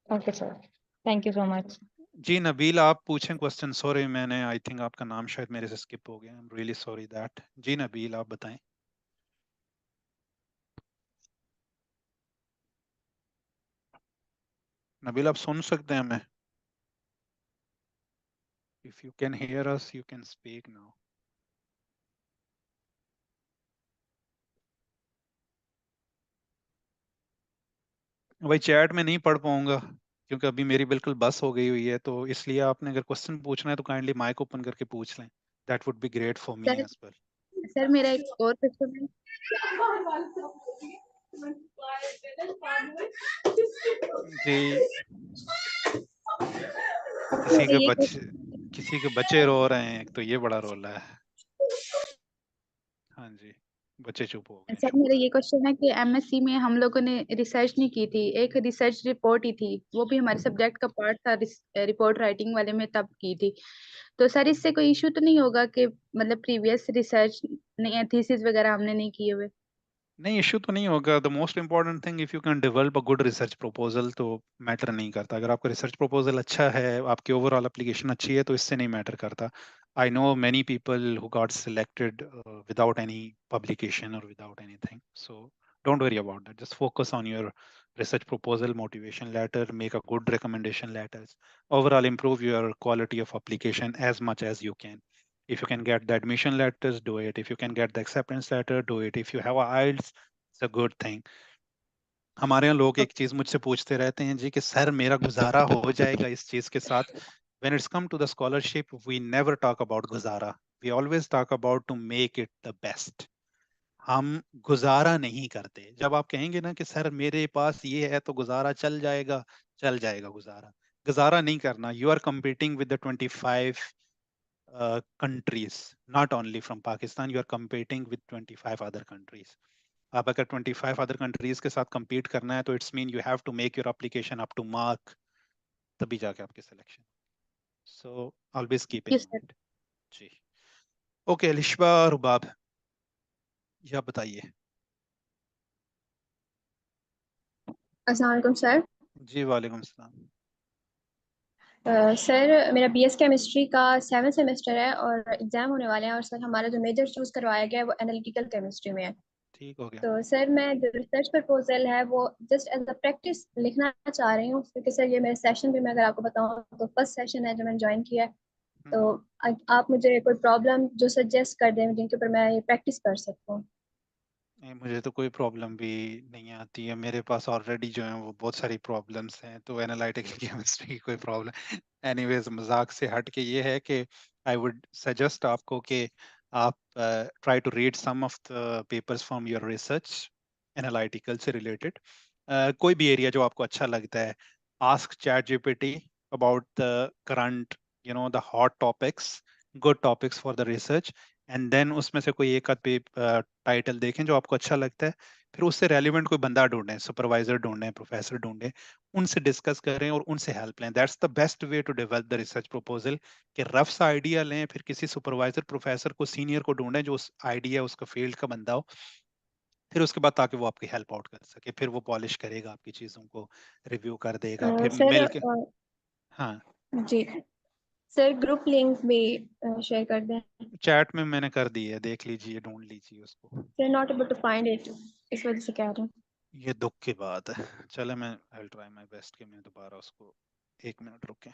है। Okay sir, thank you so much. जी नबील आप पूछें क्वेश्चन। सॉरी मैंने आई थिंक आपका नाम शायद मेरे से स्किप हो गया, I am really sorry that. जी नबील आप बताएं। नबील आप सुन सकते हैं हमें? If you can hear us you can speak now. भाई चैट में नहीं पढ़ पाऊंगा क्योंकि अभी मेरी बिल्कुल बस हो गई हुई है, तो इसलिए आपने अगर क्वेश्चन पूछना है तो काइंडली माइक ओपन करके पूछ लें, that would be great for me sir as well. Sir मेरा एक और क्वेश्चन है। जी तो ये किसी के बच्चे रो रहे हैं, एक तो ये बड़ा रोला है। हाँ जी बच्चे चुप हो गए। सर मेरा ये क्वेश्चन है कि एमएससी में हम लोगों ने रिसर्च नहीं की थी, एक रिसर्च रिपोर्ट ही थी, वो भी हमारे सब्जेक्ट का पार्ट था, रिपोर्ट राइटिंग वाले में तब की थी। तो सर इससे कोई इशू तो नहीं होगा कि मतलब प्रीवियस रिसर्च नहीं, थीसिस वगैरह हमने नहीं किए हुए? नहीं इश्यू तो नहीं होगा। The most important thing if you can develop a good research proposal तो मैटर नहीं करता। अगर आपका रिसर्च प्रपोजल अच्छा है, आपकी ओवरऑल एप्लीकेशन अच्छी है, तो इससे नहीं मैटर करता। I know many people who got selected without any publication और without anything, so don't worry about that. Just focus on your research proposal, motivation letter, make a good recommendation letters. Overall, improve your quality of application as much as you can. If you can get the admission letters, do it. If you can get the acceptance letter, do it. If you have a IELTS, it's a good thing. हमारे यहाँ लोग एक चीज मुझसे पूछते रहते हैं जी कि सर मेरा गुजारा हो जाएगा इस चीज के साथ। When it's come to the scholarship, we never talk about गुजारा. We always talk about to make it the best. हम गुजारा नहीं करते। जब आप कहेंगे ना कि सर मेरे पास ये है तो गुजारा चल जाएगा गुजारा। गुजारा नहीं करना। You are competing with the 25 countries, not only from Pakistan. You are competing with 25 other countries. आप अगर 25 अदर कंट्रीज के साथ compete करना है तो it's mean you have to make your application up to mark, तभी जाके आपकी selection. So always keep in yes sir. Mind. जी ओके अलिशबा रुबाब, या बताइए। अस्सलाम वालेकुम सर। जी वालेकुम सलाम। सर मेरा बीएस केमिस्ट्री का 7th सेमेस्टर है और एग्जाम होने वाले हैं, और सर हमारा जो मेजर चूज करवाया गया है वो एनालिटिकल केमिस्ट्री में है। ठीक हो गया। तो सर मैं जो रिसर्च प्रपोजल है वो जस्ट एज अ प्रैक्टिस लिखना चाह रही हूँ, क्योंकि सर ये मेरे सेशन भी मैं अगर आपको बताऊँ तो फर्स्ट सेशन है जो मैंने ज्वाइन किया है। तो आप मुझे कोई प्रॉब्लम जो सजेस्ट कर दें जिनके ऊपर मैं ये प्रैक्टिस कर सकूँ। नहीं, मुझे तो कोई प्रॉब्लम भी नहीं आती है, मेरे पास ऑलरेडी जो है वो बहुत सारी प्रॉब्लम्स हैं, तो एनालिटिकल केमिस्ट्री की कोई प्रॉब्लम एनीवेज मजाक से हट के ये है कि आई वुड सजेस्ट आपको कि आप try to read some of the papers from your research analytical से रिलेटेड, कोई भी एरिया जो आपको अच्छा लगता है। Ask chat GPT about the current the hot topics, good topics for the research, and then उसमें से कोई एक आध टाइटल देखें जो आपको अच्छा लगता है, फिर उससे रेलिवेंट कोई बंदा ढूंढें, सुपरवाइजर ढूंढें, प्रोफेसर ढूंढें, उनसे डिस्कस करें और उनसे हेल्प लें। That's the best way to develop the research proposal, कि रफ सा आइडिया लें, फिर किसी सुपरवाइजर प्रोफेसर को सीनियर को ढूंढें जो उस आइडिया उसका फील्ड का बंदा हो, फिर उसके बाद ताकि वो आपकी हेल्प आउट कर सके, फिर वो पॉलिश करेगा आपकी चीज़ों को, रिव्यू कर देगा, फिर सर मिल के। हाँ जी सर ग्रुप लिंक भी शेयर कर दें। चैट में मैंने कर दी है, देख लीजिए, ढूंढ लीजिए उसको। Sir not able to find it, इस वजह से कह रहे हैं। ये दुख की बात है। चले मैं आई ट्राई माय बेस्ट कि मैं दोबारा उसको, 1 मिनट रुके।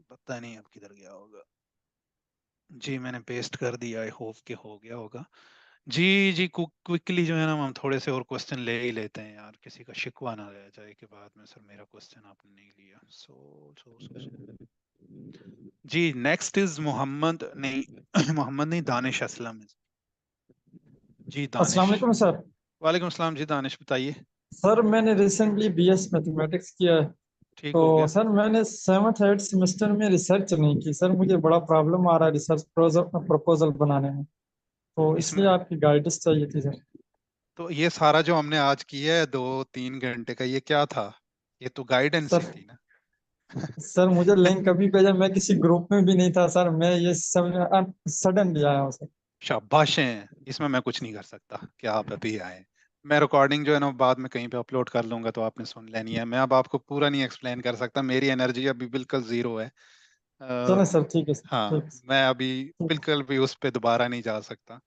पता नहीं अब किधर गया होगा। जी मैंने पेस्ट कर दिया, आई होप कि हो गया होगा। जी जी क्विकली जो है ना, हम थोड़े से और क्वेश्चन ले ही लेते हैं यार, किसी का शिकवा ना रह जाए कि बाद में सर मेरा क्वेश्चन आपने नहीं लिया। जी नेक्स्ट इज मोहम्मद, नहीं मोहम्मद नहीं, दानिश असलम। जी अस्सलाम दानिश। वालेकुम सर। वालेकुम सलाम जी दानिश, बताइए। सर मैंने रिसेंटली बीएस मैथमेटिक्स किया है, ठीक तो हो गया। सर मैंने 7th 8th सेमेस्टर में रिसर्च नहीं की सर, मुझे बड़ा प्रॉब्लम आ रहा है रिसर्च प्रपोजल बनाने में, तो इसमें इसलिए आपकी गाइडेंस चाहिए थी सर। तो ये सारा जो हमने आज किया है 2-3 घंटे का, ये क्या था? ये तो गाइडेंस ही सर थी ना। सर मुझे लिंक कभी भेजा, मैं किसी ग्रुप में भी नहीं था सर, मैं ये सब सडनली आया हूँ सर। शाबाशें, इसमें मैं कुछ नहीं कर सकता कि आप अभी आए। मैं रिकॉर्डिंग जो है ना बाद में कहीं पे अपलोड कर लूंगा, तो आपने सुन लेनी है। मैं अब आपको पूरा नहीं एक्सप्लेन कर सकता, मेरी एनर्जी अभी बिल्कुल जीरो है। चलें सर, ठीक है हाँ, ठीक मैं अभी है बिल्कुल भी उस पे दोबारा नहीं जा सकता,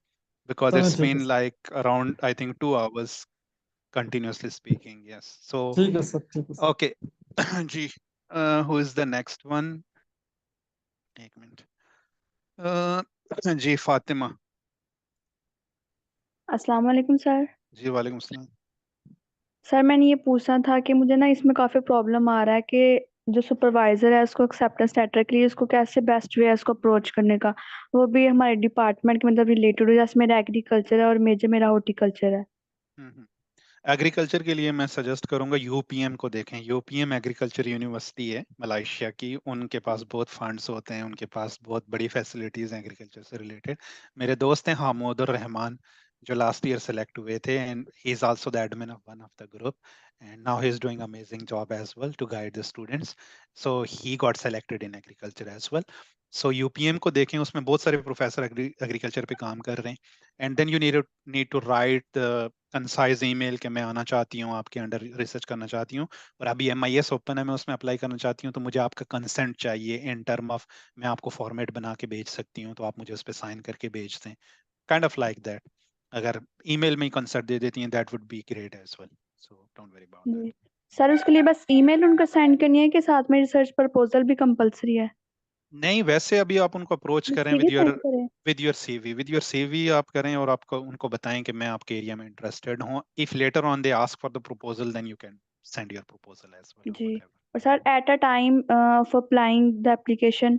बिकॉज चलें इट्स ठीक है been like around I think 2 hours continuously speaking. Yes, so ठीक है सर, ठीक है सर। okay. जी who is the next one? एक मिनट। जी फातिमा। अस्सलाम वालेकुम सर। जी वालेकुम सलाम। सर मैंने ये पूछना था कि मुझे ना इसमें काफ़ी प्रॉब्लम आ रहा है कि जो सुपरवाइजर है उसको एक्सेप्टेंस लेटर के लिए उसको कैसे बेस्ट वे है उसको अप्रोच करने का, वो भी हमारे डिपार्टमेंट के मतलब रिलेटेड हो, जैसे मेरा एग्रीकल्चर है और मेजर मेरा हॉर्टिकल्चर है। एग्रीकल्चर के लिए मैं सजेस्ट करूंगा यूपीएम को देखें। यूपीएम एग्रीकल्चर यूनिवर्सिटी है मलेशिया की, उनके पास बहुत फंड्स होते हैं, उनके पास बहुत बड़ी फैसिलिटीज हैं एग्रीकल्चर से रिलेटेड। मेरे दोस्त हैं हामूदुर रहमान, जो लास्ट ईयर सेलेक्ट हुए थे, and he is also the admin of one of the group, and now he is doing amazing job as well to guide the students, so he got selected in agriculture as well. So UPM को देखें, उसमें बहुत सारे professor agriculture पे काम कर रहे हैं, and then you need to write the concise email कि मैं आना चाहती हूँ, आपके अंडर रिसर्च करना चाहती हूँ, और अभी MIS ओपन है, मैं उसमें अप्लाई करना चाहती हूँ, तो मुझे आपका कंसेंट चाहिए इन टर्म ऑफ, मैं आपको फॉर्मेट बना के भेज सकती हूँ, तो आप मुझे उस पर साइन करके भेज दें, काइंड ऑफ लाइक दैट। अगर ईमेल में ही कंसेंट दे देती हैं, that would be great as well, so don't worry about that. जी सर, उसके लिए बस ईमेल उनका सेंड करनी है कि साथ में रिसर्च प्रपोजल भी कंपलसरी है? नहीं, वैसे अभी आप उनको अप्रोच बस करें CV सेंड करें? विद योर सीवी आप करें, और आपको उनको बताएं कि मैं आपके एरिया में इंटरेस्टेड हूँ। If later on they ask for the proposal, then you can send your proposal as well. जी, और sir at a time for applying the application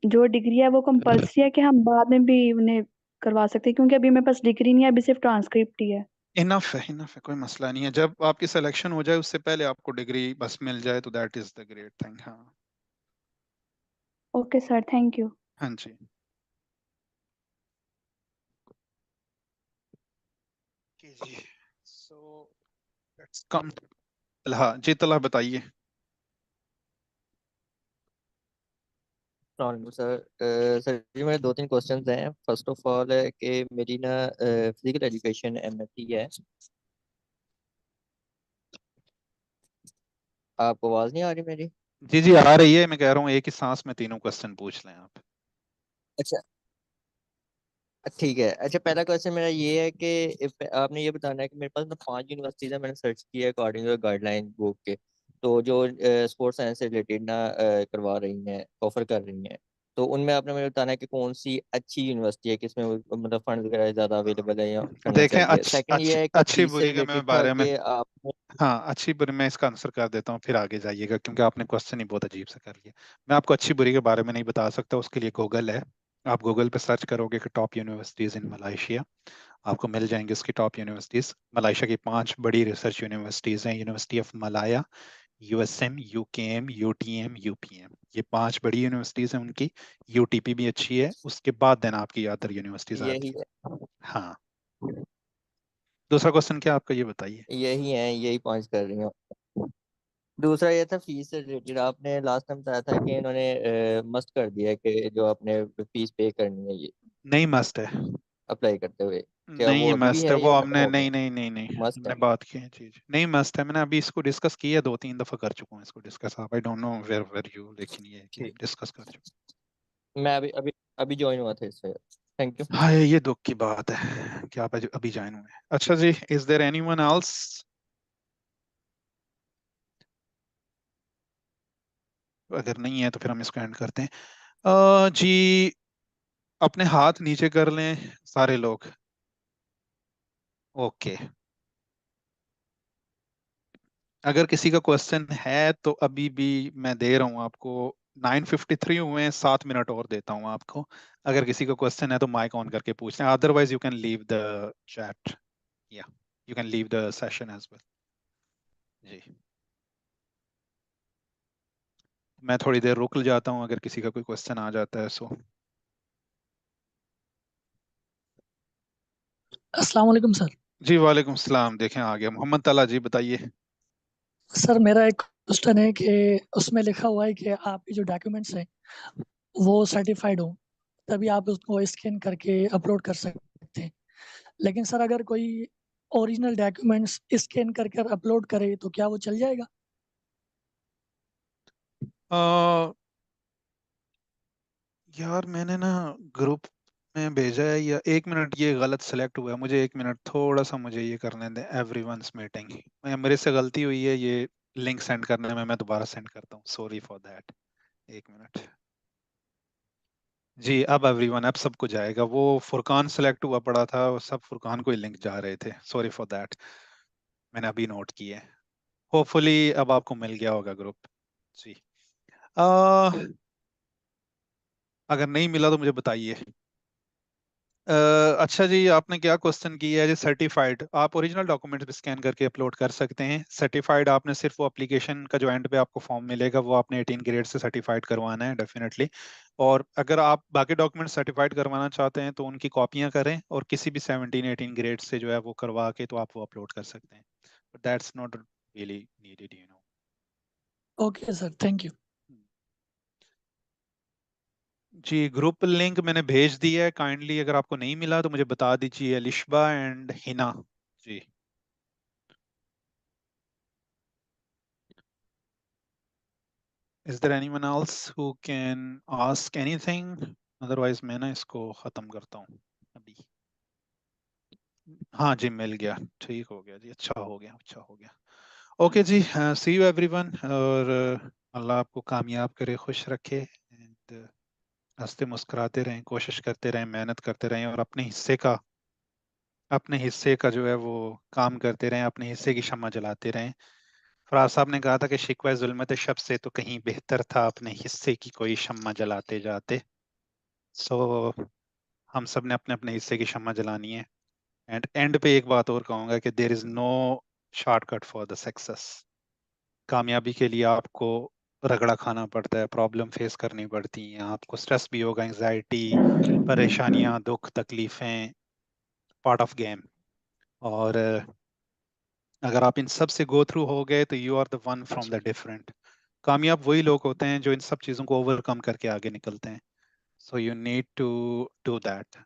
जो डिग्री है वो कंपलसरी है कि हम बाद में भी उन्हें करवा सकते हैं, क्योंकि अभी मेरे पास डिग्री नहीं है, अभी सिर्फ ट्रांसक्रिप्ट ही है। इनफ है, कोई मसला नहीं है। जब आपकी सिलेक्शन हो जाए उससे पहले आपको डिग्री बस मिल जाए, तो that is the great thing. हाँ ओके सर, थैंक यू। हाँ जी। ओके जी, so let's come. Talha ji, Talha बताइए। सर सर जी मेरे 2-3 क्वेश्चंस हैं। फर्स्ट ऑफ ऑल है कि मेरी ना फिजिकल एजुकेशन एमएससी है। आपको आवाज नहीं आ रही मेरी? जी जी आ रही है, मैं कह रहा हूँ एक ही सांस में तीनों क्वेश्चन पूछ लें आप। अच्छा ठीक है। अच्छा, पहला क्वेश्चन मेरा ये है कि आपने ये बताना है कि मेरे पास ना 5 यूनिवर्सिटीज है, मैंने सर्च किया है अकॉर्डिंग टू गाइडलाइन बुक के। तो जो स्पोर्ट्स साइंस से रिलेटेड ना करवा रही हैं, ऑफर कर रही हैं, तो उनमें आपने मुझे बताना है कि कौन सी अच्छी यूनिवर्सिटी है, किसमें मतलब फंड वगैरह ज्यादा अवेलेबल है या करना देखें, चाहिए। सेकंड ये है कि अच्छी फीस से बुरी के मैं रिलेटेड था बारे में, कि आप हाँ अच्छी बुरी मैं इसका आंसर कर देता हूँ, फिर आगे जाइएगा, क्योंकि आपने क्वेश्चन ही बहुत अजीब से कर लिया। मैं आपको अच्छी बुरी के बारे में नहीं बता सकता, उसके लिए गूगल है। आप गूगल पे सर्च करोगे कि टॉप यूनिवर्सिटीज इन मलाइशिया, आपको मिल जाएंगे उसकी टॉप यूनिवर्सिटीज। मलाइशिया की 5 बड़ी रिसर्च यूनिवर्सिटीज हैं, university of Malaya, USM, UKM, UTM, UPM. ये 5 बड़ी यूनिवर्सिटीज हैं उनकी। यूटीपी भी अच्छी है, उसके बाद देन आपकी अदर यूनिवर्सिटीज आती यही है। हाँ, दूसरा क्वेश्चन क्या आपका, ये बताइए। यही है, यही 5 कर रही हूँ। दूसरा ये था फीस से रिलेटेड, आपने लास्ट टाइम बताया था कि इन्होंने मस्ट कर दिया है कि जो आपने फीस पे करनी है ये नहीं मस्ट है, अप्लाई करते हुए, क्या वो नहीं अभी भी मस्त है है वो, या खत्म हमने हो गया? नहीं नहीं नहीं नहीं मस्ट हमने है। बात की है चीज, नहीं मस्त है, मैंने अभी इसको डिस्कस किया 2-3 दफा कर चुका हूँ इसको डिस्कस। आप I don't know where where you, लेकिन ये है कि ठीक, डिस्कस कर चुका मैं अभी अभी अभी ज्वाइन हुआ था इससे। Thank you. हूँ। हाँ, ये दुख की बात है कि आप अभी ज्वाइन हुए। अच्छा जी, इज देयर एनीवन एल्स? अगर नहीं है तो फिर हम इसको एंड करते हैं। जी, अपने हाथ नीचे कर लें सारे लोग। ओके, अगर किसी का क्वेश्चन है तो अभी भी मैं दे रहा हूँ आपको। 9:53 हुए हैं, 7 मिनट और देता हूँ आपको। अगर किसी का क्वेश्चन है तो माइक ऑन करके पूछ लें, otherwise you can leave the chat, या you can leave the session as well. जी, मैं थोड़ी देर रुक जाता हूँ अगर किसी का कोई क्वेश्चन आ जाता है सो। अस्सलाम वालेकुम सर। जी वालेकुम सलाम, देखें आ गया मोहम्मद ताला जी, बताइए। सर मेरा एक क्वेश्चन है कि उसमें लिखा हुआ है कि आपके जो डॉक्यूमेंट्स हैं वो सर्टिफाइड हो, तभी आप उसको स्कैन करके अपलोड कर सकते हैं। लेकिन सर अगर कोई ओरिजिनल डॉक्यूमेंट्स स्कैन करके अपलोड करे तो क्या वो चल जाएगा? यार मैंने ना ग्रुप में भेजा है, या एक मिनट, ये गलत सेलेक्ट हुआ है, मुझे एक मिनट थोड़ा सा मुझे ये करने दें। एवरीवनस मीटिंग, मेरे से गलती हुई है, ये लिंक सेंड करने में, मैं दोबारा सेंड करता हूँ, सॉरी फॉर दैट। एक मिनट जी, अब एवरीवन, अब सबको जाएगा। वो फुरकान सेलेक्ट हुआ पड़ा था, वो सब फुरकान को ही लिंक जा रहे थे, सॉरी फॉर दैट। मैंने अभी नोट किए। होपफुली अब आपको मिल गया होगा ग्रुप। जी, अगर नहीं मिला तो मुझे बताइए। अच्छा जी, आपने क्या क्वेश्चन किया है जी? सर्टिफाइड, आप ओरिजिनल डॉक्यूमेंट भी स्कैन करके अपलोड कर सकते हैं। सर्टिफाइड आपने सिर्फ वो एप्लीकेशन का जो एंड पे आपको फॉर्म मिलेगा वो आपने 18 ग्रेड से सर्टिफाइड करवाना है डेफिनेटली। और अगर आप बाकी डॉक्यूमेंट सर्टिफाइड करवाना चाहते हैं तो उनकी कॉपियां करें, और किसी भी 17-18 ग्रेड से जो है वो करवा के तो आप वो अपलोड कर सकते हैं। But that's not really needed, you know. Okay sir, thank you. जी, ग्रुप लिंक मैंने भेज दिया है, काइंडली अगर आपको नहीं मिला तो मुझे बता दीजिए। Lishba and Hina ji. Is there anyone else who can ask anything? Otherwise मैं ना इसको खत्म करता हूँ अभी। हाँ जी, मिल गया, ठीक हो गया जी, अच्छा हो गया, अच्छा हो गया। ओके जी, सी यू एवरीवन, और अल्लाह आपको कामयाब करे, खुश रखे, एंड हंसते मुस्कुराते रहें, कोशिश करते रहें, मेहनत करते रहें, और अपने हिस्से का जो है वो काम करते रहें, अपने हिस्से की शम्मा जलाते रहें। फराज साहब ने कहा था कि शिकवा जुल्मत शब से तो कहीं बेहतर था अपने हिस्से की कोई शम्मा जलाते जाते। सो हम सब ने अपने अपने हिस्से की शम्मा जलानी है। एंड एंड पे एक बात और कहूँगा कि there is no shortcut for the success. कामयाबी के लिए आपको रगड़ा खाना पड़ता है, प्रॉब्लम फेस करनी पड़ती हैं, आपको स्ट्रेस भी होगा, एंजाइटी, परेशानियां, दुख, तकलीफें, पार्ट ऑफ गेम। और अगर आप इन सब से गो थ्रू हो गए तो you are the one from the different. कामयाब वही लोग होते हैं जो इन सब चीज़ों को ओवरकम करके आगे निकलते हैं। So you need to do that.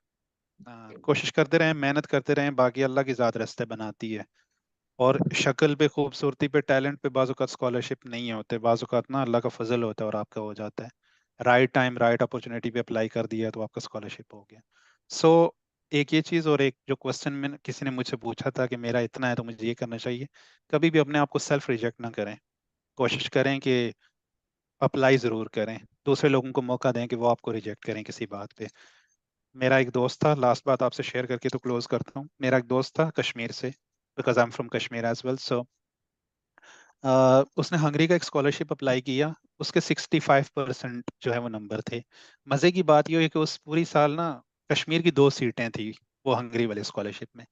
कोशिश करते रहें, मेहनत करते रहें, बाकी अल्लाह की ज़ात रास्ते बनाती है। और शक्ल पे, खूबसूरती पे, टैलेंट पे बाज़ स्कॉलरशिप नहीं होते, बाज़ ना अल्लाह का फजल होता है और आपका हो जाता है। राइट टाइम राइट अपॉर्चुनिटी पे अप्लाई कर दिया तो आपका स्कॉलरशिप हो गया। सो एक ये चीज़, और एक जो क्वेश्चन में किसी ने मुझसे पूछा था कि मेरा इतना है तो मुझे ये करना चाहिए, कभी भी अपने आप को सेल्फ रिजेक्ट ना करें। कोशिश करें कि अप्लाई ज़रूर करें, दूसरे लोगों को मौका दें कि वो आपको रिजेक्ट करें किसी बात पे। मेरा एक दोस्त था, लास्ट बात आपसे शेयर करके तो क्लोज करता हूँ। मेरा एक दोस्त था कश्मीर से, because I am from Kashmir as well. So उसने हंगरी का एक स्कॉलरशिप अप्लाई किया, उसके 65% जो है वो नंबर थे। मज़े की बात ये है कि उस पूरी साल ना कश्मीर की 2 सीटें थी वो हंगरी वाले स्कॉलरशिप में।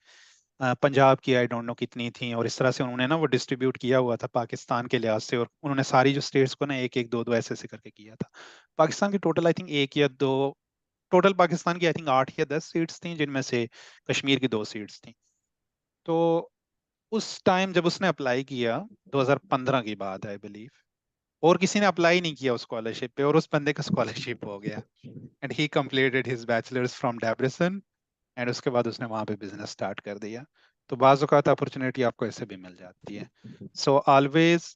पंजाब की आई डोंट नो कितनी थी, और इस तरह से उन्होंने ना वो डिस्ट्रीब्यूट किया हुआ था पाकिस्तान के लिहाज से, और उन्होंने सारी जो स्टेट्स को ना एक एक दो दो ऐसे ऐसे करके किया था। पाकिस्तान की टोटल आई थिंक एक या दो, टोटल पाकिस्तान की आई थिंक 8 या 10 सीट्स थी, जिनमें से कश्मीर की 2 सीट्स थी। तो उस टाइम जब उसने अप्लाई किया, 2015 की बात आई बिलीव, और किसी ने अप्लाई नहीं किया उस स्कॉलरशिप पे, और उस बंदे का स्कॉलरशिप हो गया and he completed his bachelors from Debrecen. And उसके बाद उसने वहां पे बिजनेस स्टार्ट कर दिया। तो बाज़ औक़ात अपॉर्चुनिटी आपको ऐसे भी मिल जाती है। So always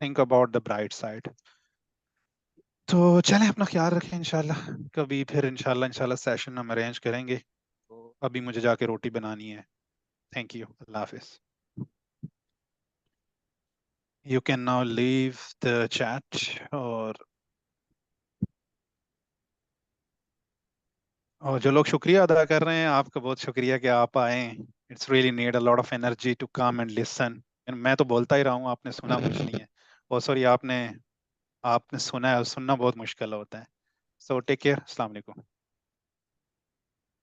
think about the bright side. तो चलें, अपना ख्याल रखें, इंशाल्लाह कभी फिर इंशाल्लाह सेशन हम अरेंज करेंगे। तो अभी मुझे जाके रोटी बनानी है। Thank you, Allah Hafiz. You can now leave the chat। और जो लोग शुक्रिया अदा कर रहे हैं, आपका बहुत शुक्रिया कि आप आए। It's really need a lot of energy to come and listen. मैं तो बोलता ही रहा हूँ, आपने सुना कुछ नहीं है। और सॉरी, आपने सुना है, और सुनना बहुत मुश्किल होता है। सो टेक केयर, अस्सलाम वालेकुम।